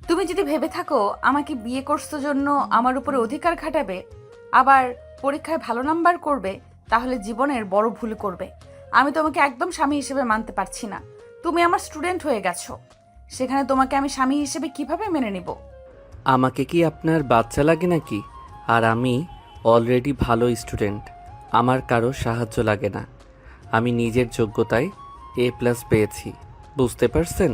তুমি যদি ভেবে থাকো আমাকে বিয়ে করছো জন্য আমার উপরে অধিকার খাটাবে, আবার পরীক্ষায় ভালো নাম্বার করবে, তাহলে জীবনের বড় ভুল করবে। আমি তোমাকে একদম স্বামী হিসেবে মানতে পারছি না। তুমি আমার স্টুডেন্ট হয়ে গেছো, সেখানে তোমাকে আমি স্বামী হিসেবে কিভাবে মেনে নিব? আমাকে কি আপনার বাচ্চা লাগে নাকি? আর আমি অলরেডি ভালো স্টুডেন্ট, আমার কারো সাহায্য লাগে না। আমি নিজের যোগ্যতায় A+ পেয়েছি, বুঝতে পারছেন?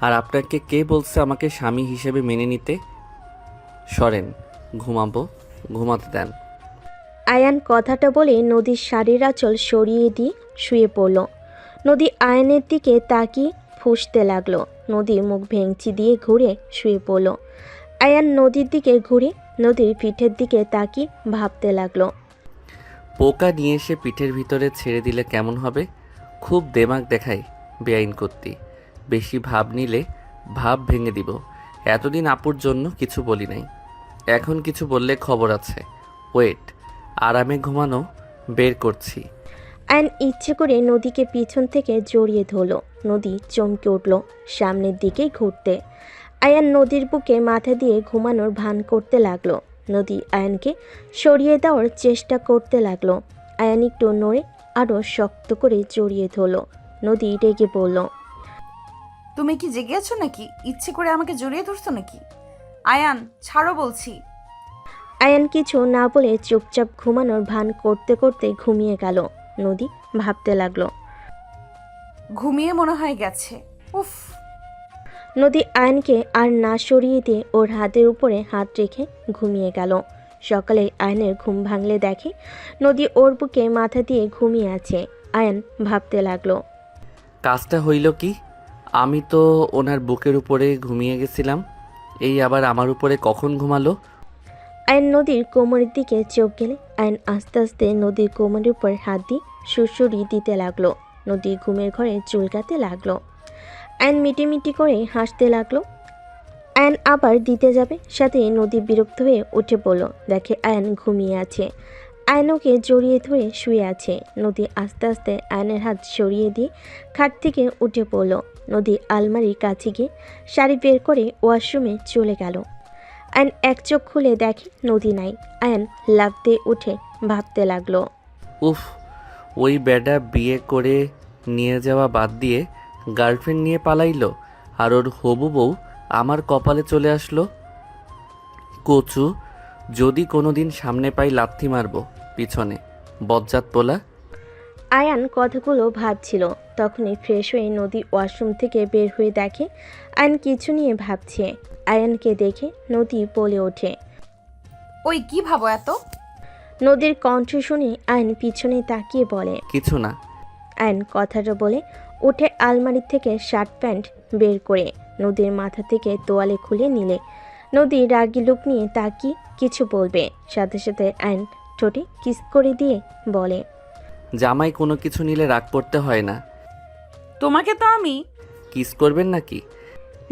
আর আপনাকে কে বলছে আমাকে স্বামী হিসেবে মেনে নিতে? সরেন, ঘুমাবো, ঘুমাতে দেন। আয়ান কথাটা বলে নদীর শাড়ির আঁচল সরিয়ে দিয়ে শুয়ে পড়ল। নদী আয়নের দিকে তাকিয়ে ফুঁসতে লাগলো। নদী মুখ ভেঙচি দিয়ে ঘুরে শুয়ে পড়ল। আয়ান নদীর দিকে ঘুরে নদীর পিঠের দিকে তাকিয়ে ভাবতে লাগলো। পোকা নিয়ে এসে পিঠের ভিতরে ছেড়ে দিলে কেমন হবে? খুব দেমাগ দেখায় বেআইন করতে। বেশি ভাব নিলে ভাব ভেঙে দিব। এতদিন আপুর জন্য কিছু বলি নাই, এখন কিছু বললে খবর আছে। ওয়েট, আরামে ঘুমানো বের করছি। আয়ন ইচ্ছে করে নদীকে পিছন থেকে জড়িয়ে ধরল। নদী চমকে উঠল সামনের দিকে ঘুরতে। আয়ান নদীর বুকে মাথা দিয়ে ঘুমানোর ভান করতে লাগলো। নদী আয়ানকে সরিয়ে দেওয়ার চেষ্টা করতে লাগলো। আয়ান একটু নড়ে আরও শক্ত করে জড়িয়ে ধরল। নদী রেগে বলল, তুমি কি জেগে আছো নাকি? ইচ্ছে করে আমাকে জড়িয়ে ধরছো নাকি? আয়ান, ছাড়ো বলছি। আয়ান কিছু না বলে চুপচাপ ঘুমানোর ভান করতে করতে ঘুমিয়ে গেল। নদী ভাবতে লাগলো। ঘুমিয়ে মনে হয় গেছে। উফ। নদী আয়নকে আর না সরিয়ে দিয়ে ওর হাতের উপরে হাত রেখে ঘুমিয়ে গেল। সকালে আয়নের ঘুম ভাঙলে দেখে নদী ওর বুকে মাথা দিয়ে ঘুমিয়ে আছে। আয়ন ভাবতে লাগলো, কাজটা হইল কি? আমি তো ওনার বুকের উপরে ঘুমিয়ে গেছিলাম, এই আবার আমার উপরে কখন ঘুমালো? আয়ন নদীর কোমরের দিকে চোখ গেলে আয়ন আস্তে আস্তে নদীর কোমরের উপর হাত দিয়ে সুড়সুড়ি দিতে লাগলো। নদী ঘুমের ঘরে চুলকাতে লাগলো। আয়ন মিটিমিটি করে হাসতে লাগলো। আয়ন আবার দিতে যাবে, সাথে নদী বিরক্ত হয়ে উঠে পড়ল। দেখে আয়ন ঘুমিয়ে আছে। আয়নকে জড়িয়ে ধরে শুয়ে আছে। নদী আস্তে আস্তে আয়নের হাত সরিয়ে দিয়ে খাট থেকে উঠে পড়ল। নদী আলমারির কাছে গিয়ে শাড়ি বের করে ওয়াশরুমে চলে গেল। আয়ন এক চোখ খুলে দেখে নদী নাই। আয়ন লাফ দিয়ে উঠে ভাবতে লাগলো, উফ, ওই বেডা বিয়ে করে নিয়ে যাওয়া বাদ দিয়ে গার্লফ্রেন্ড নিয়ে পালাইলো, আর ওর হবু বউ আমার কপালে চলে আসলো। কচু, যদি কোনো দিন সামনে পাই লাথি মারবো পিছনে, বজ্জাত পোলা। আয়ান কথাগুলো ভাবছিল। তখনই ফ্রেশ হয়ে নদী ওয়াশরুম থেকে বের হয়ে দেখে আয়ন কিছু নিয়ে ভাবছে। আয়ানকে দেখে নদী বলে ওঠে। ওই কি ভাবো এত? নদীর কণ্ঠ শুনে আয়ন পিছনে তাকিয়ে বলে, কিছু না। আয়ন কথাটা বলে উঠে আলমারি থেকে শার্ট প্যান্ট বের করে নদীর মাথা থেকে তোয়ালে খুলে নিলে। নদী রাগী লুক নিয়ে তাকিয়ে কিছু বলবে, সাথে সাথে আয়ন ঠোঁটে কিস করে দিয়ে বলে, জামাই কোনো কিছু নিলে রাগ করতে হয় না। তোমাকে তো আমি। কিস করবেন নাকি?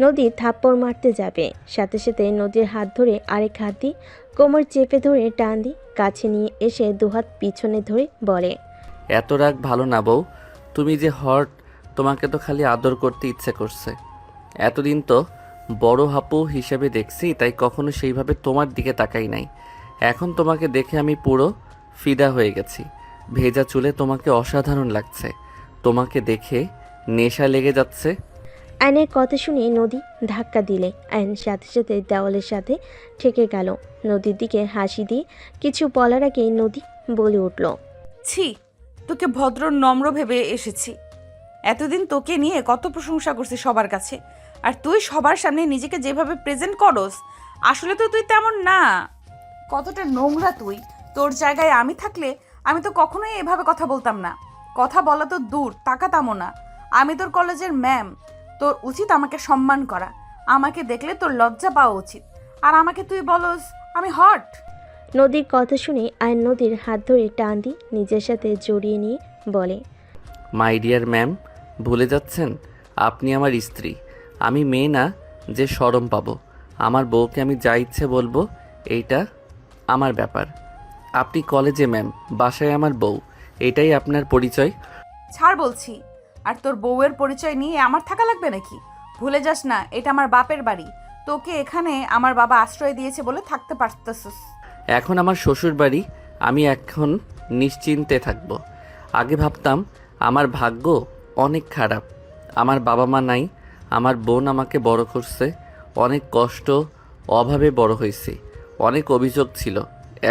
নদী থাপ্পড় মারতে যাবে, সাথে সাথে নদীর হাত ধরে আরেক হাত দিয়ে কোমর চেপে ধরে টান দিয়ে কাছে নিয়ে এসে দুহাত পিছনে ধরে বলে, এত রাগ ভালো না বউ, তুমি যে হট, তোমাকে তো খালি আদর করতে ইচ্ছে করছে। এতদিন তো বড় হাপু হিসেবে দেখছি, তাই কখনো সেইভাবে তোমার দিকে তাকাই নাই। এখন তোমাকে দেখে আমি পুরো ফিদা হয়ে গেছি। ভেজা চুলে তোমাকে অসাধারণ লাগছে। তোমাকে দেখে নেশা লেগে যাচ্ছে। আয়নের কথা শুনে নদী ধাক্কা দিলে আয়ন সাথে সাথে দেওয়ালের সাথে ঠেকে গেল। নদীর দিকে হাসি দিয়ে কিছু বলার আগেই নদী বলে উঠল, ছি, তোকে ভদ্র নম্র ভেবে এসেছি। এতদিন তোকে নিয়ে কত প্রশংসা করছি সবার কাছে, আর তুই সবার সামনে নিজেকে যেভাবে প্রেজেন্ট করস, আসলে তো তুই তেমন না। কতটা নোংরা তুই! তোর জায়গায় আমি থাকলে আমি তো কখনোই এভাবে কথা বলতাম না। কথা বলা তো দূর, তাকাতামও না। আমি তোর কলেজের ম্যাম, তোর উচিত আমাকে সম্মান করা। আমাকে দেখলে তোর লজ্জা পাওয়া উচিত। আর আমাকে তুই বলস আমি হট? নদীর কথা শুনে আয়ন নদীর হাত ধরে টান দিয়ে নিজের সাথে জড়িয়ে নিয়ে বলে, মাই ডিয়ার ম্যাম, ভুলে যাচ্ছেন আপনি আমার স্ত্রী। আমি মেয়ে না যে শরম পাবো। আমার বউকে আমি যা ইচ্ছে বলবো, এইটা আমার ব্যাপার। আপনি কলেজে ম্যাম, বাসায় আমার বউ, এটাই আপনার পরিচয়। ছাড় বলছি। আর তোর বউয়ের পরিচয় নিয়ে আমার থাকা লাগবে নাকি? ভুলে যাস না, এটা আমার বাপের বাড়ি। তোকে এখানে আমার বাবা আশ্রয় দিয়েছে বলে থাকতে পারতেছিস। এখন আমার শ্বশুর বাড়ি, আমি এখন নিশ্চিন্তে থাকব। আগে ভাবতাম আমার ভাগ্য অনেক খারাপ, আমার বাবা মা নাই, আমার বোন আমাকে বড় করছে, অনেক কষ্ট অভাবে বড় হয়েছি, অনেক অভিযোগ ছিল,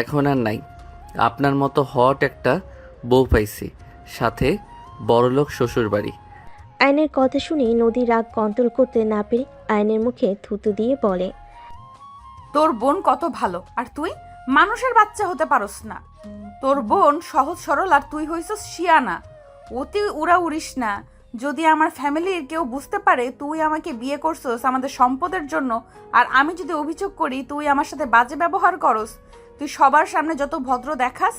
এখন আর নাই। আপনার মতো হট একটা বউ পাইছি, সাথে বড়লোক শ্বশুর বাড়ি। আয়নের কথা শুনে নদী রাগ কন্ট্রোল করতে না পেরে আয়নের মুখে থুতু দিয়ে বলে, তোর বোন কত ভালো, আর তুই মানুষের বাচ্চা হতে পারস না। তোর বোন সহজ সরল, আর তুই হইছস শিয়ানা। অতি উড়া উড়িস না। যদি আমার ফ্যামিলির কেউ বুঝতে পারে তুই আমাকে বিয়ে করছস আমাদের সম্পদের জন্য, আর আমি যদি অভিযোগ করি তুই আমার সাথে বাজে ব্যবহার করস, তুই সবার সামনে যত ভদ্র দেখাস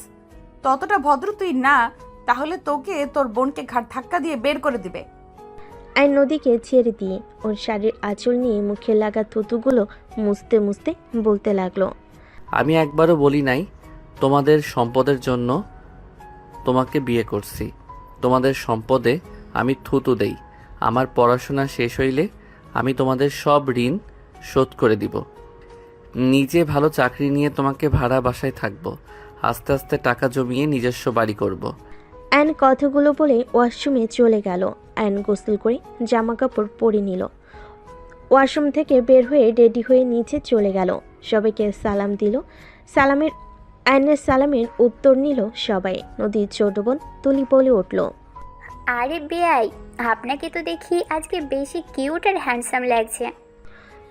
ততটা ভদ্র তুই না, তাহলে তোকে তোর বোনকে ঘাট ধাক্কা দিয়ে বের করে দিবে। আয়ন নদীকে ছেড়ে দিয়ে ওর শাড়ির আঁচল নিয়ে মুখে লাগা থুতুগুলো মুছতে মুছতে বলতে লাগলো, আমি একবারও বলি নাই তোমাদের সম্পদের জন্য তোমাকে বিয়ে করছি। তোমাদের সম্পদে আমি থুতু দেই। আমার পড়াশোনা শেষ হইলে আমি তোমাদের সব ঋণ শোধ করে দিব। নিজে ভালো চাকরি নিয়ে তোমাকে ভাড়া বাসায় থাকবো। আস্তে আস্তে টাকা জমিয়ে নিজস্ব বাড়ি করব। আয়ন কথাগুলো বলে ওয়াশরুমে চলে গেল। আয়ন গোসল করে জামা কাপড় পরে নিল। ওয়াশরুম থেকে বের হয়ে রেডি হয়ে নিচে চলে গেল। সবাইকে সালাম দিল। আয়নের সালামের উত্তর নিল সবাই। নদীর ছোট বোন তুলি বলে উঠল, আরে বেয়াই, আপনাকে তো দেখি আজকে বেশি কিউট আর হ্যান্ডসাম লাগছে।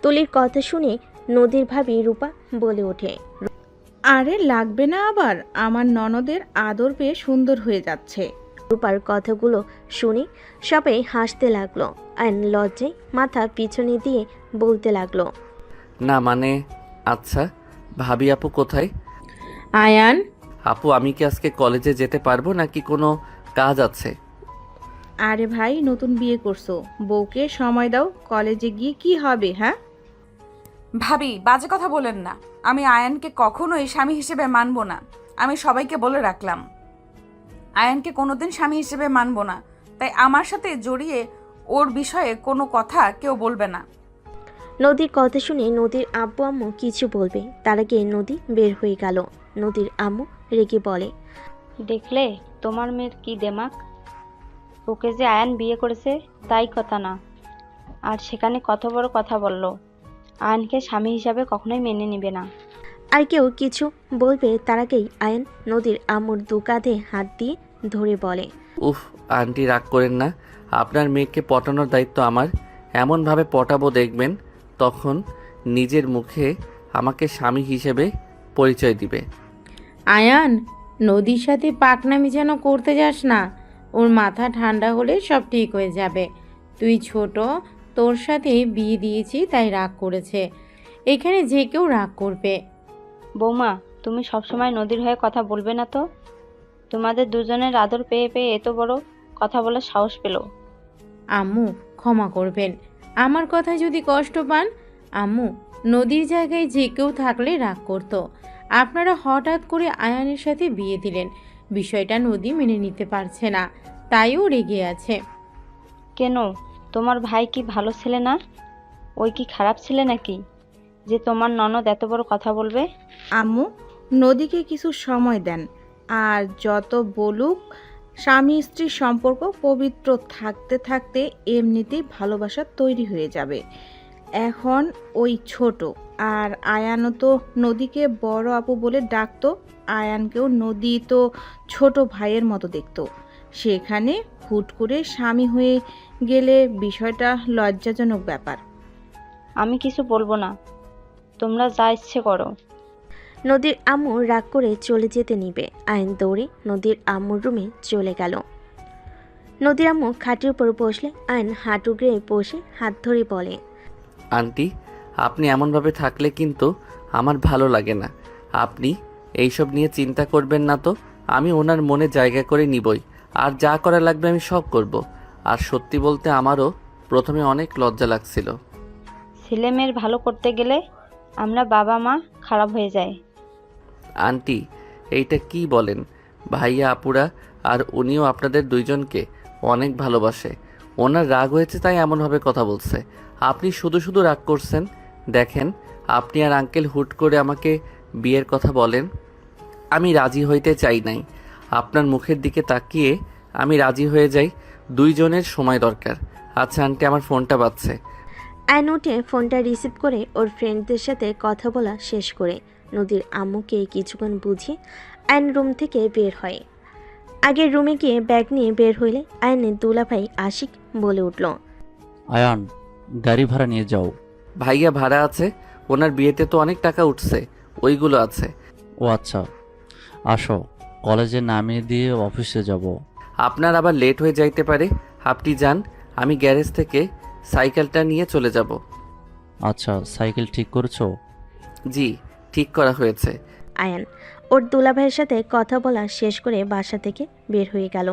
তুলির কথা শুনে নদীর ভাবি রূপা বলে ওঠে, আরে লাগবে না আবার, আমার ননদের আদর পেয়ে সুন্দর হয়ে যাচ্ছে। রূপার কথাগুলো শুনে সবাই হাসতে লাগলো। আয়ন লজ্জায় মাথা পিছনে দিয়ে বলতে লাগলো, না মানে, আচ্ছা ভাবি আপু কোথায়? আয়ান, আপু আমি কি আজকে কলেজে যেতে পারবো নাকি কোনো কাজ আছে? আরে ভাই, নতুন বিয়ে করছো, বউকে সময় দাও, কলেজে গিয়ে কি হবে? হ্যাঁ ভাবি বাজে কথা বলেন না। আমি আয়ানকে কখনোই স্বামী হিসেবে মানব না। আমি সবাইকে বলে রাখলাম, আয়ানকে কোনোদিন স্বামী হিসেবে মানব না। তাই আমার সাথে জড়িয়ে ওর বিষয়ে কোনো কথা কেউ বলবে না। নদীর কথা শুনে নদীর আব্বু আম্মু কিছু বলবে তার আগে নদী বের হয়ে গেল। নদীর আম্মু রেগে বলে, দেখলে তোমার মেয়ের কি দেমাক, ওকে যে আয়ান বিয়ে করেছে তাই কথা না, আর সেখানে কত বড় কথা বলল। আয়ানকে স্বামী হিসাবে কখনোই মেনে নিবে না। আর কেউ কিছু বলবে তার আগেই আয়ন নদীর আম্মুর দু কাঁধে হাত দিয়ে ধরে বলে, উফ আন্টি রাগ করেন না, আপনার মেয়েকে পটানোর দায়িত্ব আমার। এমনভাবে পটাবো দেখবেন তখন নিজের মুখে আমাকে স্বামী হিসেবে পরিচয় দিবে। আয়ান, নদীর সাথে পাকনামি যেন করতে যাস না। ওর মাথা ঠান্ডা হলে সব ঠিক হয়ে যাবে। তুই ছোট, তোর সাথে বিয়ে দিয়েছি তাই রাগ করেছে। এখানে যে কেউ রাগ করবে। বৌমা, তুমি সবসময় নদীর হয়ে কথা বলবে না তো? তোমাদের দুজনের আদর পেয়ে পেয়ে এত বড় কথা বলার সাহস পেল। আম্মু ক্ষমা করবেন, আমার কথা যদি কষ্ট পান। আম্মু, নদীর জায়গায় যে কেউ থাকলে রাগ করতো। আপনারা হঠাৎ করে আয়ানের সাথে বিয়ে দিলেন, বিষয়টা নদী মেনে নিতে পারছে না, তাইও রেগে আছে। কেন, তোমার ভাই কি ভালো ছেলে না? ওই কি খারাপ ছেলে নাকি যে তোমার ননদ এত বড় কথা বলবে? আম্মু, নদীকে কিছু সময় দেন, আর যত বলুক, স্বামী স্ত্রীর সম্পর্ক পবিত্র থাকতে থাকতে এমনিতেই ভালোবাসা তৈরি হয়ে যাবে। এখন ওই ছোট, আর আয়ানও তো নদীকে বড় আপু বলে ডাকতো। আয়ানকেও নদী তো ছোট ভাইয়ের মতো দেখতো। সেখানে হুট করে স্বামী হয়ে গেলে বিষয়টা লজ্জাজনক ব্যাপার। আমি কিছু বলবো না, তোমরা যা ইচ্ছে করো। নদীর আম্মু রাগ করে চলে যেতে নিবে। আয়ন দৌড়ে নদীর আম্মুর রুমে চলে গেল। নদীর আম্মু খাটের উপর বসলে আয়ন হাঁটু গেড়ে বসে হাত ধরে বলে, আন্টি আপনি এমনভাবে থাকলে কিন্তু আমার ভালো লাগে না। আপনি এইসব নিয়ে চিন্তা করবেন না তো, আমি ওনার মনে জায়গা করে নিবই, আর যা করা লাগবে আমি সব করব। আর সত্যি বলতে আমারও প্রথমে অনেক লজ্জা লাগছিল। ছেলে মেয়ের ভালো করতে গেলে আমরা বাবা মা খারাপ হয়ে যায়। আন্টি এইটা কি বলেন? ভাইয়া আপুরা আর উনিও আপনাদের দুইজনকে অনেক ভালোবাসে। ওনার রাগ হয়েছে তাই এমনভাবে কথা বলছে। আপনি শুধু শুধু রাগ করছেন। দেখেন, আপনি আর আঙ্কেল হুট করে আমাকে বিয়ের কথা বলেন, আমি রাজি হইতে চাই নাই। আপনার মুখের দিকে তাকিয়ে আমি রাজি হয়ে যাই, দুইজনের সময় দরকার। আচ্ছা আন্টি, আমার ফোনটা বাজছে। আয়ন উঠে ফোনটা রিসিভ করে ওর ফ্রেন্ডদের সাথে কথা বলা শেষ করে নদীর আম্মুকে কিছুক্ষণ বুঝিয়ে আয়ন রুম থেকে বের হয়। আগের রুমে গিয়ে ব্যাগ নিয়ে বের হইলে আয়নের দুলাভাই আশিক বলে উঠল, আয়ান, গাড়ি ভাড়া নিয়ে যাও। ভাইয়া ভাড়া আছে, ওনার বিয়েতে তো অনেক টাকা উঠছে, ওইগুলো আছে। ও আচ্ছা, আসো, কলেজে নামিয়ে দিয়ে অফিসে যাব। আপনার আবার লেট হয়ে যাইতে পারে, আপনি যান, আমি গ্যারেজ থেকে সাইকেলটা নিয়ে চলে যাব। আচ্ছা, সাইকেল ঠিক করছো? জি, ঠিক করা হয়েছে। আয়ান ওর দুলাভাইয়ের সাথে কথা বলা শেষ করে বাসা থেকে বের হয়ে গেল।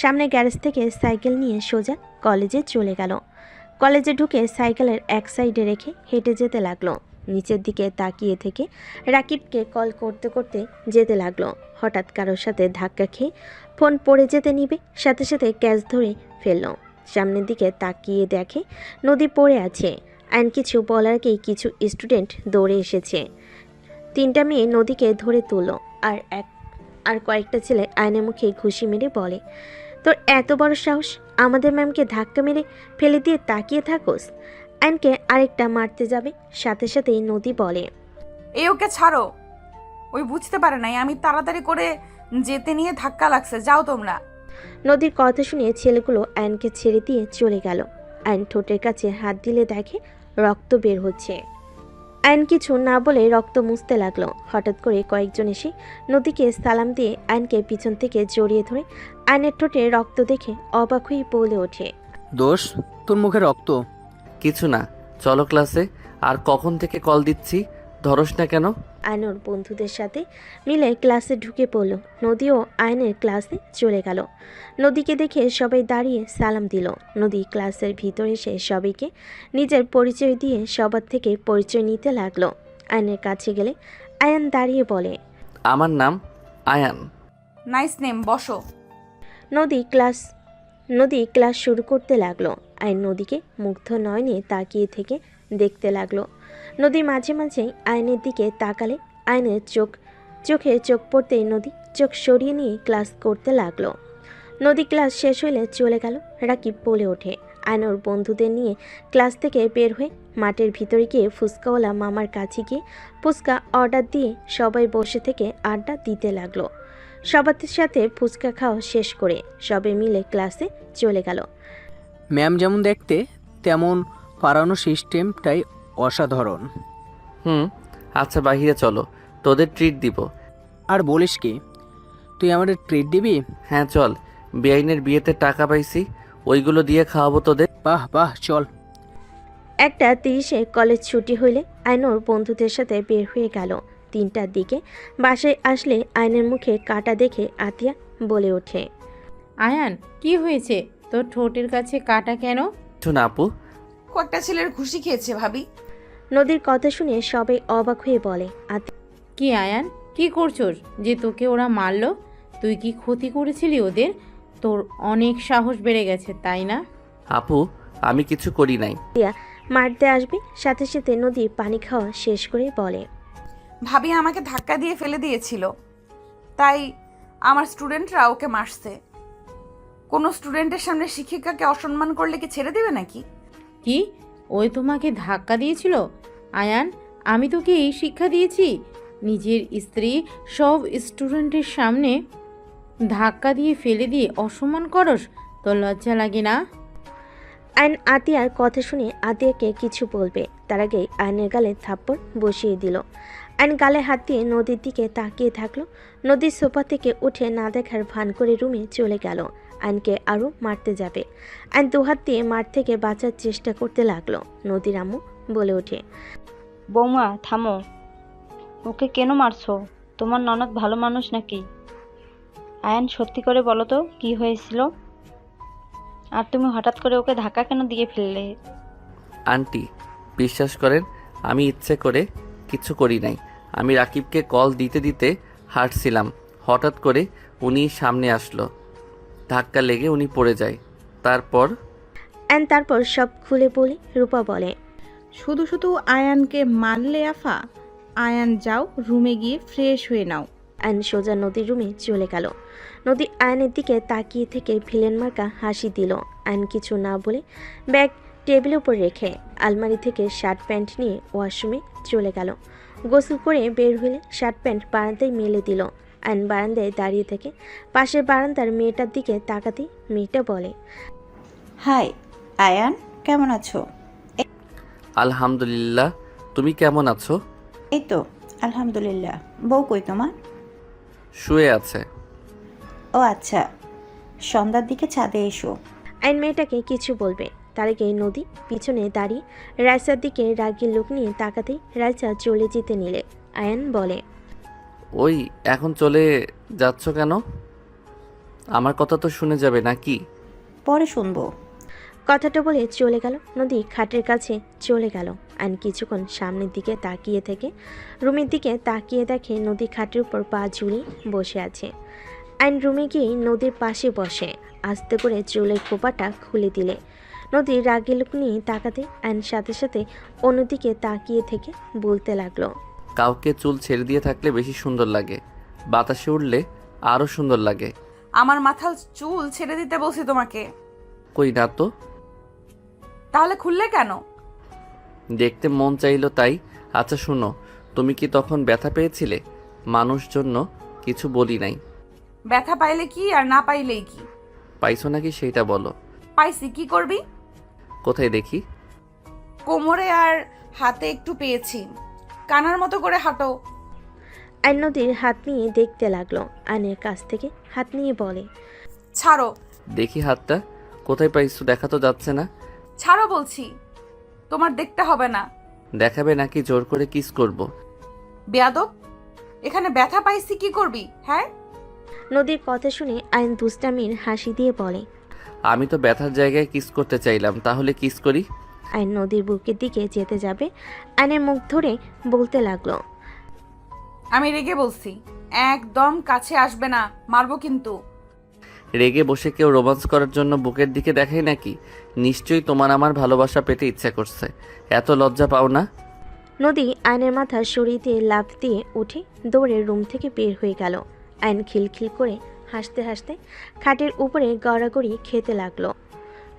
সামনে গ্যারেজ থেকে সাইকেল নিয়ে সোজা কলেজে চলে গেল। কলেজে ঢুকে সাইকেলের এক সাইডে রেখে হেঁটে যেতে লাগলো। নিচের দিকে তাকিয়ে থেকে রাকিবকে কল করতে করতে যেতে লাগলো। হঠাৎ কারোর সাথে ধাক্কা খেয়ে ফোন পড়ে যেতে নিবে, সাথে সাথে ক্যাচ ধরে ফেলল। সামনের দিকে তাকিয়ে দেখে নদী পড়ে আছে। আইন কিছু বলার আগেই কিছু স্টুডেন্ট দৌড়ে এসেছে। 3টা মেয়ে নদীকে ধরে তুলল, আর কয়েকটা ছেলে আয়নের মুখে ঘুষি মেরে বলে, তোর এত বড় সাহস, আমাদের ম্যামকে ধাক্কা মেরে ফেলে দিয়ে তাকিয়ে থাকোস। আয়নকে আরেকটা মারতে যাবে, সাথে সাথেই নদী বলে, এই ওকে ছাড়ো, ওই বুঝতে পারে নাই আমি তাড়াতাড়ি করে যেতে নিয়ে ধাক্কা লাগছে, যাও তোমরা। নদীর কথা শুনে ছেলেগুলো আয়নকে ছেড়ে দিয়ে চলে গেল। আয়ন ঠোঁটের কাছে হাত দিলে দেখে রক্ত বের হচ্ছে। আয়ন কিছু না বলে রক্ত মুছতে লাগলো। হঠাৎ করে কয়েকজন এসে নদীকে সালাম দিয়ে আয়নকে পিছন থেকে জড়িয়ে ধরে আয়নের ঠোঁটে রক্ত দেখে অবাক হয়ে বলে ওঠে, দোষ, তোর মুখে রক্ত? কিছু না, চলো ক্লাসে। আর কখন থেকে কল দিচ্ছি, ধরস না কেন? আয়নর বন্ধুদের সাথে মিলে ক্লাসে ঢুকে পড়ল। নদীও আয়নের ক্লাসে চলে গেল। নদীকে দেখে সবাই দাঁড়িয়ে সালাম দিল। নদী ক্লাসের ভিতরে এসে সবাইকে নিজের পরিচয় দিয়ে সবার থেকে পরিচয় নিতে লাগলো। আয়নের কাছে গেলে আয়ান দাঁড়িয়ে বলে, আমার নাম আয়ান। নাইস নেম, বসো। নদী ক্লাস শুরু করতে লাগলো। আয়ন নদীকে মুগ্ধ নয়নে তাকিয়ে থেকে দেখতে লাগলো। নদী মাঝে মাঝে আয়নের দিকে তাকালে আয়নের চোখে চোখ পড়তেই নদী চোখ সরিয়ে নিয়ে ক্লাস করতে লাগলো। নদী ক্লাস শেষ হলে চলে গেল। রাকিব বলে ওঠে, আয়নর বন্ধুদের নিয়ে ক্লাস থেকে বের হয়ে মাঠের ভিতরে গিয়ে ফুচকাওয়ালা মামার কাছে গিয়ে ফুচকা অর্ডার দিয়ে সবাই বসে থেকে আড্ডা দিতে লাগলো। সবার সাথে ফুচকা খাওয়া শেষ করে সবাই মিলে ক্লাসে চলে গেল। ম্যাম যেমন দেখতে তেমন পড়ানোর সিস্টেমটাই অসাধারণ। আচ্ছা বাহিরে চলো, তোদের ট্রিট দিব। আর বলিস কি, তুই আমাদের ট্রিট দিবি? হ্যাঁ চল, বেআইনের বিয়েতে টাকা পাইছি, ওইগুলো দিয়ে খাওয়াবো তোদের। বাহ বাহ, চল। 1:30-এ কলেজ ছুটি হইলে আয়নর বন্ধুদের সাথে বের হয়ে গেল। 3টার দিকে বাসায় আসলে আয়নের মুখে কাটা দেখে আতিয়া বলে ওঠে, আয়ান, কি হয়েছে? তোর ঠোঁটের কাছে কাটা কেন? কিছু না আপু। কয়েকটা ছেলের ঘুষি খেয়েছে ভাবি। নদীর কথা শুনে সবাই অবাক হয়ে বলে, কি আয়ান, কি করছোস যে তোকে ওরা মারলো? তুই কি ক্ষতি করেছিলি ওদের? তোর অনেক সাহস বেড়ে গেছে, তাই না? আপু, আমি কিছু করি নাই। মারতে আসবে, সাথে সাথে নদী পানি খাওয়া শেষ করে বলে, ভাবি আমাকে ধাক্কা দিয়ে ফেলে দিয়েছিল, তাই আমার স্টুডেন্টরা ওকে মারছে। কোনো স্টুডেন্টের সামনে শিক্ষিকাকে অসম্মান করলে কি ছেড়ে দেবে নাকি? কি, ওই তোমাকে ধাক্কা দিয়েছিল? আয়ান, আমি তোকে এই শিক্ষা দিয়েছি? নিজের স্ত্রী সব স্টুডেন্টের সামনে ধাক্কা দিয়ে ফেলে দিয়ে অসম্মান করস? তোর লজ্জা লাগে না? আয়ন আতিয়ার কথা শুনে আতিয়াকে কিছু বলবে, তার আগে আয়নের গালে থাপ্পড় বসিয়ে দিল। আয়ন গালে হাত দিয়ে নদীর দিকে তাকিয়ে থাকলো। নদীর সোফা থেকে উঠে না দেখার ভান করে রুমে চলে গেল। আয়নকে আরও মারতে যাবে। আয়ন দুহাত দিয়ে মার থেকে বাঁচার চেষ্টা করতে লাগলো। নদীর আম্মু বলে ওঠে, বৌমা থামো, ওকে কেন মারছো? তোমার ননদ ভালো মানুষ নাকি? আয়ান, সত্যি করে বলো তো কি হয়েছিল? আর তুমি হঠাৎ করে ওকে ধাক্কা কেন দিয়ে ফেললে? আন্টি, বিশ্বাস করেন, আমি ইচ্ছে করে কিছু করি নাই। আমি রাকিবকে কল দিতে দিতে হাঁটছিলাম, হঠাৎ করে উনি সামনে আসলো, ধাক্কা লেগে উনি পড়ে যায়। তারপর তারপর সব খুলে বলে রূপা বলে, শুধু শুধু আয়ানকে মারলে আফা? আয়ান যাও, রুমে গিয়ে ফ্রেশ হয়ে নাও। আয়ন সোজা নদীর রুমে চলে গেল। নদী আয়নের দিকে তাকিয়ে থেকে ভিলেন মার্কা হাসি দিল। আয়ন কিছু না বলে ব্যাগ টেবিলের উপর রেখে আলমারি থেকে শার্ট প্যান্ট নিয়ে ওয়াশরুমে চলে গেল। গোসল করে বের হলে শার্ট প্যান্ট বারান্দায় মেলে দিল। আয়ন বারান্দায় দাঁড়িয়ে থেকে পাশের বারান্দার মেয়েটার দিকে তাকাতেই মেয়েটা বলে, হাই আয়ান, কেমন আছো? আলহামদুলিল্লাহ, তুমি কেমন আছো? এই তো আলহামদুলিল্লাহ। বউ কই তোমার? শুয়ে আছে। ও আচ্ছা, সন্ধ্যার দিকে ছাদে এসো। আয়ন মেয়েটাকে কিছু বলবে তার আগে নদী পিছনে দাঁড়িয়ে রাইসার দিকে রাগী লোক নিয়ে তাকাতেই রাইসা চলে যেতে নিলে আয়ন বলে, ওই এখন চলে যাচ্ছ কেন? আমার কথা তো শুনে যাবে নাকি? পরে শুনবো। কথাটা বলে চলে গেল। নদী খাটের কাছে চলে গেল। আয়ন কিছুক্ষণ সামনের দিকে তাকিয়ে থেকে রুমের দিকে তাকিয়ে দেখে নদী খাটের উপর পা ঝুলিয়ে বসে আছে। আয়ন রুমে গিয়ে নদীর পাশে বসে আস্তে করে চুলের খোপাটা খুলে দিলে নদী রাগী লোক নিয়ে তাকাতে আয়ন সাথে সাথে অন্যদিকে তাকিয়ে থেকে বলতে লাগলো, কাউকে চুল ছেড়ে দিয়ে থাকলে বেশি সুন্দর লাগে, বাতাসে উড়লে আরও সুন্দর লাগে। আমার মাথার চুল ছেড়ে দিতে বলছি তোমাকে। কই না তো। তাহলে খুললে কেন? দেখতে মন চাইলো তাই। আচ্ছা শুনো, তুমি কি তখন ব্যথা পেয়েছিলে? মানুষ জন্য কিছু বলি নাই। ব্যথা পাইলে কি আর না পাইলেই কি? পাইছো নাকি সেইটা বলো। পাইছি, কি করবি? কোথায় দেখি? কোমরে আর হাতে একটু পেয়েছি। কানার মতো করে হাঁটো। আয়ন নদীর হাত নিয়ে দেখতে লাগলো। আয়নের কাছ থেকে হাত নিয়ে বলে, ছাড়ো। দেখি হাতটা কোথায় পাইছো, দেখা তো যাচ্ছে না। ছাড়ো বলছি। তোমার দেখতে হবে না। দেখাবে নাকি জোর করে কিস করব? বেয়াদব, এখানে ব্যথা পাইছি কি করবি? হ্যাঁ, নদীর কথা শুনে আয়ন দুষ্টামির হাসি দিয়ে বলে, আমি তো ব্যথার জায়গায় কিস করতে চাইলাম, তাহলে কিস করি। আয়ন নদীর বুকের দিকে যেতে যাবে আয়নের মুখ ধরে বলতে লাগলো, আমি রেগে বলছি, একদম কাছে আসবে না, মারবো কিন্তু। রেগে বসে কেউ রোমান্স করার জন্য বুকের দিকে দেখায় নাকি? নিশ্চয়ই তোমার আমার ভালোবাসা পেতে ইচ্ছা করছে, এত লজ্জা পাও না? নদী আয়নের মাথা সরিয়ে দিয়ে লাফ দিয়ে উঠে দৌড়ে রুম থেকে বের হয়ে গেল। আয়ন খিলখিল করে হাসতে হাসতে খাটের উপরে গড়াগড়ি খেতে লাগলো।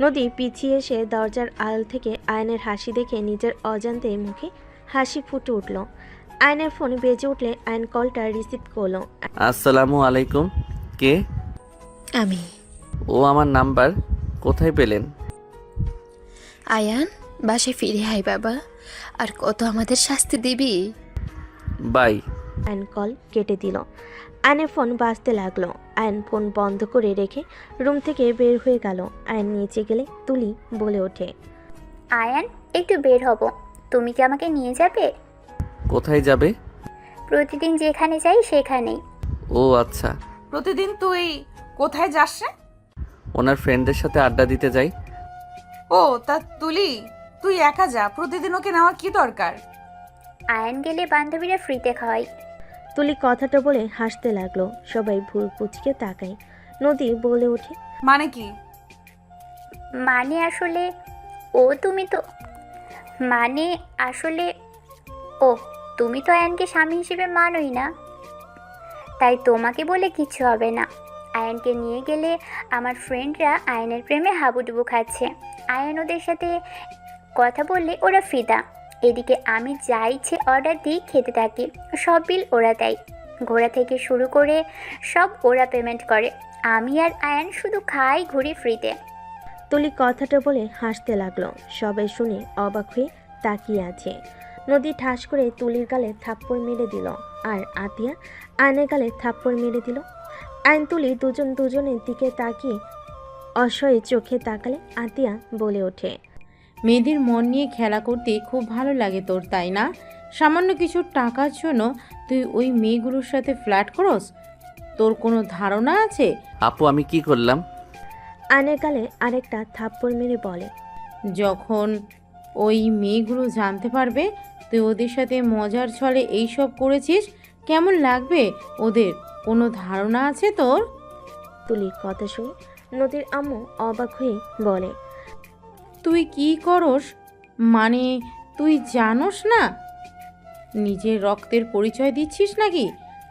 নদী পিছিয়ে এসে দরজার আড়াল থেকে আয়নের হাসি দেখে নিজের অজান্তে মুখে হাসি ফুটে উঠল। আয়নের ফোন বেজে উঠলে আয়ন কলটা রিসিভ করলো। আসসালামু আলাইকুম। কে? আমি। ও আমার নাম্বার কোথায় পেলেন? আয়ান, বাসায় ফিরে আয় বাবা, আর কত আমাদের শাস্তি দিবি? বাই। আয়ন কল কেটে দিল। আয়নের ফোন বাজতে লাগলো। আয়ন ফোন বন্ধ করে রেখে রুম থেকে বের হয়ে গেল। আয়ন নিচে গেলে তুলি বলে ওঠে, আয়ান, একটু বের হব, তুমি কি আমাকে নিয়ে যাবে? কোথায় যাবে? প্রতিদিন যেখানে যাই সেখানেই। ও আচ্ছা। প্রতিদিন তুই কোথায় যাস রে? ওনার ফ্রেন্ডদের সাথে আড্ডা দিতে যাই। ও তা তুলি, তুই একা যা, প্রতিদিন ওকে নেওয়ার কি দরকার? আয়ান গেলে বান্ধবীরা ফ্রিতে খাওয়াই। তুলি কথাটা বলে হাসতে লাগলো। সবাই ভুল কুচকে তাকায়। নদী বলে ওঠে, মানে কি? মানে আসলে তুমি তো আয়ানকে স্বামী হিসেবে মানোই না, তাই তোমাকে বলে কিছু হবে না। আয়ানকে নিয়ে গেলে আমার ফ্রেন্ডরা আয়ানের প্রেমে হাবুডুবু খাচ্ছে। আয়ান ওদের সাথে কথা বললে ওরা ফিদা। এদিকে আমি যা ইচ্ছে অর্ডার দিই খেতে থাকি, সব বিল ওরা দেয়। ঘোরা থেকে শুরু করে সব ওরা পেমেন্ট করে। আমি আর আয়ান শুধু খাই, ঘুরি ফ্রিতে। তুলি কথাটা বলে হাসতে লাগলো। সবাই শুনে অবাক হয়ে তাকিয়ে আছে। নদী ঠাস করে তুলির গালে থাপ্পড় মেরে দিল, আর আতিয়া আয়নের গালে থাপ্পড় মেরে দিল। আয়ন তুলি দুজনের দিকে তাকিয়ে অসহায় চোখে তাকালে আতিয়া বলে ওঠে, মেয়েদের মন নিয়ে খেলা করতে খুব ভালো লাগে তোর, তাই না? সামান্য কিছু টাকার জন্য তুই ওই মেয়েগুলোর সাথে ফ্ল্যাট করস? তোর কোনো ধারণা আছে? আপু আমি কি করলাম? আয়নের গালে আরেকটা থাপ্পড় মেরে বলে, যখন ওই মেয়েগুলো জানতে পারবে তুই ওদের সাথে মজার ছলে এইসব করেছিস, কেমন লাগবে ওদের? কোনো ধারণা আছে তোর? তুলির কথা শুনে নদীর আম্মু অবাক হয়ে বলে, তুই কি করস? মানে তুই জানোস না নিজের রক্তের পরিচয় দিচ্ছিস নাকি?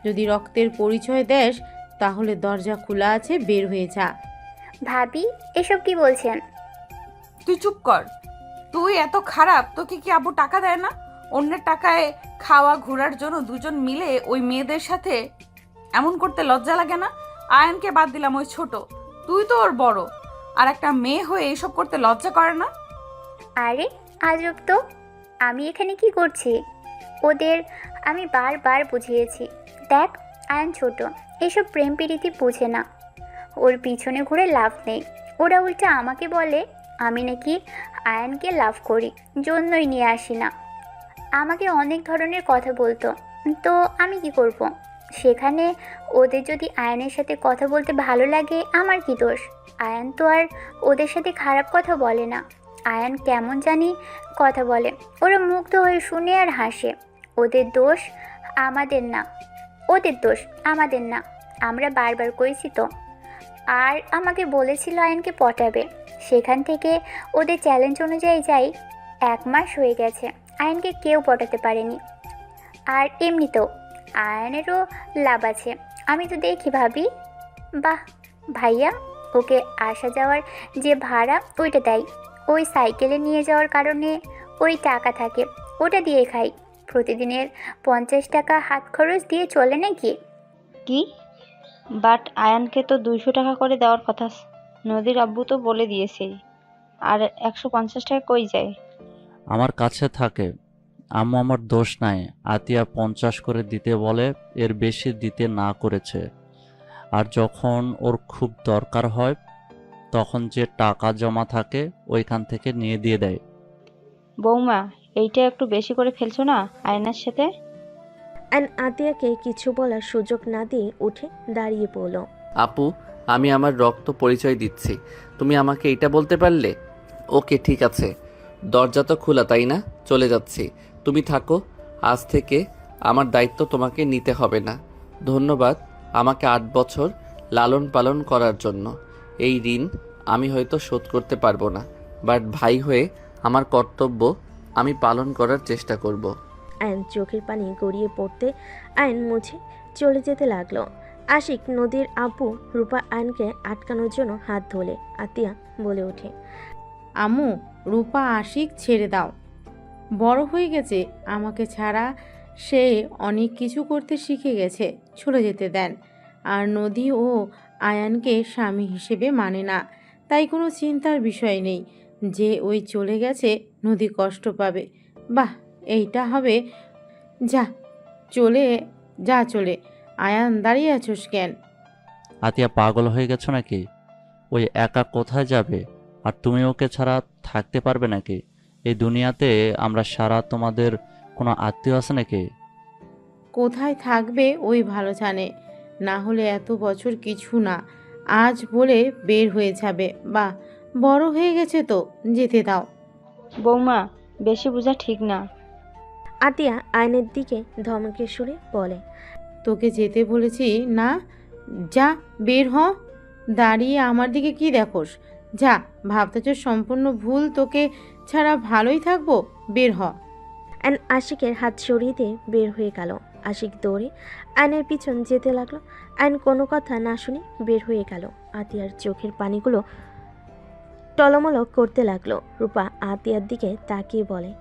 যদি রক্তের পরিচয় দেস তাহলে দরজা খোলা আছে, বের হয়ে যা। ভাবি এসব কি বলছেন? তুই চুপ কর। তুই এত খারাপ, তোকে কি আব্বু টাকা দেয় না? অন্যের টাকায় খাওয়া ঘোরার জন্য দুজন মিলে ওই মেয়েদের সাথে এমন করতে লজ্জা লাগে না? আয়ানকে বাদ দিলাম, ওই ছোট, তুই তো ওর বড়, আর একটা মেয়ে হয়ে এসব করতে লজ্জা করে না? আরে আজব তো, আমি এখানে কি করছি? ওদের আমি বারবার বুঝিয়েছি, দেখ আয়ান ছোট, এসব প্রেম প্রীতি বোঝে না, ওর পিছনে ঘুরে লাভ নেই। ওরা উল্টা আমাকে বলে আমি নাকি আয়ানকে লাভ করি, জন্যই নিয়ে আসি না। আমাকে অনেক ধরনের কথা বলতো, তো আমি কি করব? সেখানে ওদের যদি আয়ানের সাথে কথা বলতে ভালো লাগে, আমার কি দোষ? আয়ান তো আর ওদের সাথে খারাপ কথা বলে না। আয়ান কেমন জানি কথা বলে, ওরা মুগ্ধ হয়ে শুনে আর হাসে। ওদের দোষ আমাদের না, ওদের দোষ আমাদের না, আমরা বারবার কইছি তো। আর আমাকে বলেছিল আয়ানকে পটাবে, সেখান থেকে ওদের চ্যালেঞ্জ অনুযায়ী যাই 1 মাস হয়ে গেছে, আয়ানকে কেউ পটাতে পারেনি। আর এমনিতেও আয়ানেরও লাভ আছে, আমি তো দেখি ভাবি। বাহ ভাইয়া, ওকে আসা যাওয়ার যে ভাড়া ওইটা দেয়, ওই সাইকেলে নিয়ে যাওয়ার কারণে ওই টাকা থাকে, ওটা দিয়ে খাই। প্রতিদিনের 50 টাকা হাত খরচ দিয়ে চলে নাকি? কি? বাট আয়ানকে তো 200 টাকা করে দেওয়ার কথা। নদীর আব্বু তো বলে দিয়েছে। আর 150 টাকা কই যায়? আমার কাছে থাকে। আম্মু আমার দোষ নাই, আতিয়া 50 করে দিতে বলে, এর বেশি দিতে না করেছে। আর যখন ওর খুব দরকার হয় তখন যে টাকা জমা থাকে ওইখান থেকে নিয়ে দিয়ে দেয়। বৌমা, এইটা একটু বেশি করে ফেলছো না আয়নার সাথে? অ্যান আতিয়াকে কিছু বলার সুযোগ না দিয়ে উঠে দাঁড়িয়ে পড়ল। আপু, আমি আমার রক্ত পরিচয় দিচ্ছি, তুমি আমাকে এটা বলতে পারলে? ওকে ঠিক আছে, দরজা তো খোলা তাই না? চলে যাচ্ছি, তুমি থাকো। আজ থেকে আমার দায়িত্ব তোমাকে নিতে হবে না। ধন্যবাদ আমাকে 8 বছর লালন পালন করার জন্য। এই ঋণ আমি হয়তো শোধ করতে পারবো না, বাট ভাই হয়ে আমার কর্তব্য আমি পালন করার চেষ্টা করব। আয়ন চোখের পানি গড়িয়ে পড়তে আয়ন মুছে চলে যেতে লাগলো। আশিক নদীর আব্বু রূপা আয়নকে আটকানোর জন্য হাত ধরে আতিয়া বলে ওঠে, আম্মু, রূপা আশিক ছেড়ে দাও, বড় হয়ে গেছে, আমাকে ছাড়া সে অনেক কিছু করতে শিখে গেছে, চলে যেতে দেন। আর নদী ও আয়ানকে স্বামী হিসেবে মানে না, তাই কোনো চিন্তার বিষয় নেই যে ওই চলে গেছে নদী কষ্ট পাবে। বাহ, এইটা হবে। যা চলে। আয়ান, দাঁড়িয়ে আছোস কেন? আতিয়া পাগল হয়ে গেছো নাকি? ওই একা কোথায় যাবে? আর তুমি ওকে ছাড়া থাকতে পারবে নাকি? এই দুনিয়াতে আমরা সারা, তোমাদের কোনো আত্মীয় আছে নাকি? কোথায় থাকবে ওই ভালো জানে, না হলে এত বছর কিছু না, আজ বলে বের হয়ে যাবে। বাহ, বড় হয়ে গেছে তো, যেতে দাও। বৌমা, বেশি বোঝা ঠিক না। আতিয়া আয়নের দিকে ধমকে সুরে বলে, তোকে যেতে বলেছি না? যা, বের হ। দাঁড়িয়ে আমার দিকে কি দেখোস? যা, ভাবতেছ সম্পূর্ণ ভুল, তোকে ছাড়া ভালোই থাকবো, বের হ। অ্যান আশিকের হাত সরিয়ে দিয়ে বের হয়ে গেল। আশিক দৌড়ে আয়নের পিছন যেতে লাগলো। আয়ন কোনো কথা না শুনে বের হয়ে গেল। আতিয়ার চোখের পানিগুলো টলমল করতে লাগলো। রূপা আতিয়ার দিকে তাকিয়ে বলে,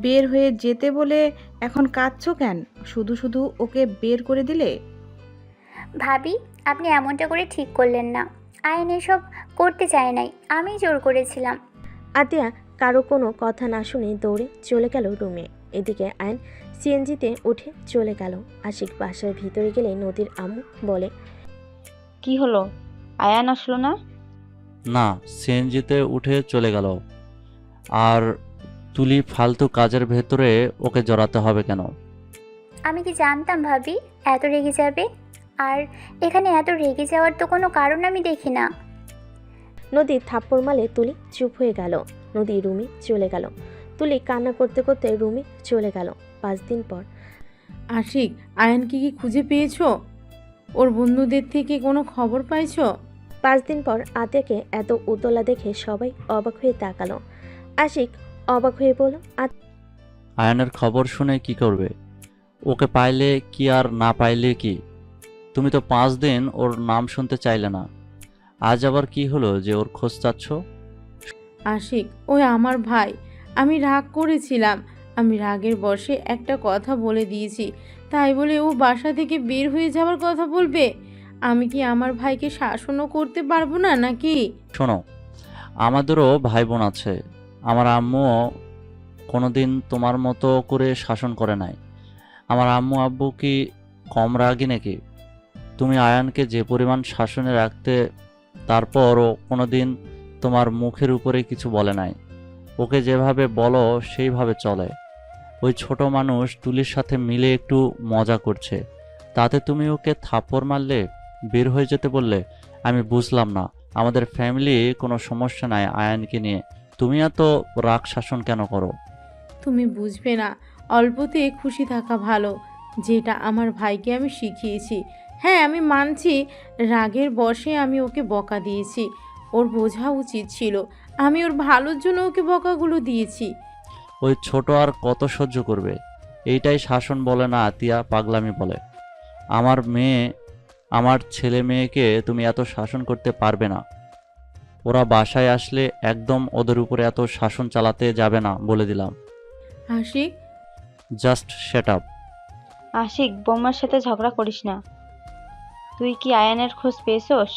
বের হয়ে যেতে বলে এখন কাঁদছো কেন? শুধু শুধু ওকে বের করে দিলে। ভাবি, আপনি এমনটা করে ঠিক করলেন না। আয়ন এসব করতে চায় নাই, আমি জোর করেছিলাম। আতিয়া কারো কোনো কথা না শুনে দৌড়ে চলে গেল রুমে। এদিকে আয়ন সিএনজিতে উঠে চলে গেল। আশিক বাসার ভিতরে গেলে নদীর আম্মু বলে, কি হলো? আয়ান আসলো না? না, সিএনজিতে উঠে চলে গেল। আর তুলি ফালতু কাজের ভেতরে ওকে জড়াতে হবে কেন? আমি কি জানতাম ভাবি এত রেগে যাবে? আর এখানে এত রেগে যাওয়ার তো কোনো কারণ আমি দেখি না। নদী থাপ্পড় মালে তুলি চুপ হয়ে গেল। নদী রুমে চলে গেল। তুলি কান্না করতে করতে রুমে চলে গেল। 5 দিন পর। আশিক, আয়ানকে কি খুঁজে পেয়েছো? ওর বন্ধুদের থেকে কোনো খবর পাইছো? 5 দিন পর আতিয়াকে এত উতলা দেখে সবাই অবাক হয়ে তাকালো। আশিক অবাক হয়ে বলল, আয়ানের খবর শুনে কি করবে? ওকে পাইলে কি আর না পাইলে কি? তুমি তো 5 দিন ওর নাম শুনতে চাইলে না। আজ আবার কি হলো যে ওর খোঁজ চাচ্ছ? আশিক, ওই আমার ভাই। আমি রাগ করেছিলাম। আমি রাগের বশে একটা কথা বলে দিয়েছি, তাই বলে ও বাসা থেকে বের হয়ে যাওয়ার কথা বলবে? আমি কি আমার ভাইকে শাসনও করতে পারবো না নাকি? শোনো, আমাদেরও ভাই বোন আছে। আমার আম্মুও কোনোদিন তোমার মতো করে শাসন করে নাই। আমার আম্মু আব্বু কি কম রাগী নাকি? তুমি আয়ানকে যে পরিমাণ শাসনে রাখতে, তারপরও কোনোদিন তোমার মুখের উপরে কিছু বলে নাই। ওকে যেভাবে বলো সেইভাবে চলে। ওই ছোট মানুষ তুলির সাথে মিলে একটু মজা করছে, তাতে তুমি ওকে থাপ্পড় মারলে, বের হয়ে যেতে বললে। আমি বুঝলাম না, আমাদের ফ্যামিলি কোনো সমস্যা নাই আয়ানকে নিয়ে, তুমি এত রাগ শাসন কেন করো? তুমি বুঝবে না, অল্পতে খুশি থাকা ভালো, যেটা আমার ভাইকে আমি শিখিয়েছি। হ্যাঁ, আমি মানছি রাগের বশে আমি ওকে বকা দিয়েছি। ওর বোঝা উচিত ছিল আমি ওর ভালোর জন্য ওকে বকাগুলো দিয়েছি। ওই ছোট আর কত সহ্য করবে? এইটাই শাসন বলে না আতিয়া, পাগলামি বলে। আমার ছেলে মেয়েকে তুমি এত শাসন করতে পারবে না। ওরা বাসায় আসলে একদম ওদের উপরে এত শাসন চালাতে যাবে না, বলে দিলাম। Ashiq, just shut up. Ashiq, বৌমার সাথে ঝগড়া করিস না। তুই কি আয়ানের খোঁজ পেয়েছোস?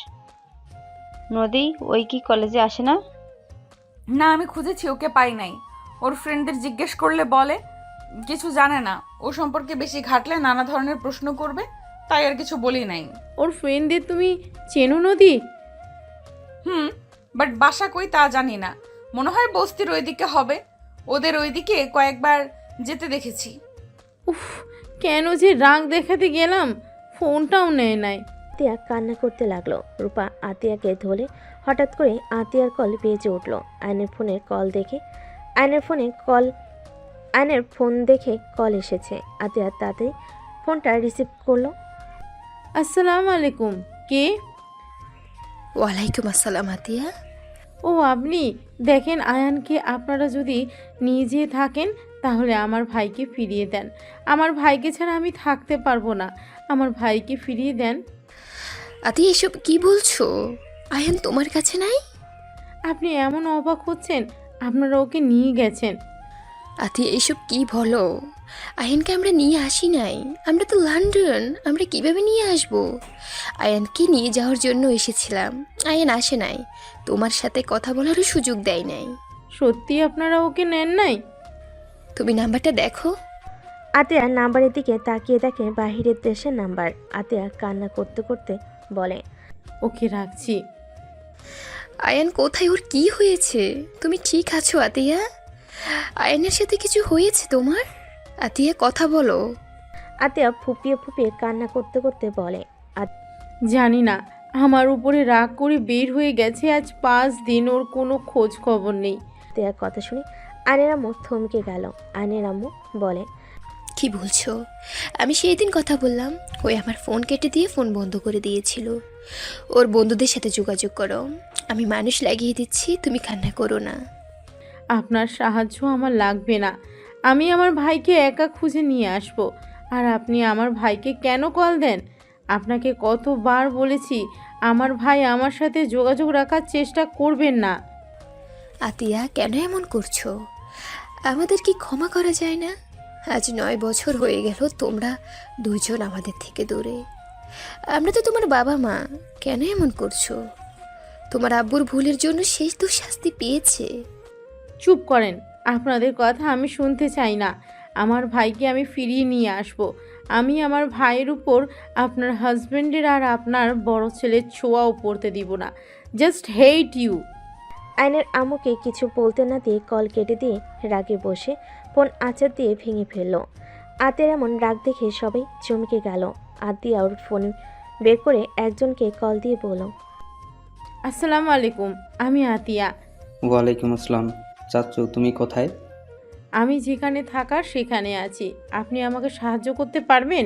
নদী, ওই কি কলেজে আসে না? না, আমি খুঁজেছি, ওকে পাই নাই। ওর ফ্রেন্ডদের জিজ্ঞেস করলে বলে কিছু জানে না, ও সম্পর্কে বেশি ঘাটলে নানা ধরনের প্রশ্ন করবে, তাই আর কিছু বলি নাই। ওর ফ্রেন্ডদের তুমি চেনো নদী? বাট বাসা কই তা জানি না। মনে হয় বস্তির ওইদিকে হবে। ওদের ওইদিকে কয়েকবার যেতে দেখেছি। উফ, কেন যে রাগ দেখাতে গেলাম, ফোনটাও নেয় নাই। আতিয়া কান্না করতে লাগলো। রূপা আতিয়াকে ধরে হঠাৎ করে আতিয়ার কল বেজে উঠল। আয়নের ফোন দেখে কল এসেছে। আতিয়া তাড়াতাড়ি ফোনটা রিসিভ করলো। আসসালামু আলাইকুম, কে? ওয়ালাইকুম আসসালাম আতিয়া। ও আপনি? দেখেন, আয়ানকে আপনারা যদি নিয়ে যেয়ে থাকেন তাহলে আমার ভাইকে ফিরিয়ে দেন। আমার ভাইকে ছাড়া আমি থাকতে পারবো না। আমার ভাইকে ফিরিয়ে দেন। আতিয়া, এসব কি বলছো? আয়ান তোমার কাছে নাই? আপনি এমন অবাক হচ্ছেন, আপনারা ওকে নিয়ে গেছেন। আতিয়া, এসব কি বলো? আয়ানকে আমরা নিয়ে আসি নাই। আমরা তো লন্ডন, আমরা কিভাবে নিয়ে আসব? আয়ানকে নিয়ে যাওয়ার জন্য এসেছিলাম, আয়ান আসে নাই। তোমার সাথে কথা বলারও সুযোগ দেয় নাই। সত্যি আপনারা ওকে নেন নাই? তুমি নাম্বারটা দেখো। আতিয়া নাম্বারের দিকে তাকিয়ে দেখে বাহিরের দেশের নাম্বার। আতিয়া কান্না করতে করতে বলে, ওকে রাখছি। আয়ান কোথায়? ওর কি হয়েছে? তুমি ঠিক আছো আতিয়া? আয়ানের সাথে কিছু হয়েছে তোমার? আতিয়া, কথা বলো। আতিয়া ফুপিয়ে ফুপিয়ে কান্না করতে করতে বলে, জানি না, আমার উপরে রাগ করে বের হয়ে গেছে। আজ 5 দিন ওর কোনো খোঁজ খবর নেই। আতিয়ার কথা শুনে আয়নের আম্মু থমকে গেল। আয়নের আম্মু বলে, কি বলছো? আমি সেই দিন কথা বললাম, ওই আমার ফোন কেটে দিয়ে ফোন বন্ধ করে দিয়েছিল। ওর বন্ধুদের সাথে যোগাযোগ করো, আমি মানুষ লাগিয়ে দিচ্ছি, তুমি কান্না করো না। আপনার সাহায্য আমার লাগবে না। আমি আমার ভাইকে একা খুঁজে নিয়ে আসব। আর আপনি আমার ভাইকে কেন কল দেন? আপনাকে কতবার বলেছি আমার ভাই আমার সাথে যোগাযোগ রাখার চেষ্টা করবেন না। আতিয়া, কেন এমন করছো? আমাদের কি ক্ষমা করা যায় না? আজ 9 বছর হয়ে গেল তোমরা দুইজন আমাদের থেকে দূরে। আমরা তো তোমার বাবা মা, কেন এমন করছো? তোমার আব্বুর ভুলের জন্য শেষ তো শাস্তি পেয়েছে। চুপ করেন, আপনাদের কথা আমি শুনতে চাই না। আমার ভাইকে আমি ফিরিয়ে নিয়ে আসব। আমি আমার ভাইয়ের উপর আপনার হাজবেন্ডের আর আপনার বড় ছেলের ছোঁয়াও পড়তে দিব না। Just hate you. আয়নের আম্মুকে কিছু বলতে না দিয়ে কল কেটে দিয়ে রাগে বসে ফোন আচার দিয়ে ভেঙে ফেলল। আতিয়ার এমন রাগ দেখে সবাই চমকে গেল। আতিয়া ওর ফোন বের করে একজনকে কল দিয়ে বলল, আসসালামু আলাইকুম, আমি আতিয়া। ওয়ালাইকুম আসসালাম। চাচ্চু, তুমি কোথায়? আমি যেখানে থাকার সেখানে আছি। আপনি আমাকে সাহায্য করতে পারবেন?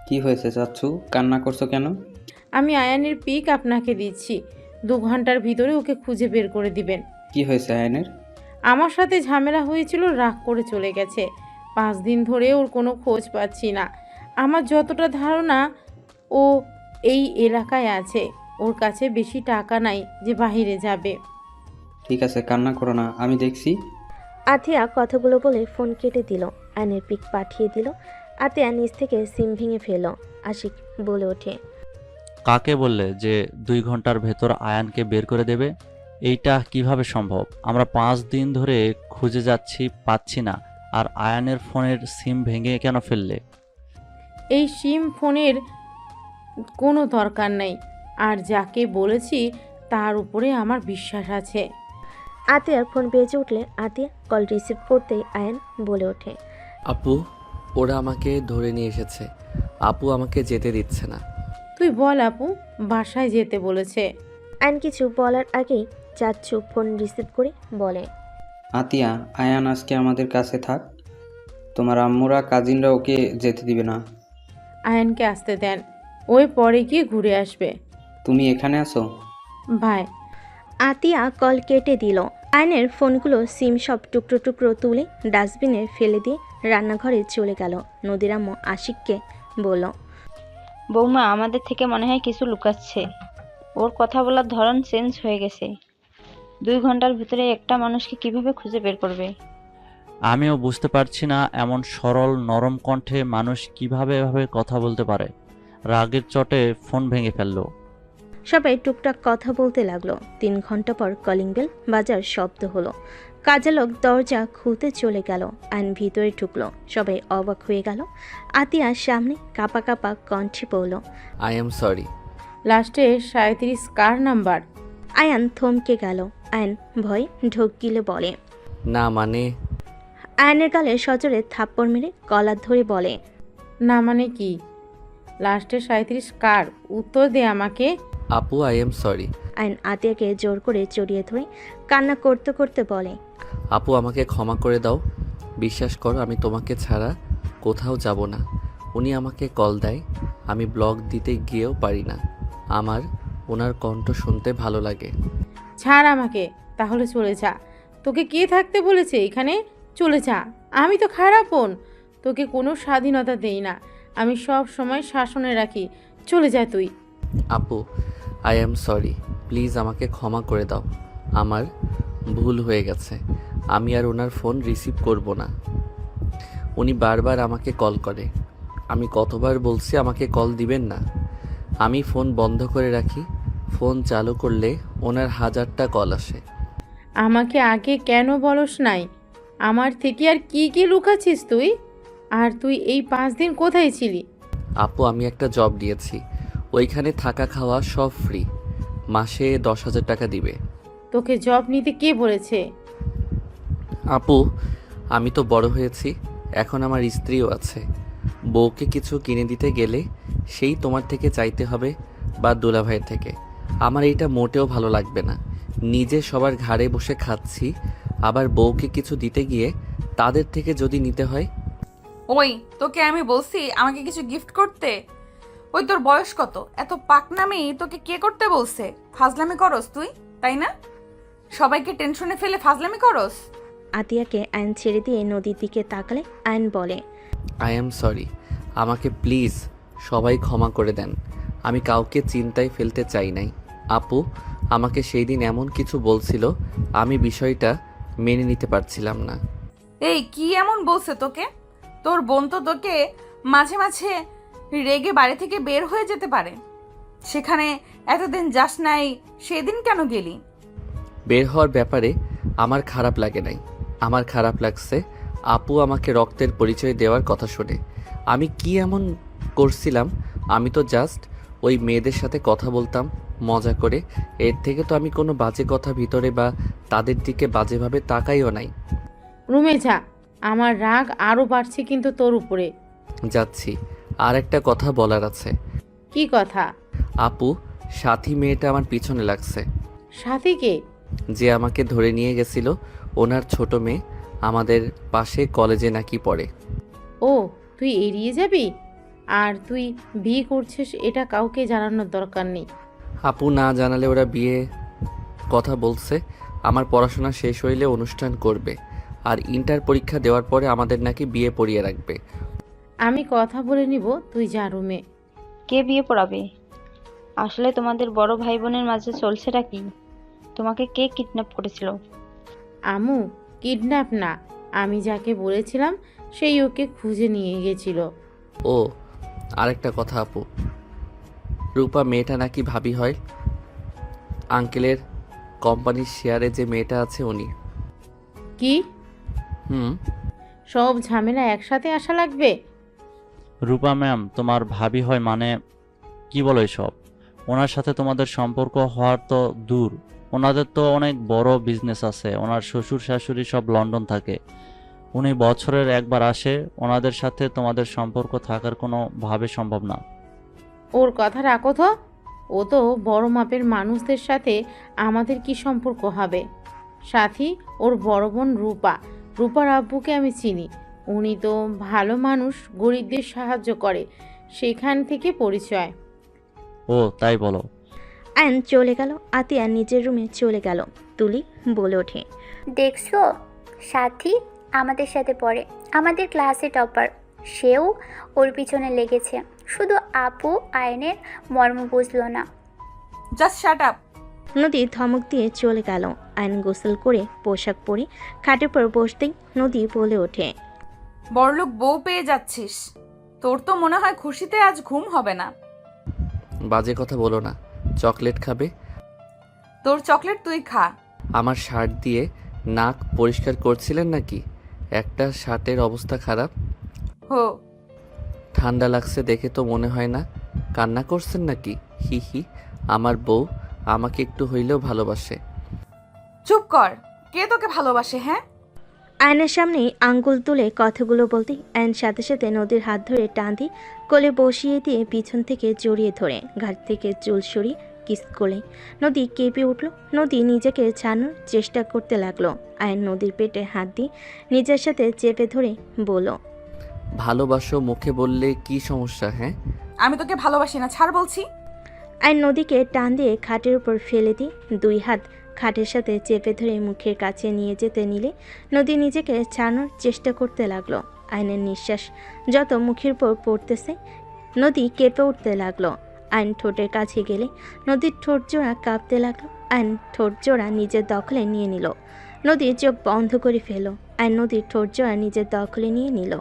কি হয়েছে চাচ্চু, কান্না করছো কেন? আমি আয়ানের পিক আপনাকে দিচ্ছি। 2 ঘন্টার ভিতরে ওকে খুঁজে বের করে দিবেন। কি হয়েছে আয়নের? আমার সাথে ঝামেলা হয়েছিল, রাগ করে চলে গেছে। 5 দিন ধরে ওর কোনো খোঁজ পাচ্ছি না। আমার যতটা ধারণা ও এই এলাকায় আছে, ওর কাছে বেশি টাকা নাই যে বাইরে যাবে। ঠিক আছে, কান্না করো না, আমি দেখছি। আতিয়া কথাগুলো বলে ফোন কেটে দিল। আয়নের পিক পাঠিয়ে দিল। আতিয়া নিচ থেকে সিম ভেঙে ফেলল। আশিক বলে ওঠে, কাকে বললে যে 2 ঘন্টার ভেতর আয়ানকে বের করে দেবে? এইটা কিভাবে সম্ভব? আমরা 5 দিন ধরে খুঁজে যাচ্ছি, পাচ্ছি না। আর আয়ানের ফোনের সিম ভেঙে কেন ফেললে? এই সিম ফোনের কোনো দরকার নেই, আর যাকে বলেছি তার উপরে আমার বিশ্বাস আছে। আতিয়ার ফোন বেজে উঠলে আতিয়া কল রিসিভ করতেই আয়ান বলে ওঠে, আপু, ওরা আমাকে ধরে নিয়ে এসেছে। আপু আমাকে যেতে দিচ্ছে না। তুই বল আপু, বাসায় যেতে বলেছে। আয়ন কিছু বলার আগেই চাচ্চু ফোন রিসিভ করে বলে, আতিয়া, আয়ান আজকে আমাদের কাছে থাক। তোমার আম্মুরা কাজিনরা ওকে যেতে দিবে না। আয়নকে আসতে দেন, ওই পরে গিয়ে ঘুরে আসবে। তুমি এখানে আছো? ভাই, আতিয়া কল কেটে দিল। আয়নের ফোনগুলো সিম সব টুকরো টুকরো তুলে ডাস্টবিনে ফেলে দিয়ে রান্নাঘরে চলে গেল। নদীর আম্মু আশিককে বলল, বৌমা আমাদের থেকে মনে হয় কিছু লুকাচ্ছে। ওর কথা বলার ধরন চেঞ্জ হয়ে গেছে। 2 ঘন্টার ভিতরে একটা মানুষকে কিভাবে খুঁজে বের করবে? আমিও বুঝতে পারছি না, এমন সরল নরম কণ্ঠে মানুষ কিভাবে এভাবে কথা বলতে পারে। রাগের চটে ফোন ভেঙে ফেললো। সবাই টুকটাক কথা বলতে লাগলো। 3 ঘন্টা পর কলিং বেল বাজার শব্দ হলো। কাজের লোক দরজা খুলতে চলে গেল। আইন ভিতরে ঢুকলো। সবাই অবাক হয়ে গেল। আতিয়ার সামনে কাপা কাপা কণ্ঠে বলল, আই এম সরি। লাস্টে 37 কার নাম্বার? আয়ান থমকে গেল। আয়ন ভয় ঢোক গিলে বলে, না মানে? আয়নের গালে সজোরে থাপ্পড় মেরে কলার ধরে বলে, না মানে কি? লাস্টে 37 কার? উত্তর দে আমাকে। আপু, আই এম সরি। আয়ন আতিয়াকে জোর করে জড়িয়ে ধরে কান্না করতে করতে বলে, আপু, আমাকে ক্ষমা করে দাও। বিশ্বাস করো, আমি তোমাকে ছাড়া কোথাও যাব না। উনি আমাকে কল দেয়, আমি ব্লগ দিতে গিয়েও পারি না। আমার ওনার কণ্ঠ শুনতে ভালো লাগে। ছাড় আমাকে, তাহলে চলে যা। তোকে কে থাকতে বলেছে এখানে? চলে যা। আমি তো খারাপ বোন, তোকে কোনো স্বাধীনতা দেই না। আমি সব সময় শাসনে রাখি। চলে যা তুই। আপু, আই এম সরি। প্লিজ আমাকে ক্ষমা করে দাও। আমার ভুল হয়ে গেছে। আমি আর ওনার ফোন রিসিভ করব না। উনি বারবার আমাকে কল করে। আমি কতবার বলছি আমাকে কল দিবেন না। আমি ফোন বন্ধ করে রাখি। ফোন চালু করলে ওনার 1000টা কল আসে। আমাকে আগে কেন বলস নাই? আমার থেকে আর কি কি লুকাচ্ছিস তুই? আর তুই এই 5 দিন কোথায় ছিলি? আপু, আমি একটা জব দিয়েছি। ওইখানে থাকা খাওয়া সব ফ্রি। মাসে 10,000 টাকা দিবে। তোকে জব নিতে কে বলেছে? আপু, আমি তো বড় হয়েছি, এখন আমার স্ত্রীও আছে। বউকে কিছু কিনে দিতে গেলে সেই তোমার থেকে চাইতে হবে বা দুলাভাইয়ের থেকে। আমার এইটা মোটেও ভালো লাগবে না। নিজে সবার ঘাড়ে বসে খাচ্ছি, আবার বউকে কিছু দিতে গিয়ে তাদের থেকে যদি নিতে হয়। ওই, তোকে আমি বলছি আমাকে কিছু গিফট করতে? ওই তোর বয়স কত? এত পাকনামি তোকে কে করতে বলছে? ফাজলামি করস তুই, তাই না? সবাইকে টেনশনে ফেলে ফাজলামি করস। আতিয়াকে আয়ন ছেড়ে দিয়ে নদীর দিকে তাকালে আয়ন বলে, আই এম সরি। আমাকে প্লিজ সবাই ক্ষমা করে দেন। আমি কাউকে চিন্তায় ফেলতে চাই নাই। আপু আমাকে সেই দিন এমন কিছু বলছিল, আমি বিষয়টা মেনে নিতে পারছিলাম না। এই কি এমন বলছে তোকে? তোর বোন তো তোকে মাঝে মাঝে রেগে বাড়ি থেকে বের হয়ে যেতে পারে। সেখানে এতদিন যাস নাই, সেদিন কেন গেলি? বের হওয়ার ব্যাপারে আমার খারাপ লাগে নাই। আমার খারাপ লাগছে আপু আমাকে রক্তের পরিচয় দেওয়ার কথা শুনে। আমি কি এমন করছিলাম? আমি তো জাস্ট ওই মেয়েদের সাথে কথা বলতাম মজা করে। এর থেকে তো আমি কোনো বাজে কথা ভিতরে বা তাদের দিকে বাজেভাবে তাকাইও নাই। রুমে যা, আমার রাগ আরও বাড়ছে কিন্তু তোর উপরে। যাচ্ছি। আর একটা কথা বলার আছে। কি কথা? আপু, সাথী মেয়েটা আমার পিছনে লাগছে। সাথীকে? যে আমাকে ধরে নিয়ে গেছিল, ওনার ছোট মেয়ে, আমাদের পাশে কলেজে নাকি পড়ে। ও, তুই এড়িয়ে যাবি? আর তুই বিয়ে করছিস এটা কাউকে জানানোর দরকার নেই। আপু, না জানালে ওরা বিয়ে কথা বলছে। আমার পড়াশোনা শেষ হইলে অনুষ্ঠান করবে। আর ইন্টার পরীক্ষা দেওয়ার পরে আমাদের নাকি বিয়ে পড়িয়ে রাখবে। আমি কথা বলে নিব, তুই যা রুমে। কে বিয়ে পড়াবে? আসলে তোমাদের বড় ভাই বোনের মাঝে চলছেটা কি? তোমাকে কে কিডন্যাপ করেছিল? আমু, কিডন্যাপ না, আমি যাকে বলেছিলাম সেই ওকে খুঁজে নিয়ে গেছিল। ও আরেকটা কথা আপু, রূপা মেয়েটা নাকি ভাবি হয়। আঙ্কেলের কোম্পানির শেয়ারে যে মেয়েটা আছে উনি। কি? হুম। সব ঝামেলা একসাথে আসা লাগবে? রূপা ম্যাম তোমার ভাবি হয় মানে? কি বলো এসব? ওনার সাথে তোমাদের সম্পর্ক হওয়ার তো দূর, ওনাদের তো অনেক বড় বিজনেস আছে, ওনার শ্বশুর শাশুড়ি সব লন্ডন থাকে, উনি বছরের একবার আসে, ওনাদের সাথে তোমাদের সম্পর্ক থাকার কোনো ভাবে সম্ভব না। ওর কথা রাখো তো, ও তো বড় মাপের মানুষদের সাথে আমাদের কি সম্পর্ক হবে? সাথী ওর বড় বোন রূপা, রূপার আব্বুকে আমি চিনি, উনি তো ভালো মানুষ, গরিবদের সাহায্য করে, সেখান থেকে পরিচয়। ও তাই বলো? আয়ন চলে গেল। আতিয়া নিজের রুমে চলে গেল। তুলি বলে ওঠে, দেখছো, সাথী আমাদের সাথে পড়ে, আমাদের ক্লাসে টপার, সেও ওর পিছনে লেগেছে। শুধু আপু আয়নের মর্ম বুঝলো না। Just shut up. নদী ধমক দিয়ে চলে গেল। আয়ন গোসল করে পোশাক পরে খাটের পর বসতেই নদী বলে ওঠে, বড়লোক বউ পেয়ে যাচ্ছিস, তোর তো মনে হয় খুশিতে আজ ঘুম হবে না। বাজে কথা বলো না। চকলেট খাবে? তোর চকলেট তুই খা। আমার শার্ট দিয়ে নাক পরিষ্কার করছিলেন নাকি? একটা শার্টের অবস্থা খারাপ। হো, ঠান্ডা লাগছে দেখে তো মনে হয় না। কান্না করছেন নাকি? হি হি। আমার বউ আমাকে একটু হইলেও ভালোবাসে। চুপ কর, কে তোকে ভালোবাসে? হ্যাঁ, আয়নের সামনেই আঙ্গুল তুলে কথাগুলো বলতেই আয়ন সাথে সাথে নদীর হাত ধরে টান দিয়ে কোলে বসিয়ে দিয়ে পিছন থেকে জড়িয়ে ধরে ঘাট থেকে চুল সরিয়ে কিস করলে নদী কেঁপে উঠল। নদী নিজেকে ছাড়ানোর চেষ্টা করতে লাগলো। আয়ন নদীর পেটে হাত দিয়ে নিজের সাথে চেপে ধরে বলল, ভালোবাসো মুখে বললে কি সমস্যা? হ্যাঁ, আমি তোকে ভালোবাসি না, ছাড় বলছি। আয়ন নদীকে টান দিয়ে খাটের উপর ফেলে দিয়ে দুই হাত খাটের সাথে চেপে ধরে মুখের কাছে নিয়ে যেতে নিলে নদী নিজেকে ছাড়ানোর চেষ্টা করতে লাগলো। আয়নের নিঃশ্বাস যত মুখের উপর পড়তেছে নদী কেঁপে উঠতে লাগলো। আয়ন ঠোঁটের কাছে গেলে নদীর ঠোঁট জোড়া কাঁপতে লাগলো। আয়ন ঠোঁট জোড়া নিজের দখলে নিয়ে নিল। নদীর চোখ বন্ধ করে ফেল। আয়ন নদীর ঠোঁট জোড়া নিজের দখলে নিয়ে নিল।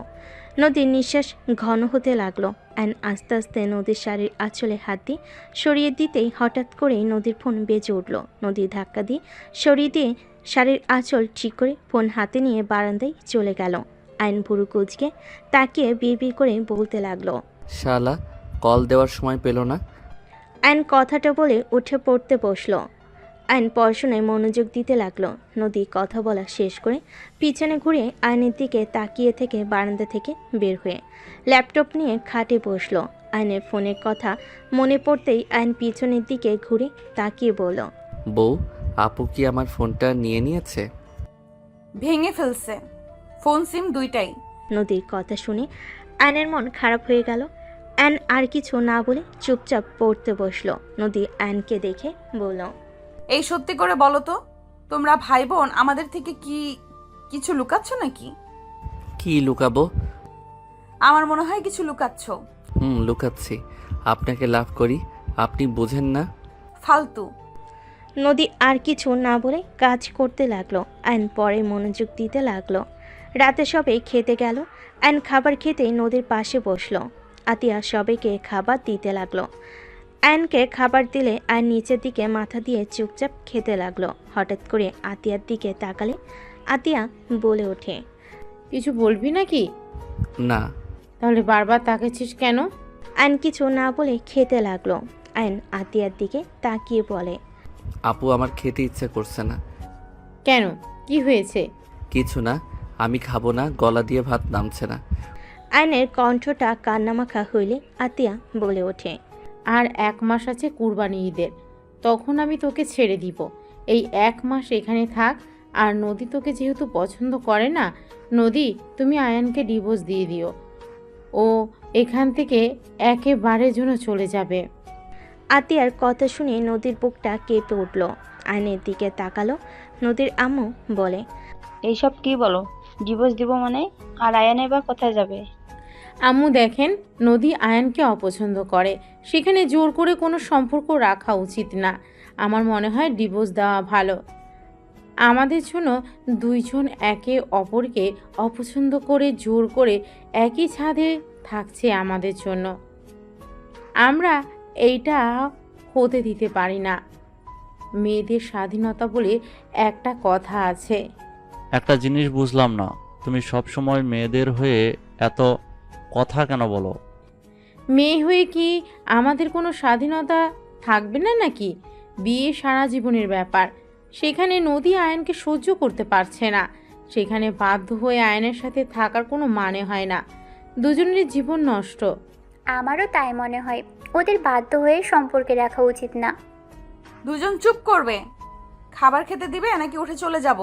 নদীর নিঃশ্বাস ঘন হতে লাগলো। আয়ন আস্তে আস্তে নদীর শাড়ির আঁচলে হাত দিয়ে সরিয়ে দিতেই হঠাৎ করেই নদীর ফোন বেজে উঠল। নদী ধাক্কা দিয়ে সরিয়ে দিয়ে শাড়ির আঁচল ঠিক করে ফোন হাতে নিয়ে বারান্দায় চলে গেল। আয়ন ভুরু কুচকে তাকিয়ে বিড়বিড় করে বলতে লাগলো, শালা কল দেওয়ার সময় পেল না। আয়ন কথাটা বলে উঠে পড়তে বসলো। আয়ন পড়াশোনায় মনোযোগ দিতে লাগলো। নদী কথা বলা শেষ করে পিছনে ঘুরে আয়নের দিকে তাকিয়ে থেকে বারান্দা থেকে বের হয়ে ল্যাপটপ নিয়ে খাটে বসলো। আয়নের ফোনের কথা মনে পড়তেই আয়ন পিছনের দিকে ঘুরে তাকিয়ে বলল, বউ, আপু কি আমার ফোনটা নিয়ে নিয়েছে? ভেঙে ফেলছে, ফোন সিম দুইটাই। নদীর কথা শুনে আয়নের মন খারাপ হয়ে গেল। আয়ন আর কিছু না বলে চুপচাপ পড়তে বসলো। নদী আয়নকে দেখে বলল, এই সত্যি করে বলো তো, তোমরা ভাই বোন আমাদের থেকে কি কিছু লুকাচ্ছ নাকি? কি লুকাবো? আমার মনে হয় কিছু লুকাচ্ছ। লুকাচ্ছি। আপনাকে লাভ করি, আপনি বোঝেন না। ফালতু। নদী আর কিছু না বলে কাজ করতে লাগলো। আয়ন পরে মনোযোগ দিতে লাগলো। রাতে সবাই খেতে গেল। আয়ন খাবার খেতেই নদীর পাশে বসলো। আতিয়া সবাইকে খাবার দিতে লাগলো। আয়নকে খাবার দিলে আয়ন নিচের দিকে মাথা দিয়ে চুপচাপ খেতে লাগলো। হঠাৎ করে আতিয়ার দিকে তাকালে আতিয়া বলে ওঠে, কিছু বলবি নাকি? না। তাহলে বারবার তাকাচ্ছিস কেন? আয়ন কিছু না বলে খেতে লাগলো। আয়ন আতিয়ার দিকে তাকিয়ে বলে, আপু আমার খেতে ইচ্ছে করছে না। কেন, কি হয়েছে? কিছু না, আমি খাবো না, গলা দিয়ে ভাত নামছে না। আয়নের কণ্ঠটা কান্নামাখা হইলে আতিয়া বলে ওঠে, আর 1 মাস আছে কুরবানি ঈদের, তখন আমি তোকে ছেড়ে দিব। এই 1 মাস এখানে থাক। আর নদী তোকে যেহেতু পছন্দ করে না, নদী তুমি আয়ানকে ডিভোর্স দিয়ে দিও, ও এখান থেকে একেবারে জন্য চলে যাবে। আতিয়ার কথা শুনে নদীর বুকটা কেঁপে উঠল। আয়নের দিকে তাকালো। নদীর আম্মু বলে, এইসব কি বলো? ডিভোর্স দিব মানে? আর আয়ানের বা কোথায় যাবে? আম্মু দেখেন, নদী আয়ানকে অপছন্দ করে, সেখানে জোর করে কোনো সম্পর্ক রাখা উচিত না। আমার মনে হয় ডিভোর্স দেওয়া ভালো। আমাদের জন্য দুইজন একে অপরকে অপছন্দ করে জোর করে একই ছাদে থাকছে আমাদের জন্য। আমরা এইটা হতে দিতে পারি না। মেয়েদের স্বাধীনতা বলে একটা কথা আছে। একটা জিনিস বুঝলাম না, তুমি সব সময় মেয়েদের হয়ে এত কথা কেন বলো? মেয়ে হয়ে কি আমাদের কোনো স্বাধীনতা থাকবে না নাকি? বিয়ে সারা জীবনের ব্যাপার। সেখানে নদী আয়নকে সহ্য করতে পারছে না, সেখানে বাধ্য হয়ে আয়নের সাথে থাকার কোনো মানে হয় না। দুজনের জীবন নষ্ট। আমারও তাই মনে হয়, ওদের বাধ্য হয়ে সম্পর্কে রাখা উচিত না। দুজন চুপ করবে। খাবার খেতে দিবে নাকি উঠে চলে যাব?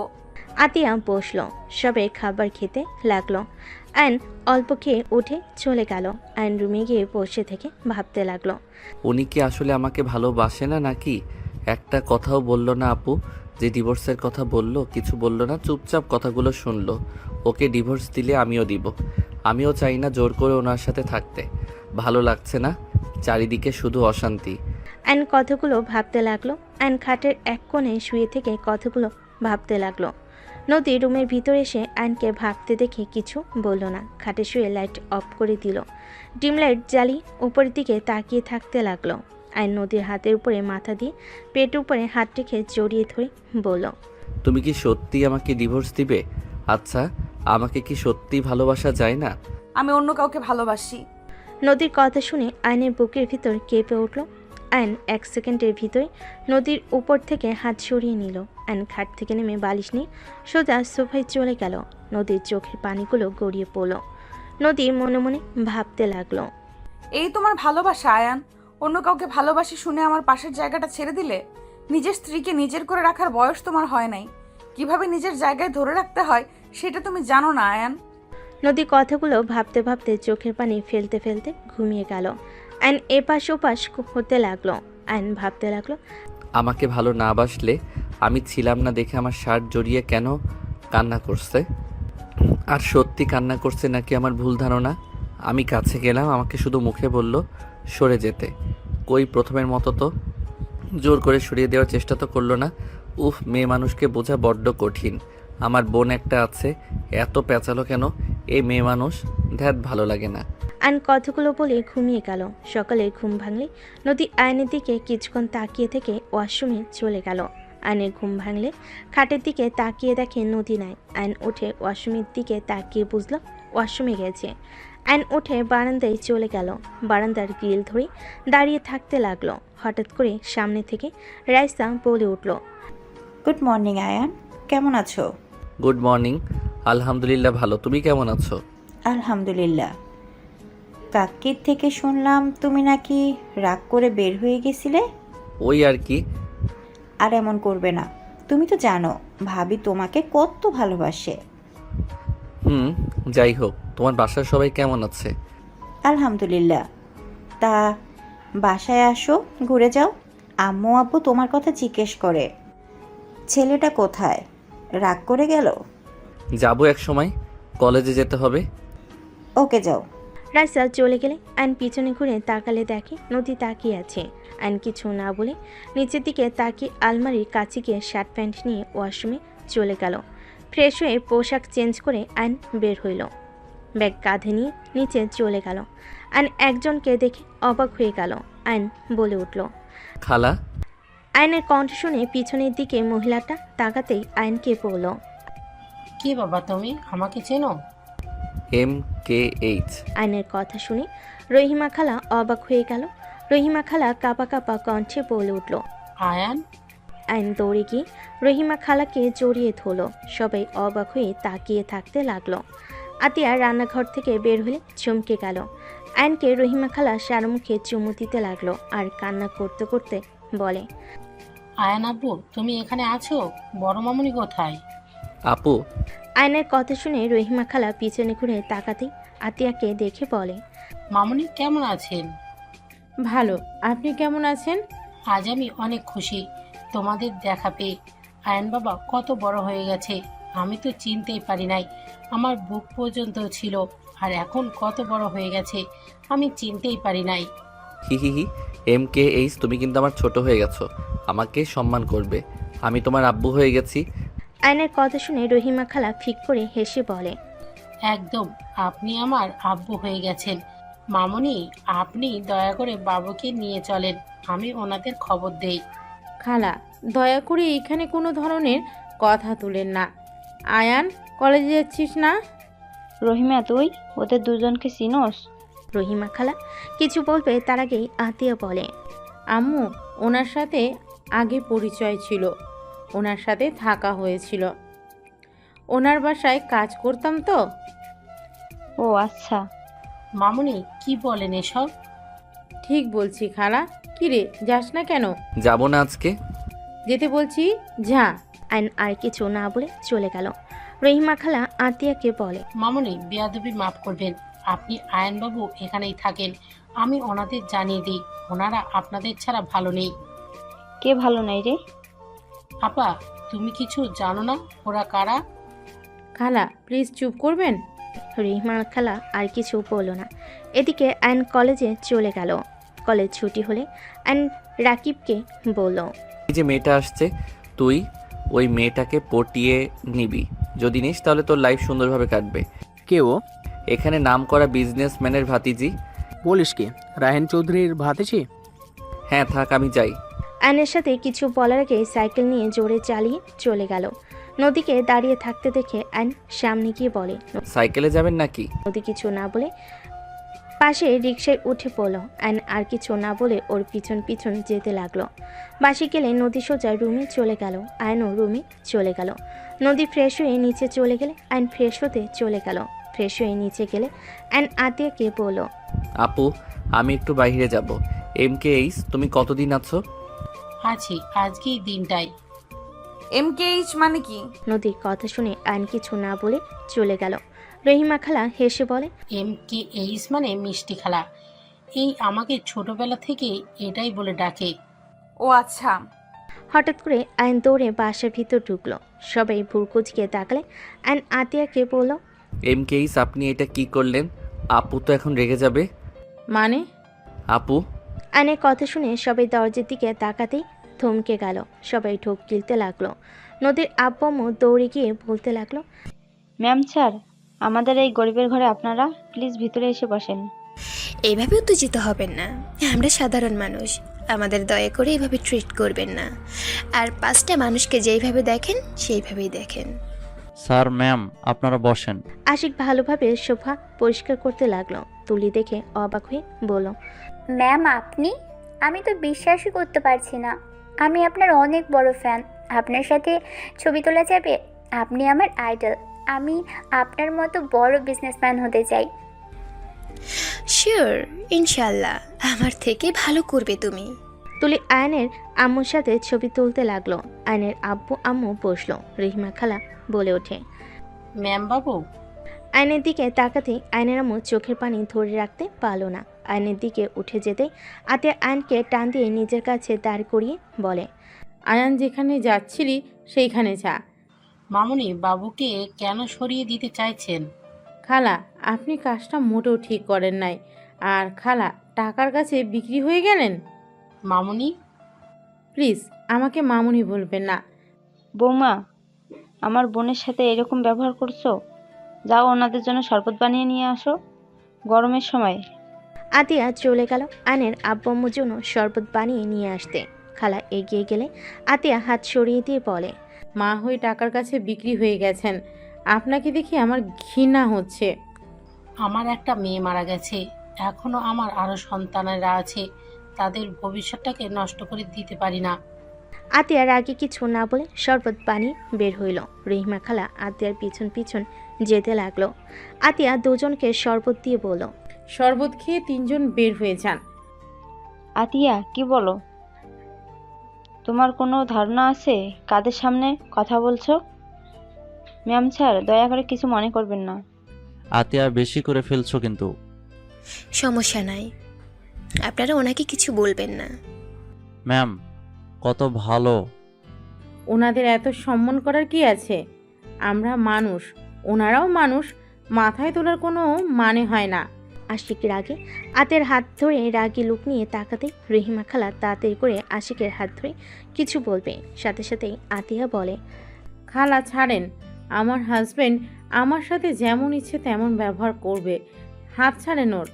আতিয়া বসলো, সবে খাবার খেতে লাগলো। আয়ন অল্প খেয়ে উঠে চলে গেল। আয়ন রুমে গিয়ে বসে থেকে ভাবতে লাগলো। উনি কি আসলে আমাকে ভালোবাসে না নাকি? একটা কথাও বলল না আপু, যে ডিভোর্সের কথা বলল কিছু বলল না, চুপচাপ কথাগুলো শুনলো। ওকে ডিভোর্স দিলে আমিও দিব। আমিও চাই না জোর করে ওনার সাথে থাকতে। ভালো লাগছে না, চারিদিকে শুধু অশান্তি। আয়ন কথাগুলো ভাবতে লাগলো। আয়ন খাটের এক কোণে শুয়ে থেকে কথাগুলো ভাবতে লাগলো। নদী রুমের ভিতরে এসে আয়নকে ভাবতে দেখে কিছু বলল না। খাটে শুয়ে লাইট অফ করে দিল। ডিম লাইট জ্বালিয়ে উপরের দিকে তাকিয়ে থাকতে লাগলো। আয়ন নদীর হাতের উপরে মাথা দিয়ে পেট উপরে হাত রেখে জড়িয়ে ধরে বলল, তুমি কি সত্যি আমাকে ডিভোর্স দিবে? আচ্ছা, আমাকে কি সত্যি ভালোবাসা যায় না? আমি অন্য কাউকে ভালোবাসি। নদীর কথা শুনে আয়নের বুকের ভিতর কেঁপে উঠল। আয়ন এক সেকেন্ডের ভিতরে নদীর উপর থেকে হাত সরিয়ে নিল। আয়ন খাট থেকে নেমে বালিশ নিয়ে সোজা সোফায় চলে গেল। নদীর চোখের পানিগুলো গড়িয়ে পড়ল। নদী মনে মনে ভাবতে লাগলো, এই তোমার ভালোবাসা আয়ান? অন্য কাউকে ভালোবাসি শুনে আমার পাশের জায়গাটা ছেড়ে দিলে? নিজের স্ত্রীকে নিজের করে রাখার বয়স তোমার হয় নাই। কিভাবে নিজের জায়গায় ধরে রাখতে হয় সেটা তুমি জানো না আয়ান। নদী কথাগুলো ভাবতে ভাবতে চোখের পানি ফেলতে ফেলতে ঘুমিয়ে গেল। আয়ন এপাশ ওপাশ হতে লাগলো। আয়ন ভাবতে লাগলো, আমাকে ভালো না বাসলে আমি ছিলাম না দেখে আমার শার্ট জড়িয়ে কেন কান্না করছে? আর সত্যি কান্না করছে নাকি আমার ভুল ধারণা? আমি কাছে গেলাম, আমাকে শুধু মুখে বলল সরে যেতে। কই প্রথমের মতো তো জোর করে সরিয়ে দেওয়ার চেষ্টা তো করলো না। উফ, মেয়ে মানুষকে বোঝা বড্ড কঠিন। আমার বোন একটা আছে, এত পেঁচালো কেন এই মেয়ে মানুষ, ধ্যাত ভালো লাগে না। আয়ন কথাগুলো বলে ঘুমিয়ে গেল। সকালে ঘুম ভাঙলে নদী আয়নের দিকে কিছুক্ষণ তাকিয়ে থেকে ওয়াশরুমে চলে গেল। আয়নের ঘুম ভাঙলে খাটের দিকে তাকিয়ে দেখে নদী নাই। আয়ন উঠে ওয়াশরুমের দিকে তাকিয়ে বুঝল ওয়াশরুমে গেছে। আয়ন উঠে বারান্দায় চলে গেল। বারান্দার গ্রিল ধরে দাঁড়িয়ে থাকতে লাগলো। হঠাৎ করে সামনে থেকে রাইসা বলে উঠল, গুড মর্নিং আয়ান, কেমন আছো? Good morning. আলহামদুলিল্লাহ ভালো, তুমি কেমন আছো? আলহামদুলিল্লাহ। কাকির থেকে শুনলাম তুমি নাকি রাগ করে বের হয়ে গেছিলে। ওই আর কি। আর এমন করবে না, তুমি তো জানো ভাবি তোমাকে কত ভালোবাসে। যাই হোক, তোমার বাসার সবাই কেমন আছে? আলহামদুলিল্লাহ। তা বাসায় আসো, ঘুরে যাও। আম্মু আব্বু তোমার কথা জিজ্ঞেস করে। ছেলেটা কোথায়, রাগ করে গেল? যাবো এক সময়, কলেজে যেতে হবে। ওকে যাও। রাইসা চলে গেলে আয়ন পিছনে ঘুরে তাকালে দেখে নদী তাকিয়ে আছে। আয়ন কিছু না বলে নিচের দিকে তাকিয়ে আলমারির কাছে গিয়ে শার্ট প্যান্ট নিয়ে ওয়াশরুমে চলে গেল। ফ্রেশ হয়ে পোশাক চেঞ্জ করে আয়ন বের হইল। ব্যাগ কাঁধে নিয়ে নিচে চলে গেল। আয়ন একজনকে দেখে অবাক হয়ে গেল। আয়ন বলে উঠল, খালা। আয়নের কণ্ঠ শুনে পিছনের দিকে মহিলাটা তাকাতেই আয়নকে বলল, কে বাবা তুমি, আমাকে চেনো? MKH। আয়নের কথা শুনে রহিমা খালা অবাক হয়ে গেল। রহিমা খালা কাঁপা কাঁপা কণ্ঠে বলে উঠল, আয়ান। আয়ন দৌড়ে গিয়ে রহিমা খালাকে জড়িয়ে ধরল। সবাই অবাক হয়ে তাকিয়ে থাকতে লাগলো। আতিয়া রান্নাঘর থেকে বের হলে চমকে গেল। আয়নকে রহিমা খালা সারমুখে চুমু দিতে লাগলো আর কান্না করতে করতে বলে, আয়ান আব্বু তুমি এখানে আছো? বড় মামুনি কোথায়? আপু। আয়নের কথা শুনে রহিমা খালা পিছনে ঘুরে তাকাতেই আতিয়াকে দেখে বলে, মামুনি কেমন আছেন? ভালো, আপনি কেমন আছেন? আজ আমি অনেক খুশি তোমাদের দেখা পেয়ে। আয়ান বাবা কত বড় হয়ে গেছে, আমি তো চিনতেই পারি নাই। আমার বুক পর্যন্ত ছিল, আর এখন কত বড় হয়ে গেছে আমি চিনতেই পারি নাই। হি হি হি। MKH, তুমি কিন্তু আমার ছোট হয়ে গেছো। আমাকে সম্মান করবে। আমি তোমার আব্বু হয়ে গেছি। আয়নের কথা শুনে রহিমা খালা ফিক করে হেসে বলে, একদম, আপনি আমার আব্বু হয়ে গেছেন। মামুনি, আপনি দয়া করে বাবুকে নিয়ে চলেন, আমি ওনাদের খবর দেই। খালা, দয়া করে এখানে কোনো ধরনের কথা তুলেন না। আয়ান, কলেজে যাচ্ছিস না? রহিমা, তুই ওদের দুজনকে চিনোস? রহিমা খালা কিছু বলবে তার আগেই আতিয়া বলে, আম্মু, ওনার সাথে আগে পরিচয় ছিল, ওনার সাথে থাকা হয়েছিল, ওনার বাসায় কাজ করতাম তো। ও আচ্ছা। মামুনি, কি বলেন এসব? ঠিক বলছি খালা। কিরে, যাস না কেন? যাব না আজকে। যেতে বলছি, যা। আয়ন আর কিছু না বলে চলে গেল। রহিমা খালা আতিয়াকে বলে, মামুনি, বেয়াদবি মাফ করবেন। আপনি আয়নবাবু এখানেই থাকেন, আমি ওনাদের জানিয়ে দিই, ওনারা আপনাদের ছাড়া ভালো নেই। কে ভালো নাই রে? আপা, তুমি কিছু জানো না ওরা কারা? খালা, প্লিজ চুপ করবেন। রহিমা খালা আর কিছু বলল না। এদিকে আয়ন কলেজে চলে গেল। কলেজ ছুটি হলে আয়ন রাকিবকে বলল, এই যে মেয়েটা আসছে, তুই ওই মেয়েটাকে পটিয়ে নিবি। যদি নিস তাহলে তোর লাইফ সুন্দরভাবে কাটবে। কে ও? এখানে নাম করা বিজনেসম্যানের ভাতিজি। বলিস কি, রায়হান চৌধুরীর ভাতিজি? হ্যাঁ, থাক, আমি যাই। আয়নের সাথে কিছু বলার আগে সাইকেল নিয়ে জোরে চালিয়ে চলে গেল। নদীকে দাঁড়িয়ে থাকতে দেখে আয়ন সামনে গিয়ে বলে, সাইকেলে যাবেন নাকি? নদী কিছু না বলে পাশে রিকশায় উঠে পড়ল। আয়ন আর কিছু না বলে ওর পিছন পিছন যেতে লাগলো। বাসে গেলে নদী সোজা রুমে চলে গেল। আয়নও রুমে চলে গেল। নদী ফ্রেশ হয়ে নিচে চলে গেলে আয়ন ফ্রেশ হতে চলে গেল। ফ্রেশ হয়ে নিচে গেলে আয়ন আতিয়াকে বলল, আপু, আমি একটু বাইরে যাব। MKH, তুমি কতদিন আছো? আছি, আজকেই দিনটাই। MKH মানে কি? নদীর কথা শুনে আয়ন কিছু না বলে চলে গেল। রহিমা খালা হেসে বলে, MKH মানে মিষ্টি খালা। এই আমাকে ছোটবেলা থেকে এটাই বলে ডাকে। ও আচ্ছা। হঠাৎ করে আয়ন দৌড়ে বাসার ভিতর ঢুকলো। সবাই ভুরকুচকে তাকালে আয়ন আতিয়াকে বলল, MKH, আপনি এটা কি করলেন? আপু তো এখন রেগে যাবে। মানে? আপু, আয়নের কথা শুনে সবাই দরজার দিকে তাকাতেই থমকে গেল। সবাই ঢোক গিলতে লাগলো। নদীর আব্বু দৌড়ে গিয়ে বলতে লাগলো, ম্যাম স্যার, আমাদের এই গরিবের ঘরে আপনারা প্লিজ ভিতরে এসে বসেন। এইভাবে উত্তেজিত হবেন না, আমরা সাধারণ মানুষ, আমাদের দয়া করে এভাবে ট্রিট করবেন না। আর পাঁচটা মানুষকে যেইভাবে দেখেন সেইভাবেই দেখেন। স্যার, ম্যাম, আপনারা বসেন। আশিক ভালোভাবে সোফা পরিষ্কার করতে লাগলো। তুলি দেখে অবাক হয়ে বলল, ম্যাম, আপনি? আমি তো বিশ্বাসই করতে পারছি না। আমি আপনার অনেক বড় ফ্যান। আপনার সাথে ছবি তোলা যাবে? আপনি আমার আইডল। আমি আপনার মতো বড় বিজনেসম্যান হতে চাই। শিওর, ইনশাল্লাহ আমার থেকে ভালো করবে তুমি। তুলি আয়নের আম্মুর সাথে ছবি তুলতে লাগলো। আয়নের আব্বু আম্মু বসলো। রহিমা খালা বলে ওঠে, ম্যাম বাবু। আয়নের দিকে তাকাতেই আয়নের আম্মু চোখের পানি ধরে রাখতে পারল না। আয়নের দিকে উঠে যেতে আতিয়া আয়নকে টান দিয়ে নিজের কাছে দাঁড় করিয়ে বলে, আয়ান, যেখানে যাচ্ছিলি সেইখানে যা। মামুনি, বাবুকে কেন সরিয়ে দিতে চাইছেন? খালা, আপনি কাজটা মোটেও ঠিক করেন নাই। আর খালা, টাকার কাছে বিক্রি হয়ে গেলেন। মামুনি, প্লিজ আমাকে মামুনি বলবেন না। বৌমা, আমার বোনের সাথে এরকম ব্যবহার করছো? যাও, ওনাদের জন্য শরবত বানিয়ে নিয়ে আসো, গরমের সময়। আতিয়া চলে গেল আয়নের আব্বু আম্মুর জন্য শরবত বানিয়ে নিয়ে আসতে। খালা এগিয়ে গেলে আতিয়া হাত সরিয়ে দিয়ে বলে, মা হয়ে টাকার কাছে বিক্রি হয়ে গেছেন। আপনাকে দেখে আমার ঘৃণা হচ্ছে। আমার একটা মেয়ে মারা গেছে, এখনো আমার আরো সন্তানেরা আছে, তাদের ভবিষ্যৎটাকে নষ্ট করে দিতে পারি না। আতিয়ার আগে কিছু না বলে শরবত বানিয়ে বের হইল। রহিমা খালা আতিয়ার পিছন পিছন যেতে লাগলো। আতিয়া দুজনকে শরবত দিয়ে বলল, শরবত খেয়ে তিনজন বের হয়ে যান। আতিয়া, কি বলো? তোমার কোনো ধারণা আছে কাদের সামনে কথা বলছো? ম্যাম স্যার, দয়া করে কিছু মনে করবেন না। আতিয়া, বেশি করে ফেলছো কিন্তু। সমস্যা নাই, আপনারা ওনাকে কিছু বলবেন না। ম্যাম, কত ভালো। ওনাদের এত সম্মান করার কি আছে? আমরা মানুষ, ওনারাও মানুষ, মাথায় তোলার কোনো মানে হয় না। আশিক রাগে আতের হাত ধরে রাগী লুক নিয়ে তাকাতে রহিমা খালা তাড়াতাড়ি করে আশিকের হাত ধরে কিছু বলবে, সাথে সাথেই আতিয়া বলে, খালা ছাড়েন, আমার হাজবেন্ড আমার সাথে যেমন ইচ্ছে তেমন ব্যবহার করবে, হাত ছাড়েন ওর।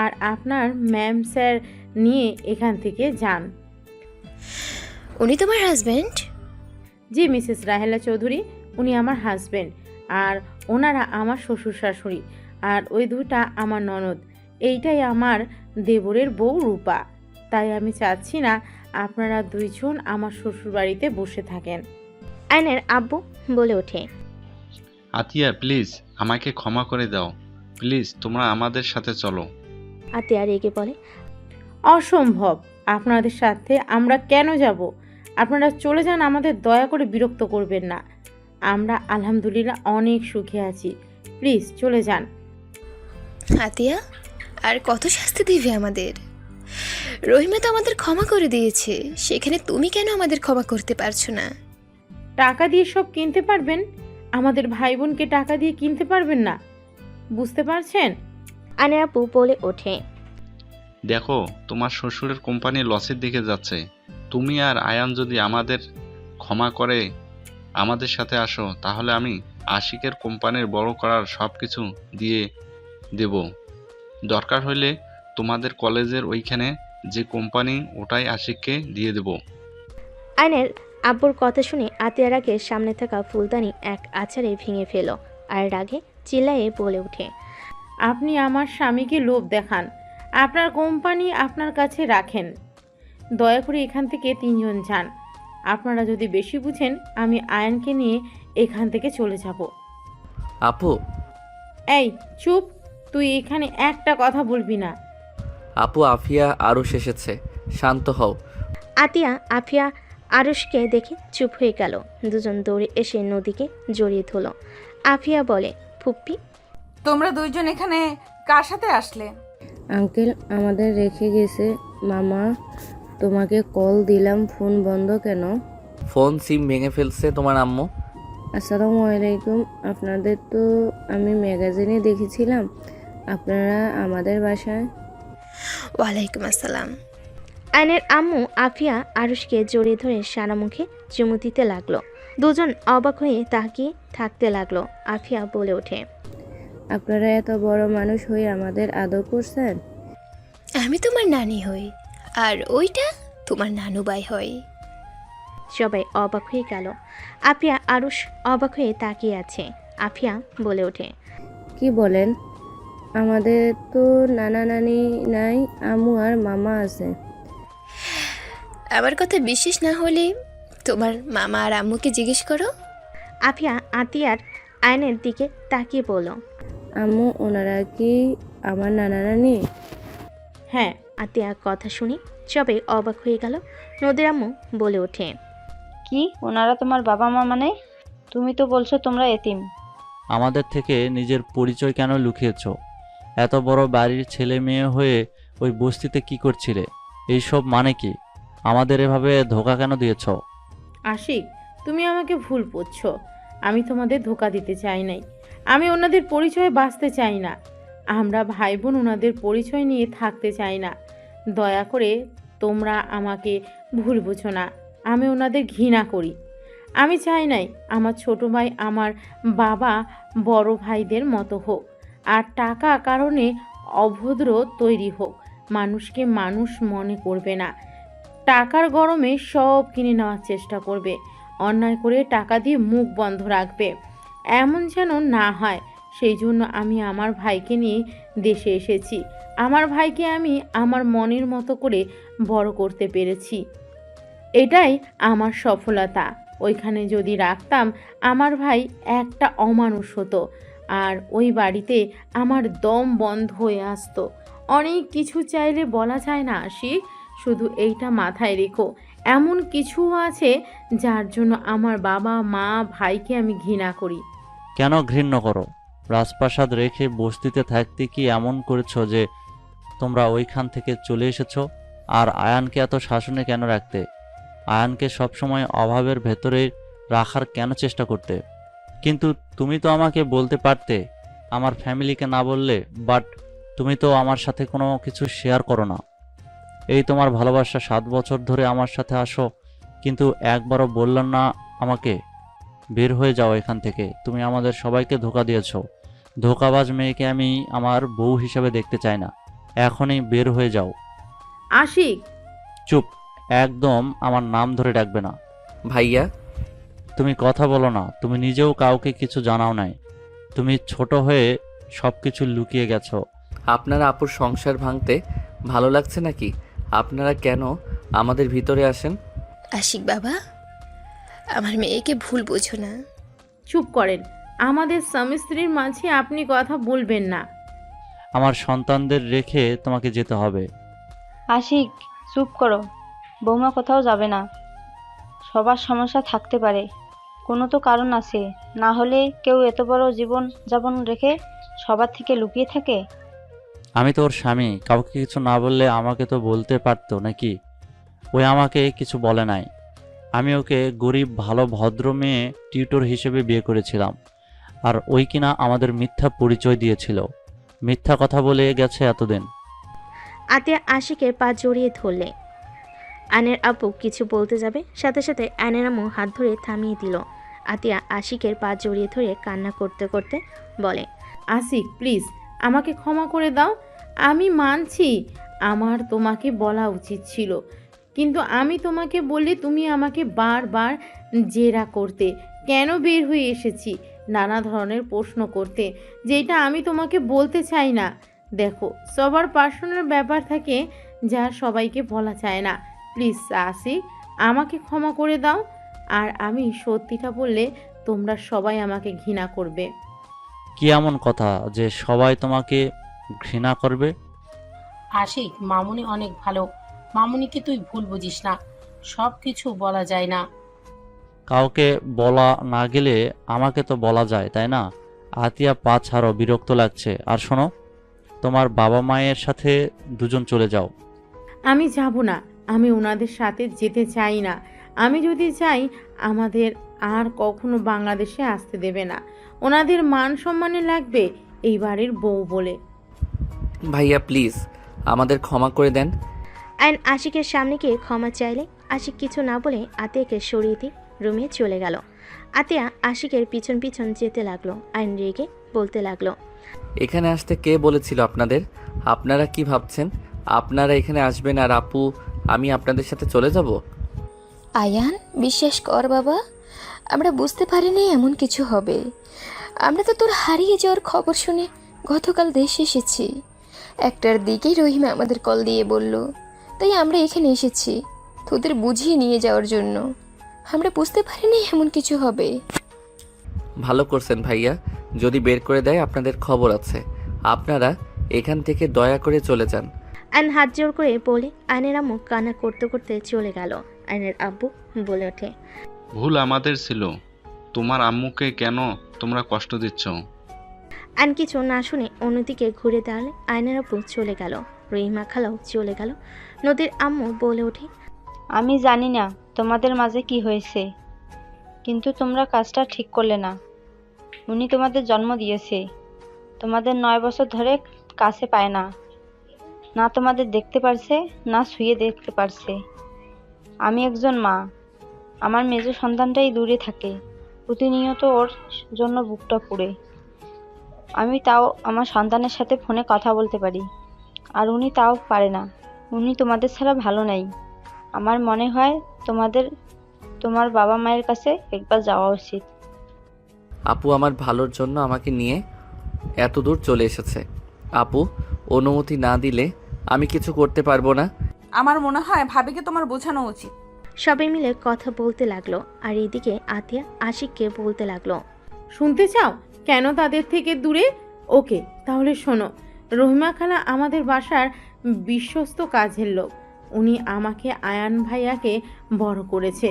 আর আপনার ম্যাম স্যার নিয়ে এখান থেকে যান। উনি তোমার হাজব্যান্ড? জি মিসেস রাহেলা চৌধুরী, উনি আমার হাজবেন্ড, আর ওনারা আমার শ্বশুর শাশুড়ি, আর ওই দুটা আমার ননদ। এইটাই আমার দেবরের বউ রূপা। তাই আমি চাচ্ছি না আপনারা দুইজন আমার শ্বশুর বাড়িতে বসে থাকেন। আয়নের আব্বু বলে ওঠে, আতিয়া প্লিজ আমাকে ক্ষমা করে দাও, প্লিজ তোমরা আমাদের সাথে চলো। আতিয়া রেগে বলে, অসম্ভব, আপনাদের সাথে আমরা কেন যাব? আপনারা চলে যান, আমাদের দয়া করে বিরক্ত করবেন না। আমরা আলহামদুলিল্লাহ অনেক সুখে আছি, প্লিজ চলে যান। আতিয়া, আর কত শাস্তি দিবে আমাদের? রহিমা তো আমাদের ক্ষমা করে দিয়েছে, সেখানে তুমি কেন আমাদের ক্ষমা করতে পারছো না? টাকা দিয়ে সব কিনতে পারবেন, আমাদের ভাই বোনকে টাকা দিয়ে কিনতে পারবেন না, বুঝতে পারছেন? আয়নের আব্বু বলে ওঠে, দেখো তোমার শ্বশুরের কোম্পানি লসের দিকে যাচ্ছে, তুমি আর আয়ান যদি আমাদের ক্ষমা করে আমাদের সাথে আসো, তাহলে আমি আশিকের কোম্পানির বড় করার সব কিছু দিয়ে দেব। দরকার হলে তোমাদের কলেজের ওইখানে যে কোম্পানি, ওটাই আশিককে দিয়ে দেব। আয়নের আব্বুর কথা শুনে আতিয়ার আগে সামনে থাকা ফুলদানি এক আছাড়ে ভেঙে ফেল আর রাগে চিল্লায়ে বলে ওঠে, আপনি আমার স্বামীকে লোভ দেখান, আপনার কোম্পানি আপনার কাছে রাখেন। দয়া করে এখান থেকে তিনজন যান। আপনারা যদি বেশি বুঝেন, আমি আয়নকে নিয়ে এখান থেকে চলে যাব। আপু, এই চুপ, তুই এখানে একটা কথা বলবি না। আপু আফিয়া আরুষ এসেছে, শান্ত হও। আতিয়া আফিয়া আরুষকে দেখে চুপ হয়ে গেল। দুজন দৌড়ে এসে নদীকে জড়িয়ে ধরল। আফিয়া বলে, ফুপ্পি, তোমরা দুইজন এখানে কার সাথে আসলে? আঙ্কেল আমাদের রেখে গেছে। মামা, তোমাকে কল দিলাম, ফোন বন্ধ কেন? ফোন সিম ভেঙে ফেলছে তোমার আম্মু। আসসালামু আলাইকুম। আপনাদের তো আমি ম্যাগাজিনে দেখেছিলাম আপনারা আমাদের বাসায়। ওয়ালাইকুম আসসালাম। আয়নের আম্মু আফিয়া আরুষকে জড়িয়ে ধরে সারা মুখে চুমু দিতে লাগলো। দুজন অবাক হয়ে তাকিয়ে থাকতে লাগলো। আফিয়া বলে ওঠে, আপনারা এত বড় মানুষ হয়ে আমাদের আদর করছেন। আমি তোমার নানি হই, আর ওইটা তোমার নানু ভাই হয়। সবাই অবাক হয়ে গেল। আফিয়া আরুষ অবাক হয়ে তাকিয়ে আছে। আফিয়া বলে ওঠে, কি বলেন? আমাদের তো নানা নানি নাই, আম্মু আর মামা আছে। আমার কথা বিশ্বাস না হলে তোমার মামা আর আম্মুকে জিজ্ঞেস করো। আফিয়া আতিয়ার আয়নের দিকে তাকিয়ে বলল, আম্মু, ওনারা কি আমার নানা নানি? হ্যাঁ। আতিয়া কথা শুনে সবাই অবাক হয়ে গেল। নদীর আম্মু বলে ওঠে, কি ওনারা তোমার বাবা মা মানে? তুমি তো বলছো তোমরা এতিম। আমাদের থেকে নিজের পরিচয় কেন লুকিয়েছ? এত বড় বাড়ির ছেলে মেয়ে হয়ে ওই বস্তিতে কি করছিলে? এইসব মানে কি? আমাদের এভাবে ধোকা কেন দিয়েছ? আশিক, তুমি আমাকে ভুল বুঝছো। আমি তোমাদের ধোকা দিতে চাই নাই। আমি ওনাদের পরিচয়ে বাঁচতে চাই না। আমরা ভাই বোন ওনাদের পরিচয় নিয়ে থাকতে চাই না। দয়া করে তোমরা আমাকে ভুল বুঝো না। আমি ওনাদের ঘৃণা করি। আমি চাই নাই আমার ছোট ভাই আমার বাবা বড় ভাইদের মতো হোক, আর টাকা কারণে অভদ্র তৈরি হোক। মানুষকে মানুষ মনে করবে না, টাকার গরমে সব কিনে নেওয়ার চেষ্টা করবে, অন্যায় করে টাকা দিয়ে মুখ বন্ধ রাখবে। এমন যেন না হয়। সেই জন্য আমি আমার ভাইকে নিয়ে দেশে এসেছি। আমার ভাইকে আমি আমার মনের মতো করে বড় করতে পেরেছি, এটাই আমার সফলতা। ওইখানে যদি রাখতাম, আমার ভাই একটা অমানুষ হতো, আর ওই বাড়িতে আমার দম বন্ধ হয়ে আসতো। অনেক কিছু চাইলে বলা যায় না আশিক, শুধু এইটা মাথায় রেখো, এমন কিছু আছে যার জন্য আমার বাবা মা ভাইকে আমি ঘৃণা করি। কেন ঘৃণ্য করো? রাজপ্রাসাদ রেখে বস্তিতে থাকতে কি এমন করেছো যে তোমরা ওইখান থেকে চলে এসেছো? আর আয়ানকে এত শাসনে কেন রাখতে? আয়ানকে সবসময় অভাবের ভেতরে রাখার কেন চেষ্টা করতে? কিন্তু তুমি তো আমাকে বলতে পারতে, আমার ফ্যামিলিকে না বললে। বাট তুমি তো আমার সাথে কোনো কিছু শেয়ার করো না। এই তোমার ভালোবাসা 7 বছর ধরে আমার সাথে আসো, কিন্তু একবারও বললাম না আমাকে। বের হয়ে যাও এখান থেকে। তুমি আমাদের সবাইকে ধোঁকা দিয়েছো। ধোঁকাবাজ মেয়েকে আমি আমার বউ হিসেবে দেখতে চাই না। এখনই বের হয়ে যাও। আশিক, চুপ, একদম আমার নাম ধরে ডাকবে না। ভাইয়া, তুমি কথা বলো না। তুমি নিজেও কাউকে কিছু জানাও নাই। তুমি ছোট হয়ে সব কিছু লুকিয়ে গেছো। আপনারা আপুর সংসার ভাঙতে ভালো লাগছে নাকি? আপনারা কেন আমাদের ভিতরে আসেন? আশিক বাবা, আমার মেয়েকে ভুল বোঝো না। চুপ করেন। আমাদের স্বামী স্ত্রীর মাঝে আপনি কথা বলবেন না। আমার সন্তানদের রেখে তোমাকে যেতে হবে। আশিক, চুপ করো। বৌমা কোথাও যাবে না। সবার সমস্যা থাকতে পারে, কোনো তো কারণ আছে। না হলে কেউ এত বড় জীবন যাপন রেখে সবার থেকে লুকিয়ে থাকে? আমি তো ওর স্বামী। কাউকে কিছু না বললে আমাকে তো বলতে পারতো নাকি? ওই আমাকে কিছু বলে নাই। আমি ওকে গরিব ভালো ভদ্র মেয়ে টিউটর হিসেবে বিয়ে করেছিলাম। আর ওই কিনা আমাদের মিথ্যা পরিচয় দিয়েছিল। মিথ্যা কথা বলে গেছে এতদিন। আতিয়া আশিকের পা জড়িয়ে ধরলে। আয়নের আব্বু কিছু বলতে যাবে, সাথে সাথে আয়নের আম্মু হাত ধরে থামিয়ে দিল। আতিয়া আশিকের পা জড়িয়ে ধরে কান্না করতে করতে বলে, আশিক প্লিজ, আমাকে ক্ষমা করে দাও। আমি মানছি আমার তোমাকে বলা উচিত ছিল, কিন্তু আমি তোমাকে বললে তুমি আমাকে বারবার জেরা করতে, কেন বের হয়ে এসেছি নানা ধরনের প্রশ্ন করতে, যেটা আমি তোমাকে বলতে চাই না। দেখো, সবার পার্সোনাল ব্যাপার থাকে যা সবাইকে বলা যায় না। প্লিজ আশিক, আমাকে ক্ষমা করে দাও। আর আমি সত্যিটা বললে তোমরা সবাই আমাকে ঘৃণা করবে। কি এমন কথা যে সবাই তোমাকে ঘৃণা করবে? আশিক, মামুনি অনেক ভালো। মামুনিকে তুই ভুল বুঝিস না। সব কিছু বলা যায় না। কাউকে বলা না গেলে আমাকে তো বলা যায়, তাই না? আতিয়া, পা ছাড়ো, বিরক্ত লাগছে। আর শোনো, তোমার বাবা মায়ের সাথে দুজন চলে যাও। আমি যাব না। আমি ওনাদের সাথে যেতে চাই না। আমি যদি চাই আমাদের আর কখনো বাংলাদেশে আসতে দেবে না। ওনাদের মান সম্মানে লাগবে এই বাড়ির বউ বলে। ভাইয়া প্লিজ আমাদের ক্ষমা করে দেন। আয়ন আশিকের সামনে গিয়ে ক্ষমা চাইলে আশিক কিছু না বলে আতিয়াকে সরিয়ে দিয়ে রুমে চলে গেল। আতিয়া আশিকের পিছন পিছন যেতে লাগলো। আয়ন রেগে বলতে লাগলো, এখানে আসতে কে বলেছিল আপনাদের? আপনারা কি ভাবছেন আপনারা এখানে আসবেন আর আপু আমি আপনাদের সাথে চলে যাব? আয়ান, বিশ্বাস কর বাবা, আমরা বুঝতে পারিনি এমন কিছু হবে। আমরা তো তোর হারিয়ে যাওয়ার খবর শুনে গতকাল দেশে এসেছি। 1টার দিকেই রহিমা আমাদের কল দিয়ে বলল, তাই আমরা এখানে এসেছি তোদের বুঝিয়ে নিয়ে যাওয়ার জন্য। আমরা বুঝতে পারিনি এমন কিছু হবে। ভালো করছেন ভাইয়া, যদি বের করে দেয় আপনাদের খবর আছে। আপনারা এখান থেকে দয়া করে চলে যান। আয়ন হাত জোর করে বলে আয়নের আম্মু কান্না করতে করতে চলে গেল। আয়নের আব্বু বলে ওঠে, ভুল আমাদের ছিল। তোমার আম্মুকে কেন তোমরা কষ্ট দিচ্ছ? আয়ন কিছু না শুনে অন্যদিকে ঘুরে দাঁড়ালে আয়নের আব্বু চলে গেল। রহিমা খালাও চলে গেল। নদীর আম্মু বলে ওঠে, আমি জানি না তোমাদের মাঝে কি হয়েছে, কিন্তু তোমরা কাজটা ঠিক করলে না। উনি তোমাদের জন্ম দিয়েছে, তোমাদের 9 বছর ধরে কাছে পায় না, না তোমাদের দেখতে পারছে না ছুঁয়ে দেখতে পারছে। আমি একজন মা, আমার মেজ সন্তানটাই দূরে থাকে, প্রতিনিয়ত ওর জন্য বুকটা পুড়ে। আমি তাও আমার সন্তানের সাথে ফোনে কথা বলতে পারি, আর উনি তাও পারে না। উনি তোমাদের ছাড়া ভালো নাই। আমার মনে হয় তোমার বাবা মায়ের কাছে একবার যাওয়া উচিত। আপু আমার ভালোর জন্য আমাকে নিয়ে এত দূর চলে এসেছে। আপু অনুমতি না দিলে আমি কিছু করতে পারবো না। আমার মনে হয় ভাবিকে তোমার বোঝানো উচিত। সবাই মিলে কথা বলতে লাগলো। আর এদিকে আতিয়া আশিককে বলতে লাগলো, শুনতে চাও কেন তাদের থেকে দূরে? ওকে, তাহলে শোনো। রহিমা খালা আমাদের বাসার বিশ্বস্ত কাজের লোক। উনি আমাকে আয়ান ভাইয়াকে বড় করেছে।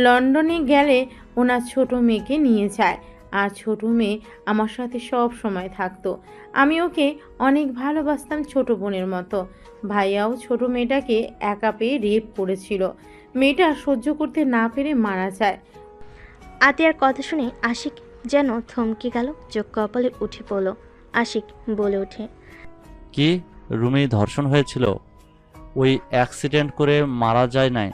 লন্ডনে গেলে ওনার ছোট মেয়েকে নিয়ে যায়, আর ছোট মেয়ে আমার সাথে সব সময় থাকতো। আমি ওকে অনেক ভালোবাসতাম, ছোট বোনের মতো। ভাইয়াও ছোট মেয়েটাকে একা পেয়ে রেপ করেছিল। মেয়েটা সহ্য করতে না পেরে মারা যায়। আতিয়ার কথা শুনে আশিক যেন থমকে গেল, চোখ কপালে উঠে পড়ল। আশিক বলে ওঠে, কি রুমি ধর্ষণ হয়েছিল? ওই অ্যাক্সিডেন্ট করে মারা যায় নাই?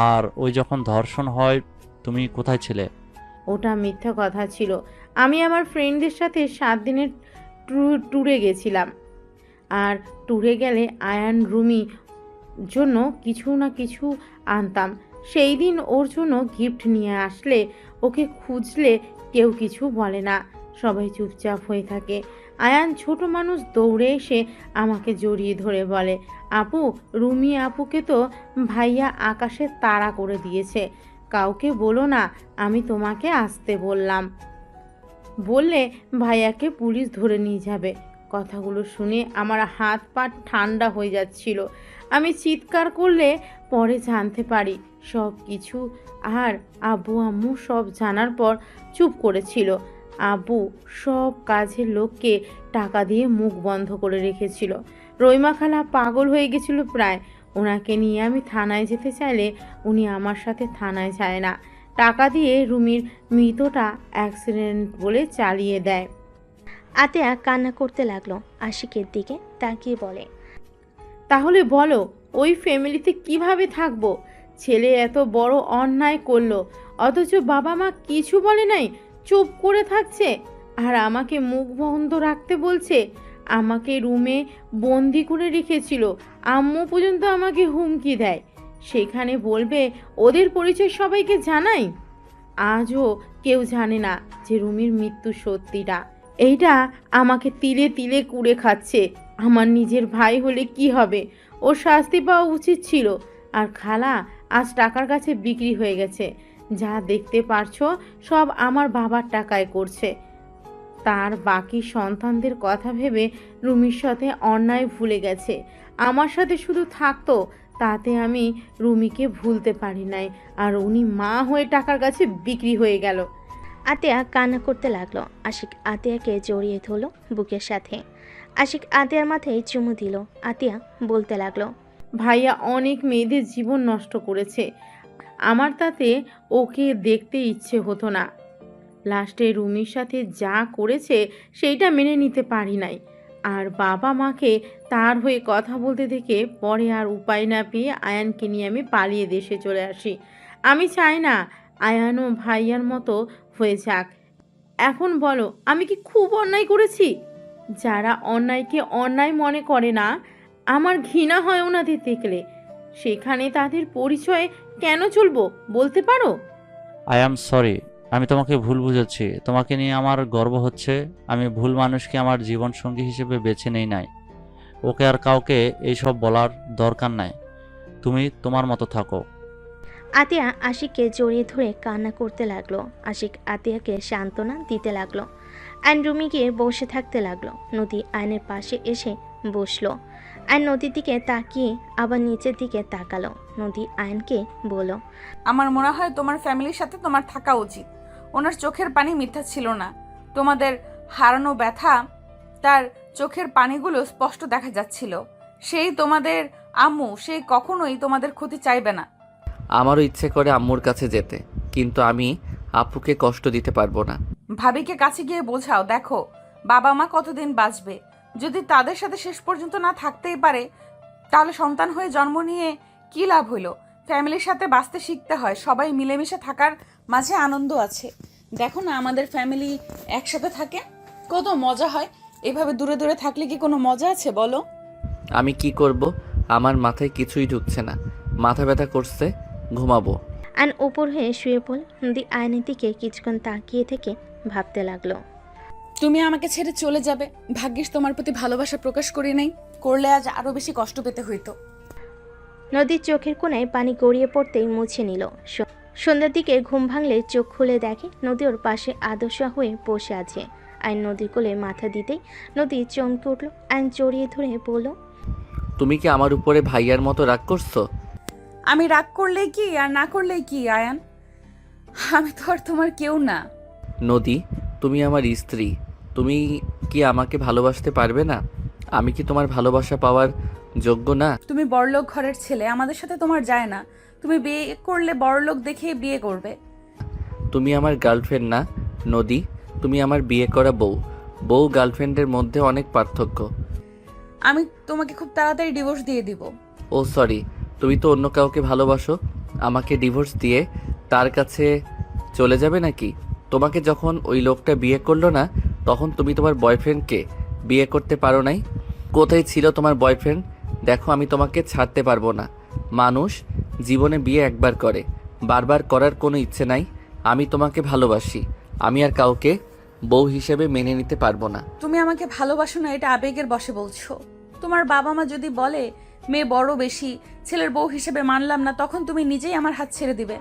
আর ওই যখন ধর্ষণ হয় তুমি কোথায় ছিলে? ওটা মিথ্যা কথা ছিল। আমি আমার ফ্রেন্ডদের সাথে 7 দিনের ট্যুরে গেছিলাম। আর ট্যুরে গেলে আয়ান রুমি জন্য কিছু না কিছু আনতাম। সেই দিন ওর জন্য গিফট নিয়ে আসলে ওকে খুঁজলে কেউ কিছু বলে না, সবাই চুপচাপ হয়ে থাকে। আয়ান ছোট মানুষ দৌড়ে এসে আমাকে জড়িয়ে ধরে বলে, আপু, রুমি আপুকে তো ভাইয়া আকাশে তাড়া করে দিয়েছে। কাউকে বলো না আমি তোমাকে আসতে বললাম, বললে ভাইয়াকে পুলিশ ধরে নিয়ে যাবে। কথাগুলো শুনে আমার হাত পা ঠান্ডা হয়ে যাচ্ছিল। আমি চিৎকার করলে পরে জানতে পারি সব কিছু। আর আব্বু আম্মু সব জানার পর চুপ করেছিল। আব্বু সব কাজের লোককে টাকা দিয়ে মুখ বন্ধ করে রেখেছিল। রইমা খালা পাগল হয়ে গেছিল প্রায়। ওনাকে নিয়ে আমি থানায় যেতে চাইলে উনি আমার সাথে থানায় যায় না। টাকা দিয়ে রুমির মৃতটা অ্যাক্সিডেন্ট বলে চালিয়ে দেয়। আতিয়া কান্না করতে লাগলো, আশিকের দিকে তাকিয়ে বলে, তাহলে বলো ওই ফ্যামিলিতে কিভাবে থাকবো? ছেলে এত বড় অন্যায় করলো, অথচ বাবা মা কিছু বলে নাই, চুপ করে থাকছে। আর আমাকে মুখ বন্ধ রাখতে বলছে। আমাকে রুমে বন্দি করে রেখেছিল। আম্মু পর্যন্ত আমাকে হুমকি দেয়, সেখানে বলবে ওদের পরিচয় সবাইকে জানাই। আজও কেউ জানে না যে রুমির মৃত্যু সত্যিটা। এইটা আমাকে তিলে তিলে কুড়ে খাচ্ছে। আমার নিজের ভাই হলে কি হবে? ওর শাস্তি পাওয়া উচিত ছিল। আর খালা আজ টাকার কাছে বিক্রি হয়ে গেছে। যা দেখতে পারছো সব আমার বাবার টাকায় করছে। তার বাকি সন্তানদের কথা ভেবে রুমির সাথে অন্যায় ভুলে গেছে। আমার সাথে শুধু থাকতো, তাতে আমি রুমিকে ভুলতে পারি নাই। আর উনি মা হয়ে টাকার কাছে বিক্রি হয়ে গেল। আতিয়া কান্না করতে লাগলো। আশিক আতিয়াকে জড়িয়ে ধরল বুকের সাথে। আশিক আতিয়ার মাথায় চুমু দিল। আতিয়া বলতে লাগলো, ভাইয়া অনেক মেয়েদের জীবন নষ্ট করেছে। আমার তাতে ওকে দেখতে ইচ্ছে হতো না। লাস্টে রুমির সাথে যা করেছে সেইটা মেনে নিতে পারি নাই। আর বাবা মাকে তার হয়ে কথা বলতে দেখে পরে আর উপায় না পেয়ে আয়ানকে নিয়ে আমি পালিয়ে দেশে চলে আসি। আমি চাই না আয়ানও ভাইয়ার মতো হয়ে যাক। এখন বলো আমি কি খুব অন্যায় করেছি? যারা অন্যায়কে অন্যায় মনে করে না, আমার ঘৃণা হয় ওনাদের দেখলে। সেখানে তাদের পরিচয়ে কেন চলবো বলতে পারো? আই অ্যাম সরি, আমি তোমাকে ভুল বুঝেছি। তোমাকে নিয়ে আমার গর্ব হচ্ছে। আমি ভুল মানুষকে আমার জীবনসঙ্গী হিসেবে বেছে নেই নাই। ওকে আর কাউকে এইসব বলার দরকার নাই। তুমি তোমার মতো থাকো। আতিয়া আশিককে জড়িয়ে ধরে কান্না করতে লাগলো। আশিক আতিয়াকে সান্ত্বনা দিতে লাগলো। আইন রুমে গিয়ে বসে থাকতে লাগলো। নদী আয়নের পাশে এসে বসলো। আইন নদীর দিকে তাকিয়ে আবার নিচের দিকে তাকালো। নদী আয়নকে বলল, আমার মনে হয় তোমার ফ্যামিলির সাথে তোমার থাকা উচিত। ওনার চোখের পানি মিথ্যা ছিল না। তোমাদের হারানো ব্যথা তার চোখের পানিগুলো স্পষ্ট দেখা যাচ্ছিল। সেই তোমাদের আম্মু, সে কখনোই তোমাদের ক্ষতি চাইবে না। আমারও ইচ্ছে করে আম্মুর কাছে যেতে, কিন্তু আমি আপুকে কষ্ট দিতে পারবো না। ভাবিকে কাছে গিয়ে বোঝাও, দেখো বাবা মা কতদিন বাঁচবে। যদি তাদের সাথে শেষ পর্যন্ত না থাকতেই পারে, তাহলে সন্তান হয়ে জন্ম নিয়ে কি লাভ হইলো? ফ্যামিলির সাথে বাঁচতে শিখতে হয়। সবাই মিলেমিশে থাকার মাঝে আনন্দ আছে। দেখো না আমাদের ফ্যামিলি একসাথে থাকে, কত মজা হয়। এভাবে দূরে দূরে থাকলে কি কোনো মজা আছে বলো? আমি কি করব? আমার মাথায় কিছুই ঢুকছে না। মাথা ব্যথা করছে, ঘুমাবো। আইন উপর হয়ে শুয়ে পড়ল। নদী আয়নের দিকে কিছুক্ষণ তাকিয়ে থেকে ভাবতে লাগলো, তুমি আমাকে ছেড়ে চলে যাবে। ভাগ্যিস তোমার প্রতি ভালোবাসা প্রকাশ করি নাই, করলে আজ আরো বেশি কষ্ট পেতে হইতো। নদীর চোখের কোণায় পানি গড়িয়ে পড়তেই মুছে নিল। সন্ধ্যার দিকে ঘুম ভাঙলে চোখ খুলে দেখে নদী ওর পাশে আদর্শা হয়ে বসে আছে। আইন নদীর কোলে মাথা দিতেই নদী চমকে উঠল। আইন জড়িয়ে ধরে বলল, তুমি কি আমার উপরে ভাইয়ার মতো রাগ করছো? আমি রাগ করলেই কি আর না করলেই কি আয়ান? আমি তো আর তোমার কেউ না। নদী, তুমি আমার স্ত্রী। তুমি কি আমাকে ভালোবাসতে পারবে না? আমি কি তোমার ভালোবাসা পাওয়ার যোগ্য না? তুমি বড়লোক ঘরের ছেলে, আমাদের সাথে তোমার যায় না। তুমি বিয়ে করলে বড়লোক দেখে বিয়ে করবে। তুমি আমার গার্লফ্রেন্ড না, নদী, তুমি আমার বিয়ে করা বউ। বউ গার্লফ্রেন্ডের মধ্যে অনেক পার্থক্য। আমি তোমাকে খুব তাড়াতাড়ি ডিভোর্স দিয়ে দিব। ও সরি, তুমি তো অন্য কাউকে ভালোবাসো। আমাকে ডিভোর্স দিয়ে তার কাছে চলে যাবে নাকি? তোমাকে যখন ওই লোকটা বিয়ে করলো না, তখন তুমি তোমার বয়ফ্রেন্ডকে বিয়ে করতে পারো নাই? কোথায় ছিল তোমার বয়ফ্রেন্ড? দেখো, আমি তোমাকে ছাড়তে পারবো না। মানুষ জীবনে বিয়ে একবার করে, বারবার করার কোনো ইচ্ছে নাই। আমি তোমাকে ভালোবাসি। আমি আর কাউকে বউ হিসেবে মেনে নিতে পারবো না। তুমি আমাকে ভালোবাসো না, এটা আবেগের বশে বলছো। তোমার বাবা মা যদি বলে মেয়ে বড় বেশি, ছেলের বউ হিসেবে মানলাম না, তখন তুমি নিজেই আমার হাত ছেড়ে দিবে।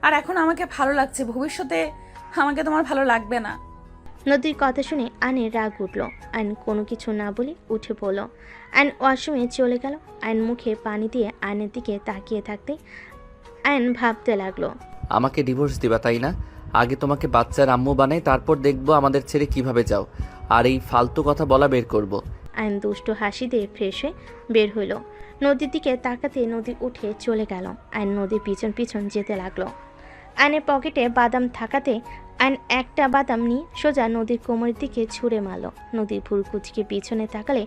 আর এখন আমাকে ভালো লাগছে, ভবিষ্যতে আমাকে তোমার ভালো লাগবে না। নদীর কথা শুনে আয়নের রাগ উঠল। আয়ন কোনো কিছু না বলে উঠে পড়ল। আয়ন ওয়াশরুমে চলে গেল। আয়ন মুখে পানি দিয়ে আয়নের দিকে তাকিয়ে থাকতে আয়ন ভাবতে লাগলো, আমাকে ডিভোর্স দিবা তাই না? আগে তোমাকে বাচ্চার আম্মু বানাই, তারপর দেখবো আমাদের ছেড়ে কিভাবে যাও। আর এই ফালতু কথা বলা বের করব। আয়ন দুষ্ট হাসি দিয়ে ফ্রেশ হয়ে বের হইল। নদীর দিকে তাকাতে নদী উঠে চলে গেল। আয়ন নদীর পিছন পিছন যেতে লাগলো। আয়নের পকেটে বাদাম থাকাতে আয়ন একটা বাদাম নিয়ে সোজা নদীর কোমরের দিকে ছুঁড়ে মারল। নদীর ভুর কুচকে পিছনে তাকালে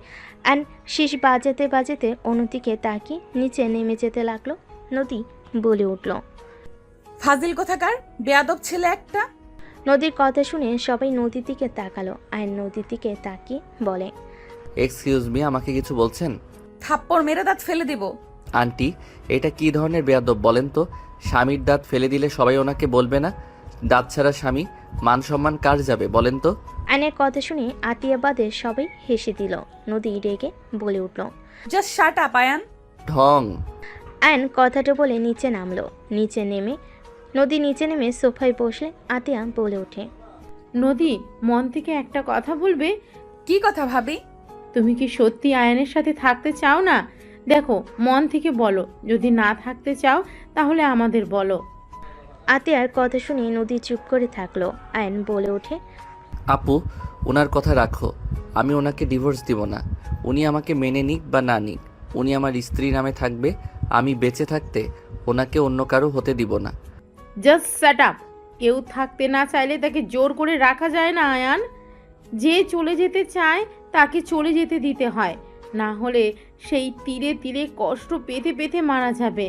আয়ন শীষ বাজাতে বাজাতে অন্যদিকে তাকিয়ে নিচে নেমে যেতে লাগলো। নদী বলে উঠল, ফাজিল কোথাকার, বেয়াদব ছেলে একটা। নদীর কথা শুনে সবাই নদীর দিকে তাকালো। আয়ন নদীর দিকে তাকিয়ে বলে, এক্সকিউজ মি, আমাকে কিছু বলছেন? থাপ্পড় মেরে দাঁত ফেলে দিব। আন্টি, এটা কি ধরনের বেয়াদব বলেন তো? স্বামীর দাঁত ফেলে দিলে সবাই ওনাকে বলবে না? দাঁত ছাড়া স্বামী, মান সম্মান কার যাবে বলেন তো? আয়নের কথা শুনে আতিয়াবাদে সবাই হেসে দিল। নদী রেগে বলে উঠল, জাস্ট শাট আপ আয়ান। ঢং। আয়ন কথাটা বলে নিচে নামলো। নদী নিচে নেমে সোফায় বসলে আতিয়া বলে ওঠে, নদী, মন থেকে একটা কথা বলবে? কি কথা ভাবি? তুমি কি সত্যি আয়নের সাথে থাকতে চাও না? দেখো, মন থেকে বলো। যদি না থাকতে চাও তাহলে আমাদের বলো। আতিয়ার কথা শুনে নদী চুপ করে থাকলো। আয়ন বলে ওঠে, আপু, ওনার কথা রাখো। আমি ওনাকে ডিভোর্স দিব না। উনি আমাকে মেনে নিক বা না নিক, উনি আমার স্ত্রী নামে থাকবে। আমি বেঁচে থাকতে ওনাকে অন্য কারো হতে দিব না। Just shut up. কেউ থাকতে না চাইলে তাকে জোর করে রাখা যায় না আয়ান। যে চলে যেতে চায় তাকে চলে যেতে দিতে হয়, না হলে সেই তীরে তীরে কষ্ট পেতে পেতে মারা যাবে।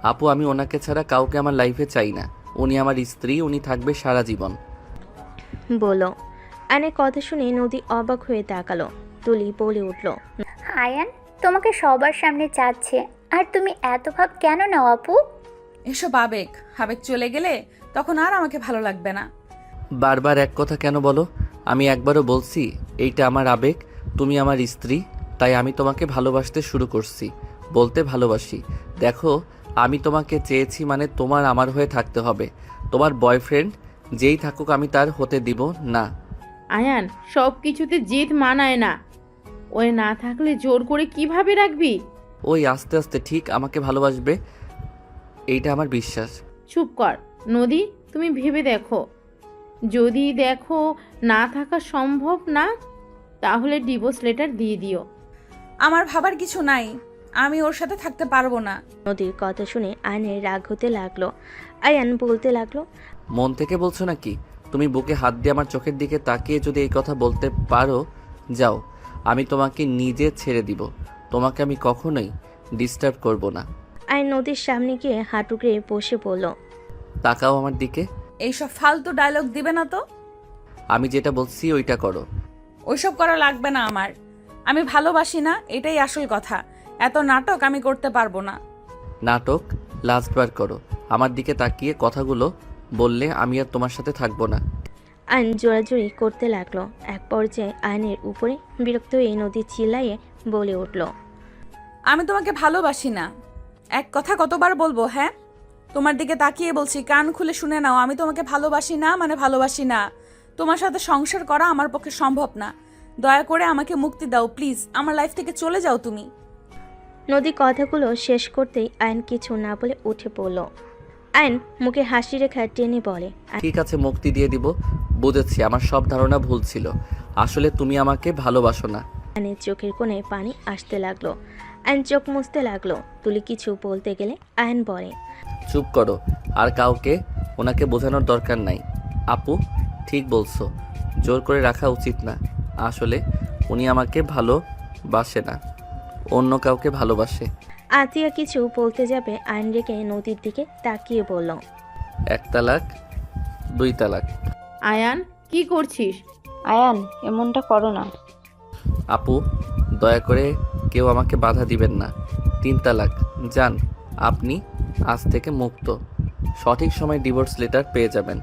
আপু, আমি ওনাকে ছাড়া কাউকে আমার লাইফে চাই না। উনি আমার স্ত্রী, উনি থাকবে সারা জীবন। বলো। আয়নের কথা শুনে নদী অবাক হয়ে তাকালো। তুলি বলে উঠল, আয়ান তোমাকে সবার সামনে চাচ্ছে, আর তুমি এত ভাব কেন নাও আপু? এসব আবেগ, আবেগ চলে গেলে তখন আর আমাকে ভালো লাগবে না। বারবার এক কথা কেন বলো? আমি একবারও বলছি এইটা আমার আবেগ, তুমি আমার স্ত্রী, তাই আমি তোমাকে ভালোবাসতে শুরু করছি। বলতে ভালোবাসি। দেখো, আমি তোমাকে চেয়েছি মানে তোমার আমার হয়ে থাকতে হবে। তোমার বয়ফ্রেন্ড যেই থাকুক আমি তার হতে দিব না। আয়ান, সব কিছুতে জেদ মানায় না। ওই না থাকলে জোর করে কিভাবে রাখবি? ওই আস্তে আস্তে ঠিক আমাকে ভালোবাসবে, এইটা আমার বিশ্বাস। চুপ কর নদী, তুমি ভেবে দেখো। যদি দেখো না থাকা সম্ভব না, তাহলে ডিভোর্স লেটার দিয়ে দিও। আমার ভাবার কিছু নাই, আমি ওর সাথে থাকতে পারবো না। নদীর কথা শুনে আয়নের রাগ হতে লাগলো। আয়ান বলতে লাগলো, মন থেকে বলছো নাকি? তুমি বুকে হাত দিয়ে আমার চোখের দিকে তাকিয়ে যদি এই কথা বলতে পারো, যাও, আমি তোমাকে নিজে ছেড়ে দিব। তোমাকে আমি কখনোই ডিস্টার্ব করব না। আয়ন নদীর সামনে গিয়ে হাঁটুকে বসে বলল, তাকাও আমার দিকে। এইসব ফালতু ডায়লগ দিবে না তো। আমি যেটা বলছি ওইটা করো। ওইসব করা লাগবে না আমার। আমি ভালোবাসি না, এটাই আসল কথা। এত নাটক আমি করতে পারবো না। নাটক লাস্টবার করো। আমার দিকে তাকিয়ে কথাগুলো বললে আমি আর তোমার সাথে থাকবো না। আয়ন জোরাজুরি করতে লাগলো। এক পর্যায়ে আয়নের উপরে বিরক্ত হয়ে নদী চিল্লাইয়ে বলে উঠল, আমি তোমাকে ভালোবাসি না। এক কথা কতবার বলবো? হ্যাঁ, তোমার দিকে তাকিয়ে বলছি, কান খুলে শুনে নাও। আমি তোমাকে ভালোবাসি না মানে ভালোবাসি না। তোমার সাথে সংসার করা আমার পক্ষে সম্ভব না। দয়া করে আমাকে মুক্তি দাও প্লিজ। আমার লাইফ থেকে চলে যাও তুমি। নদী কথাগুলো শেষ করতেই আয়ন কিছু না বলে উঠে পড়ল। আয়ন মুখে হাসি রেখা টেনে বলে, ঠিক আছে, মুক্তি দিয়ে দিব। বুঝেছি, আমার সব ধারণা ভুল ছিল। আসলে তুমি আমাকে ভালোবাসো না। আয়নের চোখের কোণে পানি আসতে লাগলো। আয়ন চোখ মুছতে লাগলো। তুলি কিছু বলতে গেলে আয়ন বলে, চুপ করো, আর কাউকে ওনাকে বোঝানোর দরকার নাই। আপু, ঠিক বলছো, জোর করে রাখা উচিত না। আসলে উনি আমাকে ভালোবাসে না, অন্য কাউকে ভালোবাসে। আতিয়া কিছু বলতে যাবে আইন রেখে নদীর দিকে তাকিয়ে বলল, 1 তালাক 2 তালাক। আয়ান কি করছিস? আয়ান এমনটা করো না। আপু, দয়া করে কেউ আমাকে বাধা দিবেন না। 3 তালাক। যান, আপনি আজ থেকে মুক্ত। সঠিক সময় ডিভোর্স লেটার পেয়ে যাবেন।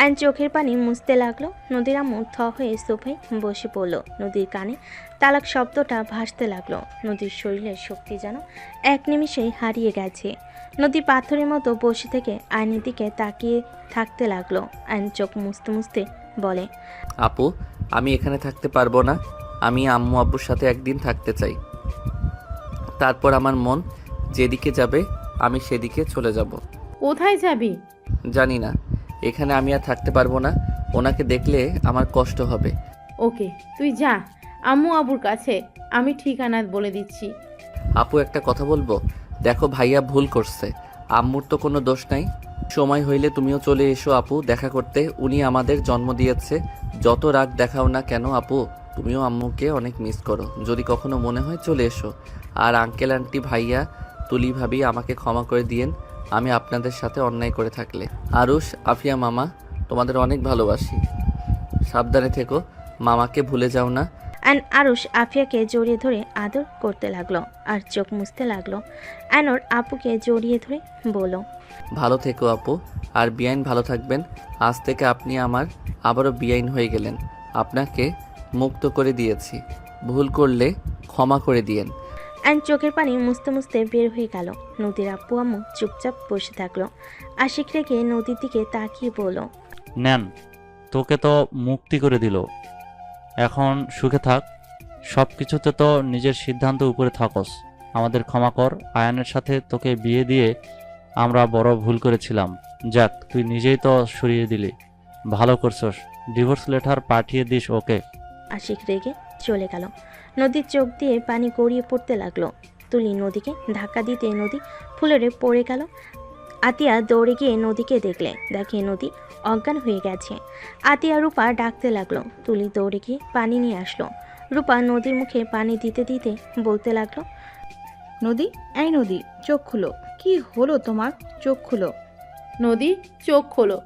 আইন চোখের পানি মুছতে লাগলো। নদীর আম্মু থ হয়ে সোফায় বসে পড়ল। নদীর কানে তালাক শব্দটা ভাসতে লাগলো। নদীর শরীরের শক্তি যেন এক নিমিষেই হারিয়ে গেছে। নদী পাথরের মতো বসে থেকে আইনের দিকে তাকিয়ে থাকতে লাগলো। আইন চোখ মুছতে মুছতে বলে, আপু, আমি এখানে থাকতে পারবো না। আমি আম্মু আব্বুর সাথে একদিন থাকতে চাই। তারপর আমার মন যেদিকে যাবে আমি সেদিকে চলে যাব। কোথায় যাবি? জানি না, এখানে আমি আর থাকতে পারবো না। ওনাকে দেখলে আমার কষ্ট হবে। ওকে, তুই যা আম্মু আবুর কাছে, আমি ঠিকানা বলে দিচ্ছি। আপু, একটা কথা বলবো? দেখো, ভাইয়া ভুল করছে। আম্মুর তো কোনো দোষ নাই। সময় হইলে তুমিও চলে এসো আপু, দেখা করতে। উনি আমাদের জন্ম দিয়েছে। যত রাগ দেখাও না কেন আপু, তুমিও আম্মুকে অনেক মিস করো। যদি কখনো মনে হয় চলে এসো। আর আঙ্কেল আন্টি, ভাইয়া, তুলি ভাবি, আমাকে ক্ষমা করে দিয়েন আমি আপনাদের সাথে অন্যায় করে থাকলে। আরুষ, আফিয়া মামা, তোমাদের অনেক ভালোবাসি। সাবধানে থেকো, মামাকে ভুলে যাও না। অ্যান আরুষ আফিয়াকে জড়িয়ে ধরে আদর করতে লাগলো আর চোখ মুছতে লাগলো। অ্যানোর আপুকে জড়িয়ে ধরে বলল, ভালো থেকো আপু, আর বিআইন ভালো থাকবেন। আজ থেকে আপনি আমার আবারও বিআইন হয়ে গেলেন। আপনাকে মুক্ত করে দিয়েছি। ভুল করলে ক্ষমা করে দিয়েন। অ্যান চোখের পানি মুছতে মুছতে বের হয়ে গেল। নদীর আব্বু আম্মু চুপচাপ বসে থাকলো। আশিক রেখে নদীর দিকে তাকিয়ে বলল, নেন, তোকে তো মুক্তি করে দিল, এখন সুখে থাক। সব কিছুতে তো নিজের সিদ্ধান্ত উপরে থাকস। আমাদের ক্ষমা কর। আয়ানের সাথে তোকে বিয়ে দিয়ে আমরা বড় ভুল করেছিলাম। যাক, তুই নিজেই তো সরিয়ে দিলি, ভালো করছস। ডিভোর্স লেটার পাঠিয়ে দিস ওকে। আশিক রেগে চলে গেল। নদীর চোখ দিয়ে পানি গড়িয়ে পড়তে লাগলো। তুলি নদীকে ধাক্কা দিতে নদী ফুলরে পড়ে গেল। আতিয়া দৌড়ে গিয়ে নদীকে দেখে নদী অজ্ঞান হয়ে গেছে। আতিয়া রূপা ডাকতে লাগলো। তুলি দৌড়ে গিয়ে পানি নিয়ে আসলো। রূপা নদীর মুখে পানি দিতে দিতে বলতে লাগলো, নদী, এই নদী, চোখ খুলো। কি হলো তোমার? চোখ খুলো। নদী, চোখ খোলো।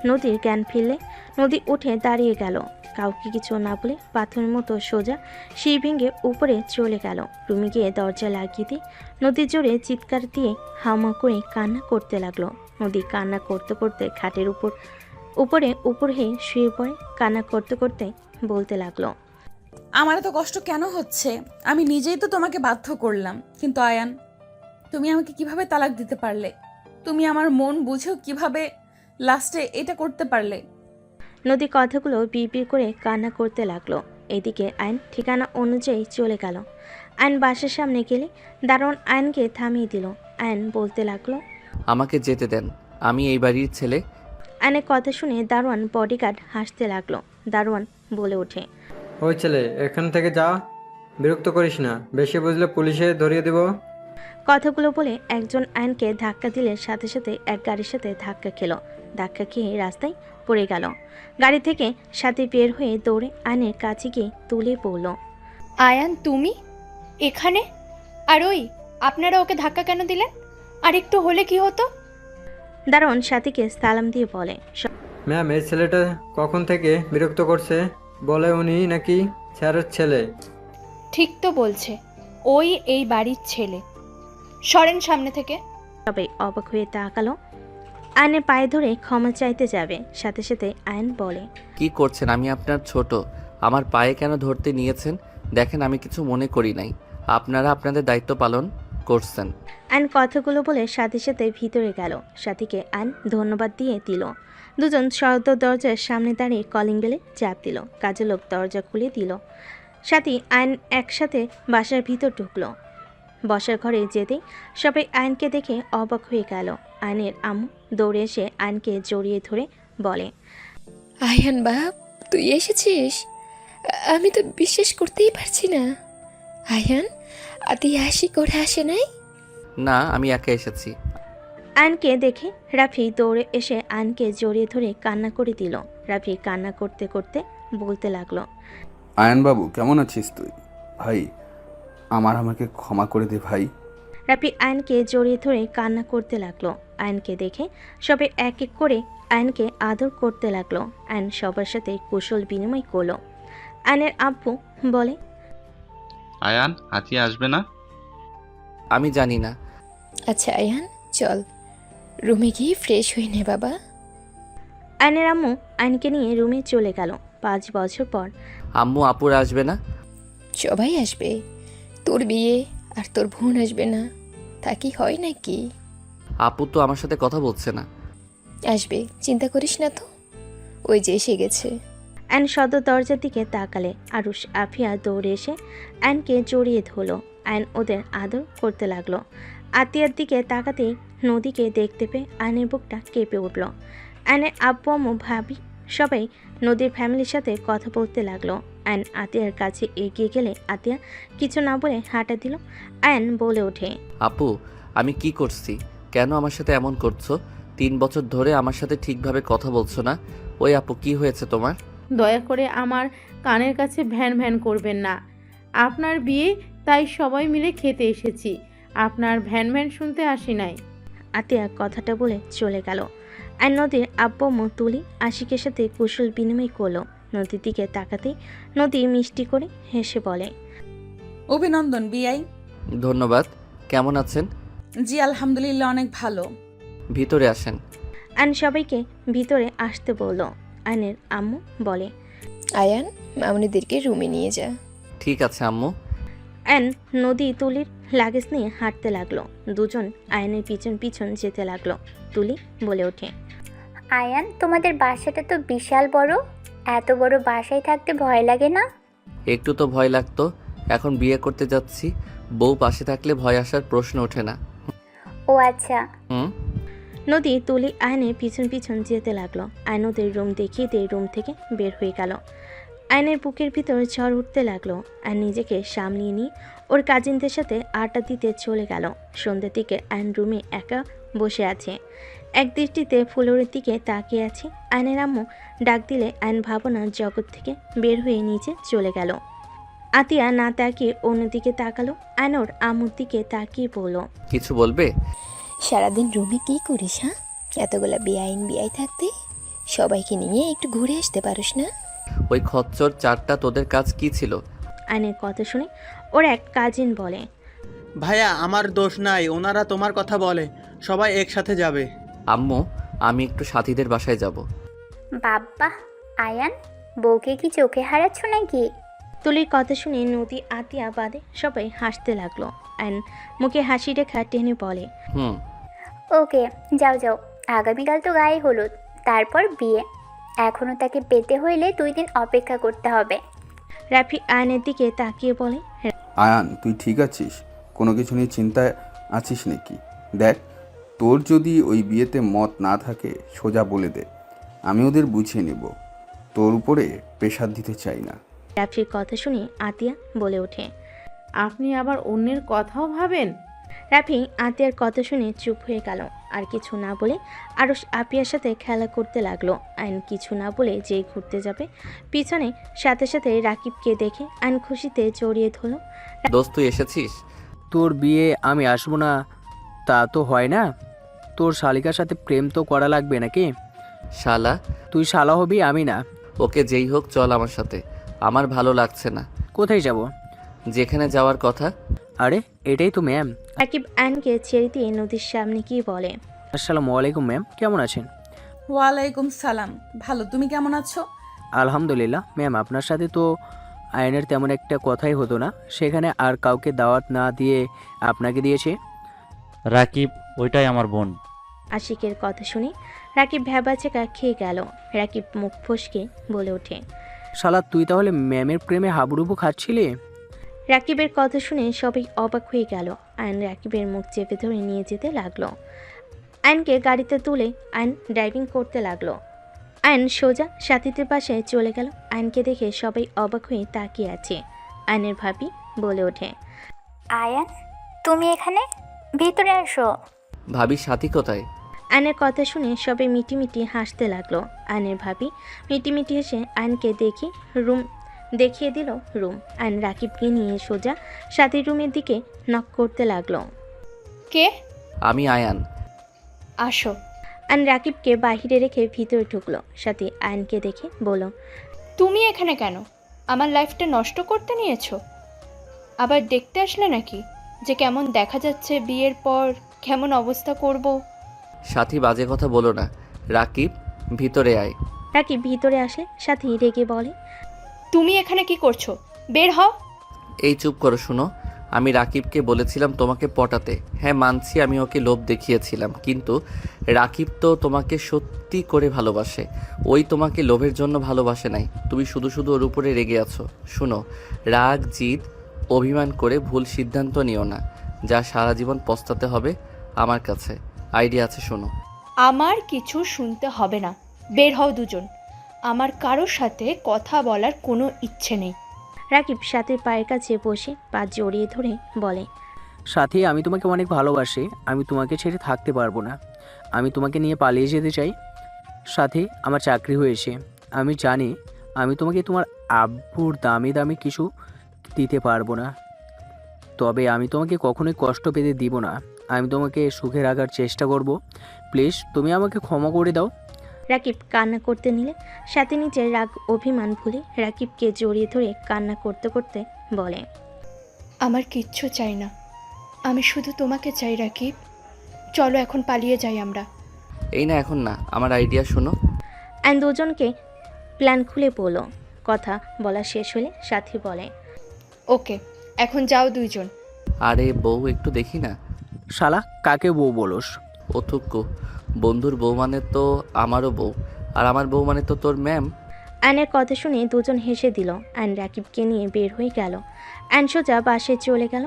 নদীর জ্ঞান ফিরলে নদী উঠে দাঁড়িয়ে গেল। কাউকে কিছু না বলে পাথরের মতো সোজা সেই ভেঙে উপরে চলে গেল। রুমে গিয়ে দরজা লাগিয়ে দিয়ে নদীর জোরে চিৎকার দিয়ে হাউমা করে কান্না করতে লাগলো। নদী কান্না করতে করতে খাটের উপর হয়ে শুয়ে পড়ে। কান্না করতে করতে বলতে লাগলো, আমার এত কষ্ট কেন হচ্ছে? আমি নিজেই তো তোমাকে বাধ্য করলাম। কিন্তু আয়ান, তুমি আমাকে কিভাবে তালাক দিতে পারলে? তুমি আমার মন বুঝেও কিভাবে লাস্টে এটা করতে পারলে? নদী কথাগুলো বিড়বিড় করে কান্না করতে লাগলো। এদিকে আইন ঠিকানা অনুযায়ী চলে গেল। আইন বাসার সামনে গেলে দারোয়ান আইনকে থামিয়ে দিল। আইন বলতে লাগলো, আমাকে যেতে দেন, আমি এই বাড়ির ছেলে। আইনের কথা শুনে দারোয়ান বডিগার্ড হাসতে লাগলো। দারোয়ান বলে ওঠে, ওই ছেলে, এখান থেকে যা, বিরক্ত করিস না। বেশি বুঝলে পুলিশে ধরিয়ে দেব। কথাগুলো বলে একজন আইনকে ধাক্কা দিলে সাথে সাথে এক গাড়ির সাথে ধাক্কা খেলো। ধাক্কা খেয়ে রাস্তায় পড়ে গেল। গাড়ি থেকে সাথে বের হয়ে দৌড়ে আইনের কাছে গিয়ে তুলে পড়ল। আয়ান, তুমি এখানে? আর ওই, আপনারা ওকে ধাক্কা কেন দিলেন? আর একটু হলে কি হতো? দারোয়ান সাথীকে সালাম দিয়ে বলে, ম্যাম, এই ছেলেটা কখন থেকে বিরক্ত করছে? বলে উনি নাকি স্যারের ছেলে। ঠিক তো বলছে, ওই এই বাড়ির ছেলে। সরেন সামনে থেকে। সবাই অবাক হয়ে তাকালো। আইনের পায়ে ধরে ক্ষমা চাইতে যাবে, সাথে সাথে আইন বলে, কি করছেন? আমি আপনার ছোট, আমার পায়ে কেন ধরতে নিয়েছেন? দেখেন, আমি কিছু মনে করি নাই। আপনারা আপনাদের দায়িত্ব পালন করছেন। আইন কথাগুলো বলে সাথে সাথে ভিতরে গেল। সাথীকে আইন ধন্যবাদ দিয়ে দিল। দুজন সদর দরজার সামনে দাঁড়িয়ে কলিং বেলে চাপ দিল। কাজের লোক দরজা খুলে দিল। সাথী আইন একসাথে বাসার ভিতর ঢুকলো। বসার ঘরে যেতে সবাই আইনকে দেখে অবাক হয়ে গেল। আইনের আম্মু দৌড়ে এসে আইনকে জড়িয়ে ধরে বলে, আয়ান বাপ, তুই এসেছিস? আমি তো বিশ্বাস করতেই পারছি না। আয়ান, তুই আসি করে আসে নাই? না, আমি একা এসেছি। আয়নকে দেখে রাফি দৌড়ে এসে আয়নকে জড়িয়ে ধরে কান্না করে দিল। রাফি কান্না করতে করতে বলতে লাগলো, আয়ানবাবু কেমন আছিস তুই? ভাই আমাকে ক্ষমা করে দে ভাই। রাফি আয়নকে জড়িয়ে ধরে কান্না করতে লাগলো। আয়নকে দেখে সবে এক এক করে আয়নকে আদর করতে লাগলো। আয়ন সবার সাথে কুশল বিনিময় করলো। আয়নের আব্বু বলে, আয়ান আতিয়া আসবে না? আমি জানি না। আচ্ছা আয়ান, চল রুমে গিয়ে ফ্রেশ হয়ে নে বাবা। আয়নের আম্মু আয়নকে নিয়ে রুমে চলে গেল। 5 বছর পর আম্মু আপুর আসবে না? সবাই আসবে, তোর বিয়ে আর তোর বোন আসবে না, তা কি হয় নাকি? আপু তো আমার সাথে কথা বলছে না। আসবে, চিন্তা করিস না তো, ওই যে এসে গেছে। আয়ন সদর দরজার দিকে তাকালে আরুষ আফিয়া দৌড়ে এসে আয়নকে জড়িয়ে ধরলো। আয়ন ওদের আদর করতে লাগলো। আতিয়ার দিকে তাকাতেই নদীকে দেখতে পেয়ে আয়নের বুকটা কেঁপে উঠল। আয়নের আব্বু আম্মু ভাবি সবাই নদীর ফ্যামিলির সাথে কথা বলতে লাগলো। আয়ন আতিয়ার কাছে এগিয়ে গেলে আতিয়া কিছু না বলে হাঁটা দিল। আয়ন বলে ওঠে, আপু আমি কি করছি? কেন আমার সাথে এমন করছো? 3 বছর ধরে আমার সাথে ঠিকভাবে কথা বলছো না। ওই আপু কি হয়েছে তোমার? দয়া করে আমার কানের কাছে ভ্যান ভ্যান করবেন না। আপনার বিয়ে, তাই সবাই মিলে খেতে এসেছি, আপনার ভ্যান ভ্যান শুনতে আসি নাই। আতিয়া কথাটা বলে চলে গেল। আর নদীর আব্বু আম্মু তুলি আশিকের সাথে কুশল বিনিময় করলো। নদীর দিকে তাকাতেই নদী মিষ্টি করে হেসে বলে, অভিনন্দন বিআই। ধন্যবাদ। কেমন আছেন? জি আলহামদুলিল্লাহ, অনেক ভালো। ভিতরে আসেন। আয়ন সবাইকে ভিতরে আসতে বলল। আয়নের আম্মু বলে, আয়ান মামুনিদেরকে রুমে নিয়ে যা। ঠিক আছে আম্মু। আয়ন নদী তুলির লাগেজ নিয়ে হাঁটতে লাগলো। দুজন আয়নের পিছন পিছন যেতে লাগলো। তুলি বলে ওঠে, আয়ান, তোমাদের বাসাটা তো বিশাল বড়, এত বড় বাসায় থাকতে ভয় লাগে না? একটু তো ভয় লাগতো, এখন বিয়ে করতে যাচ্ছি, বউ পাশে থাকলে ভয় আসার প্রশ্ন ওঠে না। ও আচ্ছা। নদী তুলি আয়নের পিছন পিছন যেতে লাগলো। আয়ন ওদের রুম দেখিয়ে দিয়ে রুম থেকে বের হয়ে গেল। আয়নের বুকের ভিতর ঝড় উঠতে লাগলো। আর নিজেকে সামলিয়ে নিয়ে ওর কাজিনদের সাথে আড্ডা দিতে চলে গেল। সন্ধ্যের দিকে আয়ন রুমে একা বসে আছে, এক দৃষ্টিতে ফ্লোরের দিকে তাকিয়ে আছে। আয়নের আম্মু ডাক দিলে আয়ন ভাবনার জগৎ থেকে বের হয়ে নিচে চলে গেল। আতিয়া না তাকিয়ে অন্যদিকে তাকালো। আয়ন ওর আম্মুর দিকে তাকিয়ে বলল, কিছু বলবে? সারাদিন রুমে কি করিস? হ্যাঁ, এতগুলা বিআই থাকতে সবাইকে নিয়ে একটু ঘুরে আসতে পারিস না? ওই খচ্চর 4টা তোদের কাজ কি ছিল? আয়নের কথা শুনে ওর এক কাজিন বলে, ভাইয়া আমার দোষ নাই, ওনারা তোমার কথা বলে, সবাই একসাথে যাবে। আম্মু আমি একটু সাথীদের বাসায় যাব। বাবা, আয়ান বউকে কি চোখে হারাচ্ছ নাকি? তুলির কথা শুনে নদী আতিয়া বাদে সবাই হাসতে লাগলো। আয়ন মুখে হাসি রেখা টেনে বলে, ওকে যাও যাও, আগামীকাল তো গায়ে হলুদ, তারপর বিয়ে, এখনও তাকে পেতে হইলে 2 দিন অপেক্ষা করতে হবে। রাফি আয়নের দিকে তাকিয়ে বলে, আয়ান তুই ঠিক আছিস? কোনো কিছু নিয়ে চিন্তায় আছিস নাকি? দেখ, তোর যদি ওই বিয়েতে মত না থাকে সোজা বলে দে, আমি ওদের বুঝিয়ে নেব। তোর উপরে প্রেশার দিতে চাই না। রাফির কথা শুনে আতিয়া বলে ওঠে, আপনি আবার অন্যের কথাও ভাবেন? রাফি আতিয়ার কথা শুনে চুপ হয়ে গেল। আর কিছু না বলে আরুষ আপিয়ার সাথে খেলা করতে লাগলো। আইন কিছু না বলে যেই ঘুরতে যাবে, পিছনে সাথে সাথে রাকিবকে দেখে আইন খুশিতে জড়িয়ে ধরল। দোস্ত তুই এসেছিস? তোর বিয়ে আমি আসবো না তা তো হয় না, তোর শালিকার সাথে প্রেম তো করা লাগবে নাকি? শালা? তুই শালা হবি, আমি না। ওকে যেই হোক চল আমার সাথে, আমার ভালো লাগছে না। কোথায় যাব? যেখানে যাওয়ার কথা। আরে এটাই তো ম্যাম। রাকিব আইনকে ছেড়ে দিয়ে নদীর সামনে কি বলে, আসসালামু আলাইকুম ম্যাম, কেমন আছেন? ওয়ালাইকুম সালাম, ভালো, তুমি কেমন আছো? আলহামদুলিল্লাহ ম্যাম, আপনার সাথে তো আয়নের তেমন একটা কথাই হতো না, সেখানে আর কাউকে দাওয়াত না দিয়ে আপনাকে দিয়েছে। রাকিব ওইটাই আমার বোন। আশিকের কথা শুনে রাকিব ভ্যাবাচেকা খেয়ে গেল। রাকিব মুখ ফসকে বলে ওঠে, শালা তুই তাহলে ম্যামের প্রেমে হাবুডুবু খাচ্ছিলি? রাকিবের কথা শুনে সবাই অবাক হয়ে গেল। আয়ন রাকিবের মুখ চেপে ধরে নিয়ে যেতে লাগলো। আয়নকে গাড়িতে তুলে আয়ন ড্রাইভিং করতে লাগলো। আয়ন সোজা সাথীদের বাসায় চলে গেল। আয়নকে দেখে সবাই অবাক হয়ে তাকিয়ে আছে। আয়নের ভাবি বলে ওঠে, আয়ান তুমি এখানে, ভিতরে আসো। ভাবির সাথী কোথায়? আয়নের কথা শুনে সবে মিটিমিটি হাসতে লাগলো। আয়নের ভাবি মিটিমিটি হেসে আয়নকে দেখিয়ে দিল রুম। আয়ন রাকিবকে নিয়ে সোজা সাথীর রুমের দিকে নক করতে লাগলো। কে? আমি আয়ান। আসো। আয়ন রাকিবকে বাহিরে রেখে ভিতরে ঢুকলো। সাথী আয়নকে দেখে বলল, তুমি এখানে কেন? আমার লাইফটা নষ্ট করতে নিয়েছো? আবার দেখতে আসলে নাকি যে কেমন দেখা যাচ্ছে বিয়ের পর কেমন অবস্থা করব? সাথী বাজে কথা বলো না। রাকিব ভিতরে আয়। রাকিব ভিতরে আসে। সাথী রেগে বলে, তুমি এখানে কি করছো? বের হও। এই চুপ করো। শুনো, আমি রাকিবকে বলেছিলাম তোমাকে পটাতে। হ্যাঁ মানছি আমি ওকে লোভ দেখিয়েছিলাম, কিন্তু রাকিব তো তোমাকে সত্যি করে ভালোবাসে। ওই তোমাকে লোভের জন্য ভালোবাসে নাই। তুমি শুধু শুধু ওর উপরে রেগে আছো। শুনো, রাগ জিদ অভিমান করে ভুল সিদ্ধান্ত নিও না, যা সারা জীবন পস্তাতে হবে। আমার কাছে আইডিয়া আছে, শোনো। আমার কিছু শুনতে হবে না। বের হও দুজন। আমার কারোর সাথে কথা বলার কোনো ইচ্ছে নেই। রাকিব সাথীর পায়ের কাছে বসে পা জড়িয়ে ধরে বলে, সাথী, আমি তোমাকে অনেক ভালোবাসি। আমি তোমাকে ছেড়ে থাকতে পারবো না। আমি তোমাকে নিয়ে পালিয়ে যেতে চাই। সাথী, আমার চাকরি হয়েছে। আমি জানি আমি তোমাকে তোমার আব্বুর দামি দামি কিছু দিতে পারবো না, তবে আমি তোমাকে কখনোই কষ্ট পেতে দিব না। আমি তোমাকে সুখে রাখার চেষ্টা করব। প্লিজ তুমি আমাকে ক্ষমা করে দাও। রাকিব কান্না করতে নিলে সাথী নিজের রাগ অভিমান ভুলে রাকিবকে জড়িয়ে ধরে কান্না করতে করতে বলে, আমার কিচ্ছু চাই না, আমি শুধু তোমাকে চাই রাকিব। চলো এখন পালিয়ে যাই আমরা। এই না, এখন না, আমার আইডিয়া শোনো। আইন দুজনকে প্ল্যান খুলে বলল। কথা বলা শেষ হলে সাথী বলে, ওকে, এখন যাও দুইজন। আরে বউ একটু দেখি না। শালা, কাকে বউ বলোস? অথুক্কু, বন্ধুর বউ মানে তো আমারও বউ, আর আমার বউ মানে তো তোর ম্যাম। আয়নের কথা শুনে দুজন হেসে দিল। আয়ন রাকিবকে নিয়ে বের হয়ে গেল। আয়ন সোজা বাসে চলে গেল।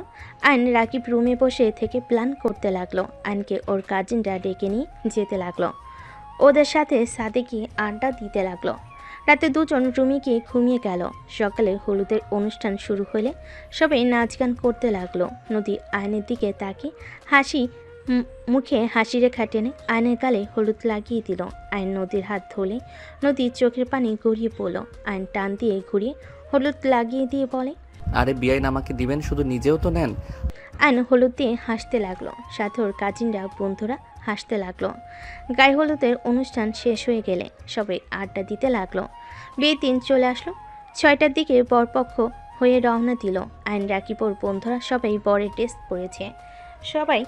আয়ন রাকিব রুমে বসে থেকে প্ল্যান করতে লাগলো। আয়নকে ওর কাজিনরা ডেকে নিয়ে যেতে লাগলো। ওদের সাথে সাদেকি আড্ডা দিতে লাগলো। রাতে দুজন রুমে গিয়ে ঘুমিয়ে গেল। সকালে হলুদের অনুষ্ঠান শুরু হলে সবাই নাচ গান করতে লাগলো। নদী আয়নের দিকে তাকিয়ে মুখে হাসি রেখা টেনে আয়নের গালে হলুদ লাগিয়ে দিল। আয়ন নদীর হাত ধরে নদীর চোখের পানি গড়িয়ে পড়ল। আয়ন টান দিয়ে ঘুরিয়ে হলুদ লাগিয়ে দিয়ে বলে, আরে বিয়াইন আমাকে দিবেন, শুধু নিজেও তো নেন। আয়ন হলুদ দিয়ে হাসতে লাগলো। সাথে ওর কাজিনরা বন্ধুরা হাসতে লাগলো। গায়ে হলুদের অনুষ্ঠান শেষ হয়ে গেলে সবাই আড্ডা দিতে লাগলো। বিয়ের দিন চলে আসলো। 6টার দিকে বরপক্ষ হয়ে রওনা দিল। আয়ন রাকিব ওর বন্ধুরা সবাই বরের ড্রেস পরেছে। সবাই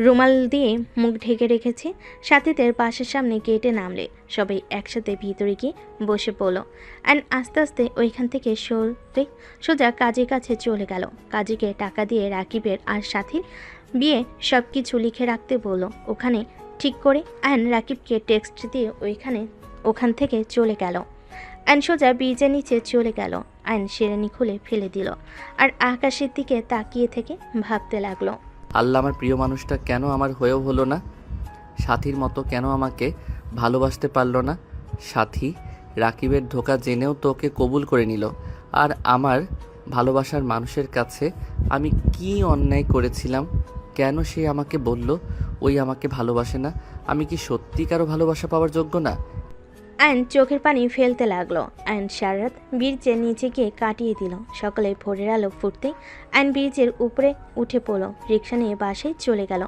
রুমাল দিয়ে মুখ ঢেকে রেখেছে। সাথীদের বাসার সামনে গেটে নামলে সবাই একসাথে ভিতরে গিয়ে বসে পড়ল। অ্যান্ড আস্তে আস্তে ওইখান থেকে সরে সোজা কাজীর কাছে চলে গেল। কাজীকে টাকা দিয়ে রাকিবের আর সাথীর বিয়ে সব কিছু লিখে রাখতে বলল। ওখানে ঠিক করে অ্যান্ড রাকিবকে টেক্সট দিয়ে ওখান থেকে চলে গেল। অ্যান্ড সোজা ব্রিজের নিচে চলে গেল। অ্যান্ড শেরানি খুলে ফেলে দিল আর আকাশের দিকে তাকিয়ে থেকে ভাবতে লাগলো, আল্লাহ, আমার প্রিয় মানুষটা কেন আমার হয়েও হলো না? সাথীর মতো কেন আমাকে ভালোবাসতে পারলো না? সাথী রাকিবের ধোঁকা জেনেও তোকে কবুল করে নিল, আর আমার ভালোবাসার মানুষের কাছে আমি কি অন্যায় করেছিলাম? কেন সে আমাকে বলল ওই আমাকে ভালোবাসে না? আমি কি সত্যি কারো ভালোবাসা পাওয়ার যোগ্য না? আয়ন চোখের পানি ফেলতে লাগলো। আয়ন সারা রাত ব্রিজের নিচে গিয়ে কাটিয়ে দিল। সকালে ভোরের আলো ফুটতেই আয়ন ব্রিজের উপরে উঠে পড়ল। রিক্সা নিয়ে বাসায় চলে গেল।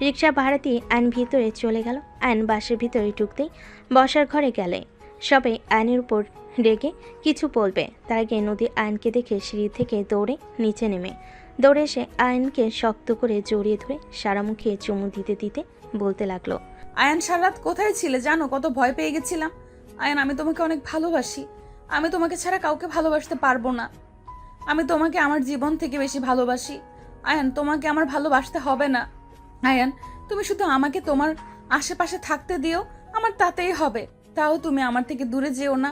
রিক্সা ভাড়া দিয়ে আয়ন ভিতরে চলে গেল। আয়ন বাসের ভিতরে ঢুকতেই বসার ঘরে গেলে সবাই আয়নের উপর রেগে কিছু বলবে। তার আগে নদী আয়নকে দেখে সিঁড়ি থেকে নিচে নেমে দৌড়ে এসে আয়নকে শক্ত করে জড়িয়ে ধরে সারা মুখে চুমু দিতে দিতে বলতে লাগলো, আয়ান সারা রাত কোথায় ছিলে জানো? কত ভয় পেয়ে গেছিলাম। আয়ান, আমি তোমাকে অনেক ভালোবাসি। আমি তোমাকে ছাড়া কাউকে ভালোবাসতে পারবো না। আমি তোমাকে আমার জীবন থেকে বেশি ভালোবাসি। আয়ান, তোমাকে আমার ভালোবাসতে হবে না। আয়ান, তুমি শুধু আমাকে তোমার আশেপাশে থাকতে দিও, আমার তাতেই হবে। তাও তুমি আমার থেকে দূরে যেও না।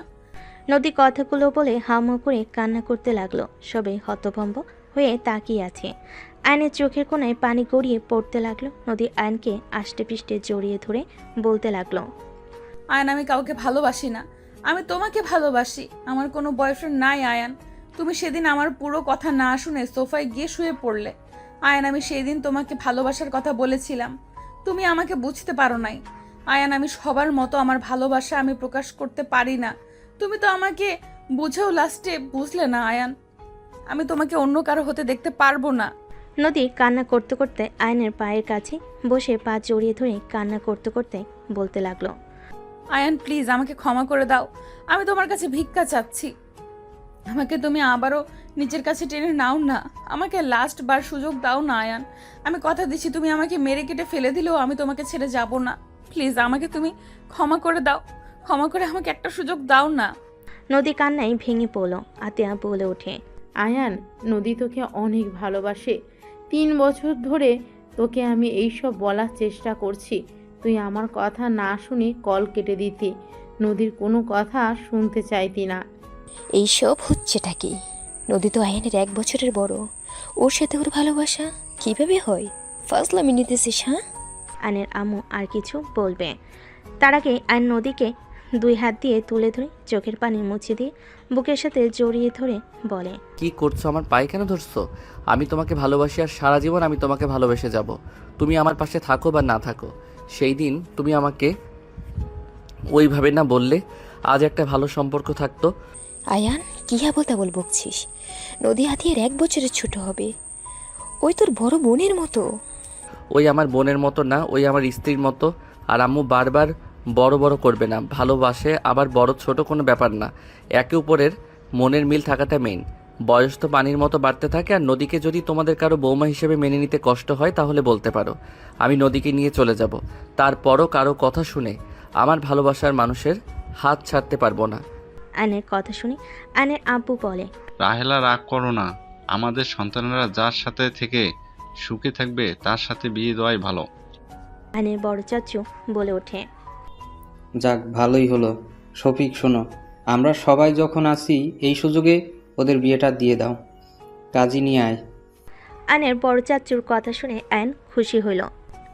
নদী কথাগুলো বলে হাউমাউ করে কান্না করতে লাগলো। সবাই হতভম্ব হয়ে তাকিয়ে আছে। আয়নের চোখের কোণায় পানি গড়িয়ে পড়তে লাগলো। নদী আয়নকে আষ্টে পিষ্টে জড়িয়ে ধরে বলতে লাগলো, আয়ান, আমি কাউকে ভালোবাসি না। আমি তোমাকে ভালোবাসি। আমার কোনো বয়ফ্রেন্ড নাই আয়ান। তুমি সেদিন আমার পুরো কথা না শুনে সোফায় গিয়ে শুয়ে পড়লে। আয়ান, আমি সেই দিন তোমাকে ভালোবাসার কথা বলেছিলাম। তুমি আমাকে বুঝতে পারো নাই আয়ান। আমি সবার মতো আমার ভালোবাসা আমি প্রকাশ করতে পারি না। তুমি তো আমাকে বুঝেও লাস্টে বুঝলে না আয়ান। আমি তোমাকে অন্য কারো হতে দেখতে পারবো না। নদী কান্না করতে করতে আয়নের পায়ের কাছে বসে পা জড়িয়ে ধরে কান্না করতে করতে বলতে লাগলো, আয়ান প্লিজ আমাকে ক্ষমা করে দাও। আমি তোমার কাছে ভিক্ষা চাচ্ছি। আমাকে তুমি আবারও নিজের কাছে টেনে নাও না। আমাকে লাস্ট বার সুযোগ দাও না আয়ান। আমি কথা দিচ্ছি, তুমি আমাকে মেরে কেটে ফেলে দিলেও আমি তোমাকে ছেড়ে যাব না। প্লিজ আমাকে তুমি ক্ষমা করে দাও। ক্ষমা করে আমাকে একটা সুযোগ দাও না। নদী কান্নায় ভেঙে পড়ল। আতিয়া বলে ওঠে, আয়ান, নদী তোকে অনেক ভালোবাসে। 3 বছর ধরে তোকে আমি এইসব বলার চেষ্টা করছি, তুই আমার কথা না শুনে কল কেটে দিতি। নদীর কোনো কথা শুনতে চাইতি না। এইসব হচ্ছেটা কি? নদী তো আয়ানের 1 বছরের বড়, ওর সাথে ওর ভালোবাসা কিভাবে হয়? ফাজলামি নিতেছিস? হ্যাঁ? আয়নের আম্মু আর কিছু বলবে তার আগে আয়ন নদীকে 2 হাত দিয়ে তুলে ধরে চোখের পানি মুছে দিয়ে বুকের সাথে জড়িয়ে ধরে বলে, কি করছো? আমার পায়ে কেন ধরছো? আমি তোমাকে ভালোবাসি আর সারা জীবন আমি তোমাকে ভালোবেসে যাব। তুমি আমার পাশে থাকো বা না থাকো, সেই দিন তুমি আমাকে ওইভাবে না বললে আজ একটা ভালো সম্পর্ক থাকতো। আয়ান, কি আবোল বকছিস? নদী হাতিয়ার 1 বছরের ছোট হবে। ওই তোর বড় বোনের মতো। ওই আমার বোনের মতো না, ওই আমার স্ত্রীর মতো। আর আম্মু বারবার বড় বড় করবে না, ভালোবাসে আবার বড় ছোট কোনো ব্যাপার না। একে উপরের মনের মিল থাকাটা মেইন। বয়স তো পানির মতো বাড়তে থাকে। আর নদীকে যদি তোমাদের কারো বৌমা হিসেবে মেনে নিতে কষ্ট হয় তাহলে বলতে পারো, আমি নদীকে নিয়ে চলে যাব। তারপরও কারো কথা শুনে আমার ভালোবাসার মানুষের হাত ছাড়তে পারবো না। আয়নের কথা শুনে আয়নের আব্বু বলে, রাহেলা রাগ করো না, আমাদের সন্তানেরা যার সাথে থেকে সুখে থাকবে তার সাথে বিয়ে দেওয়াই ভালো। আয়নের বড় চাচু বলে ওঠে, যাক ভালোই হলো। শফিক শোনো, আমরা সবাই যখন আসি এই সুযোগে ওদের বিয়েটা দিয়ে দাও। কাজী নিয়ে আয়। আয়নের বড় চাচুর কথা শুনে আয়ন খুশি হইল।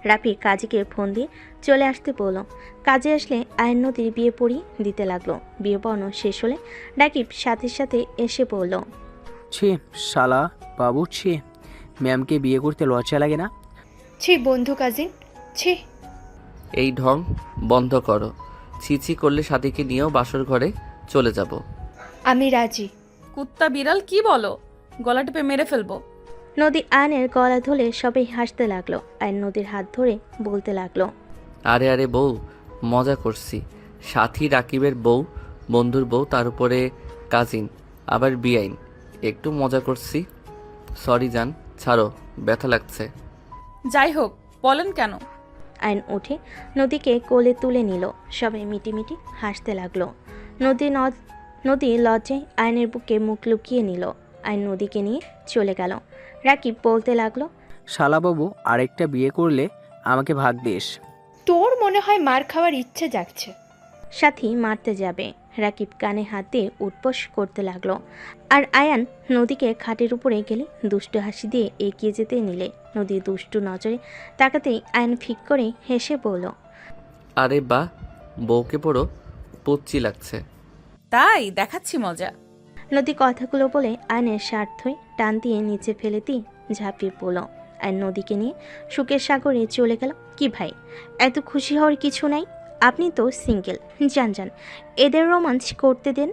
রাফি কাজীকে ফোন দিয়ে চলে আসতে বলল। কাজে আসলে আয়ন নদীর বিয়ে পড়িয়ে দিতে লাগলো। বিয়ে পড়ানো শেষ হলে রাকিব সাথে সাথে এসে পড়ল। ছি শালা বাবু, ছি, ম্যামকে বিয়ে করতে লজ্জা লাগে না? ছি বন্ধু কাজিন, ছি। এই ঢং বন্ধ করো। ছিছি করলে সাথীকে নিয়েও বাসর ঘরে চলে যাব। আমি রাজি। কুত্তা বিড়াল কি বলো? গলা টিপে মেরে ফেলবো। নদী আয়নের গলা ধরে সবাই হাসতে লাগলো। আয়ন নদীর হাত ধরে বলতে লাগলো, আরে আরে বউ, মজা করছি। সাথী রাকিবের বউ, বন্ধুর বউ, তার উপরে কাজিন, আবার বিআইন। একটু মজা করছি। সরি জান, ছাড়ো, ব্যথা লাগছে। যাই হোক, বলেন কেন? আয়ন উঠে নদীকে কোলে তুলে নিল। সবাই মিটিমিটি হাসতে লাগলো। নদী লজ্জায় আয়নের বুকে মুখ লুকিয়ে নিল। আয়ন নদীকে নিয়ে চলে গেল। রাকিব বলতে লাগলো, শালা বাবু, আরেকটা বিয়ে করলে আমাকে ভাগ দিস। তোর মনে হয় মার খাওয়ার ইচ্ছে জাগছে। সাথী মারতে যাবে। রাকিব কানে হাত দিয়ে উঠবোস করতে লাগলো। আর আয়ান নদীকে খাটের উপরে গেলে দুষ্টু হাসি দিয়ে এগিয়ে যেতে নিলে নদী দুষ্টু নজরে তাকাতেই আয়ান ফিক করে হেসে বলল, আরে বাহ, বউকে পুরো পুচ্ছি লাগছে। তাই দেখাচ্ছি মজা। নদী কথাগুলো বলে আয়নের শার্ট ধরে টান দিয়ে নিচে ফেলে দিয়ে ঝাঁপিয়ে পড়ল। আয়ন নদীকে নিয়ে সুখের সাগরে চলে গেল। কি ভাই, এত খুশি হওয়ার কিছু নাই? আপনি তো সিঙ্গেল, যান যান, এদের রোমাঞ্চ করতে দেন।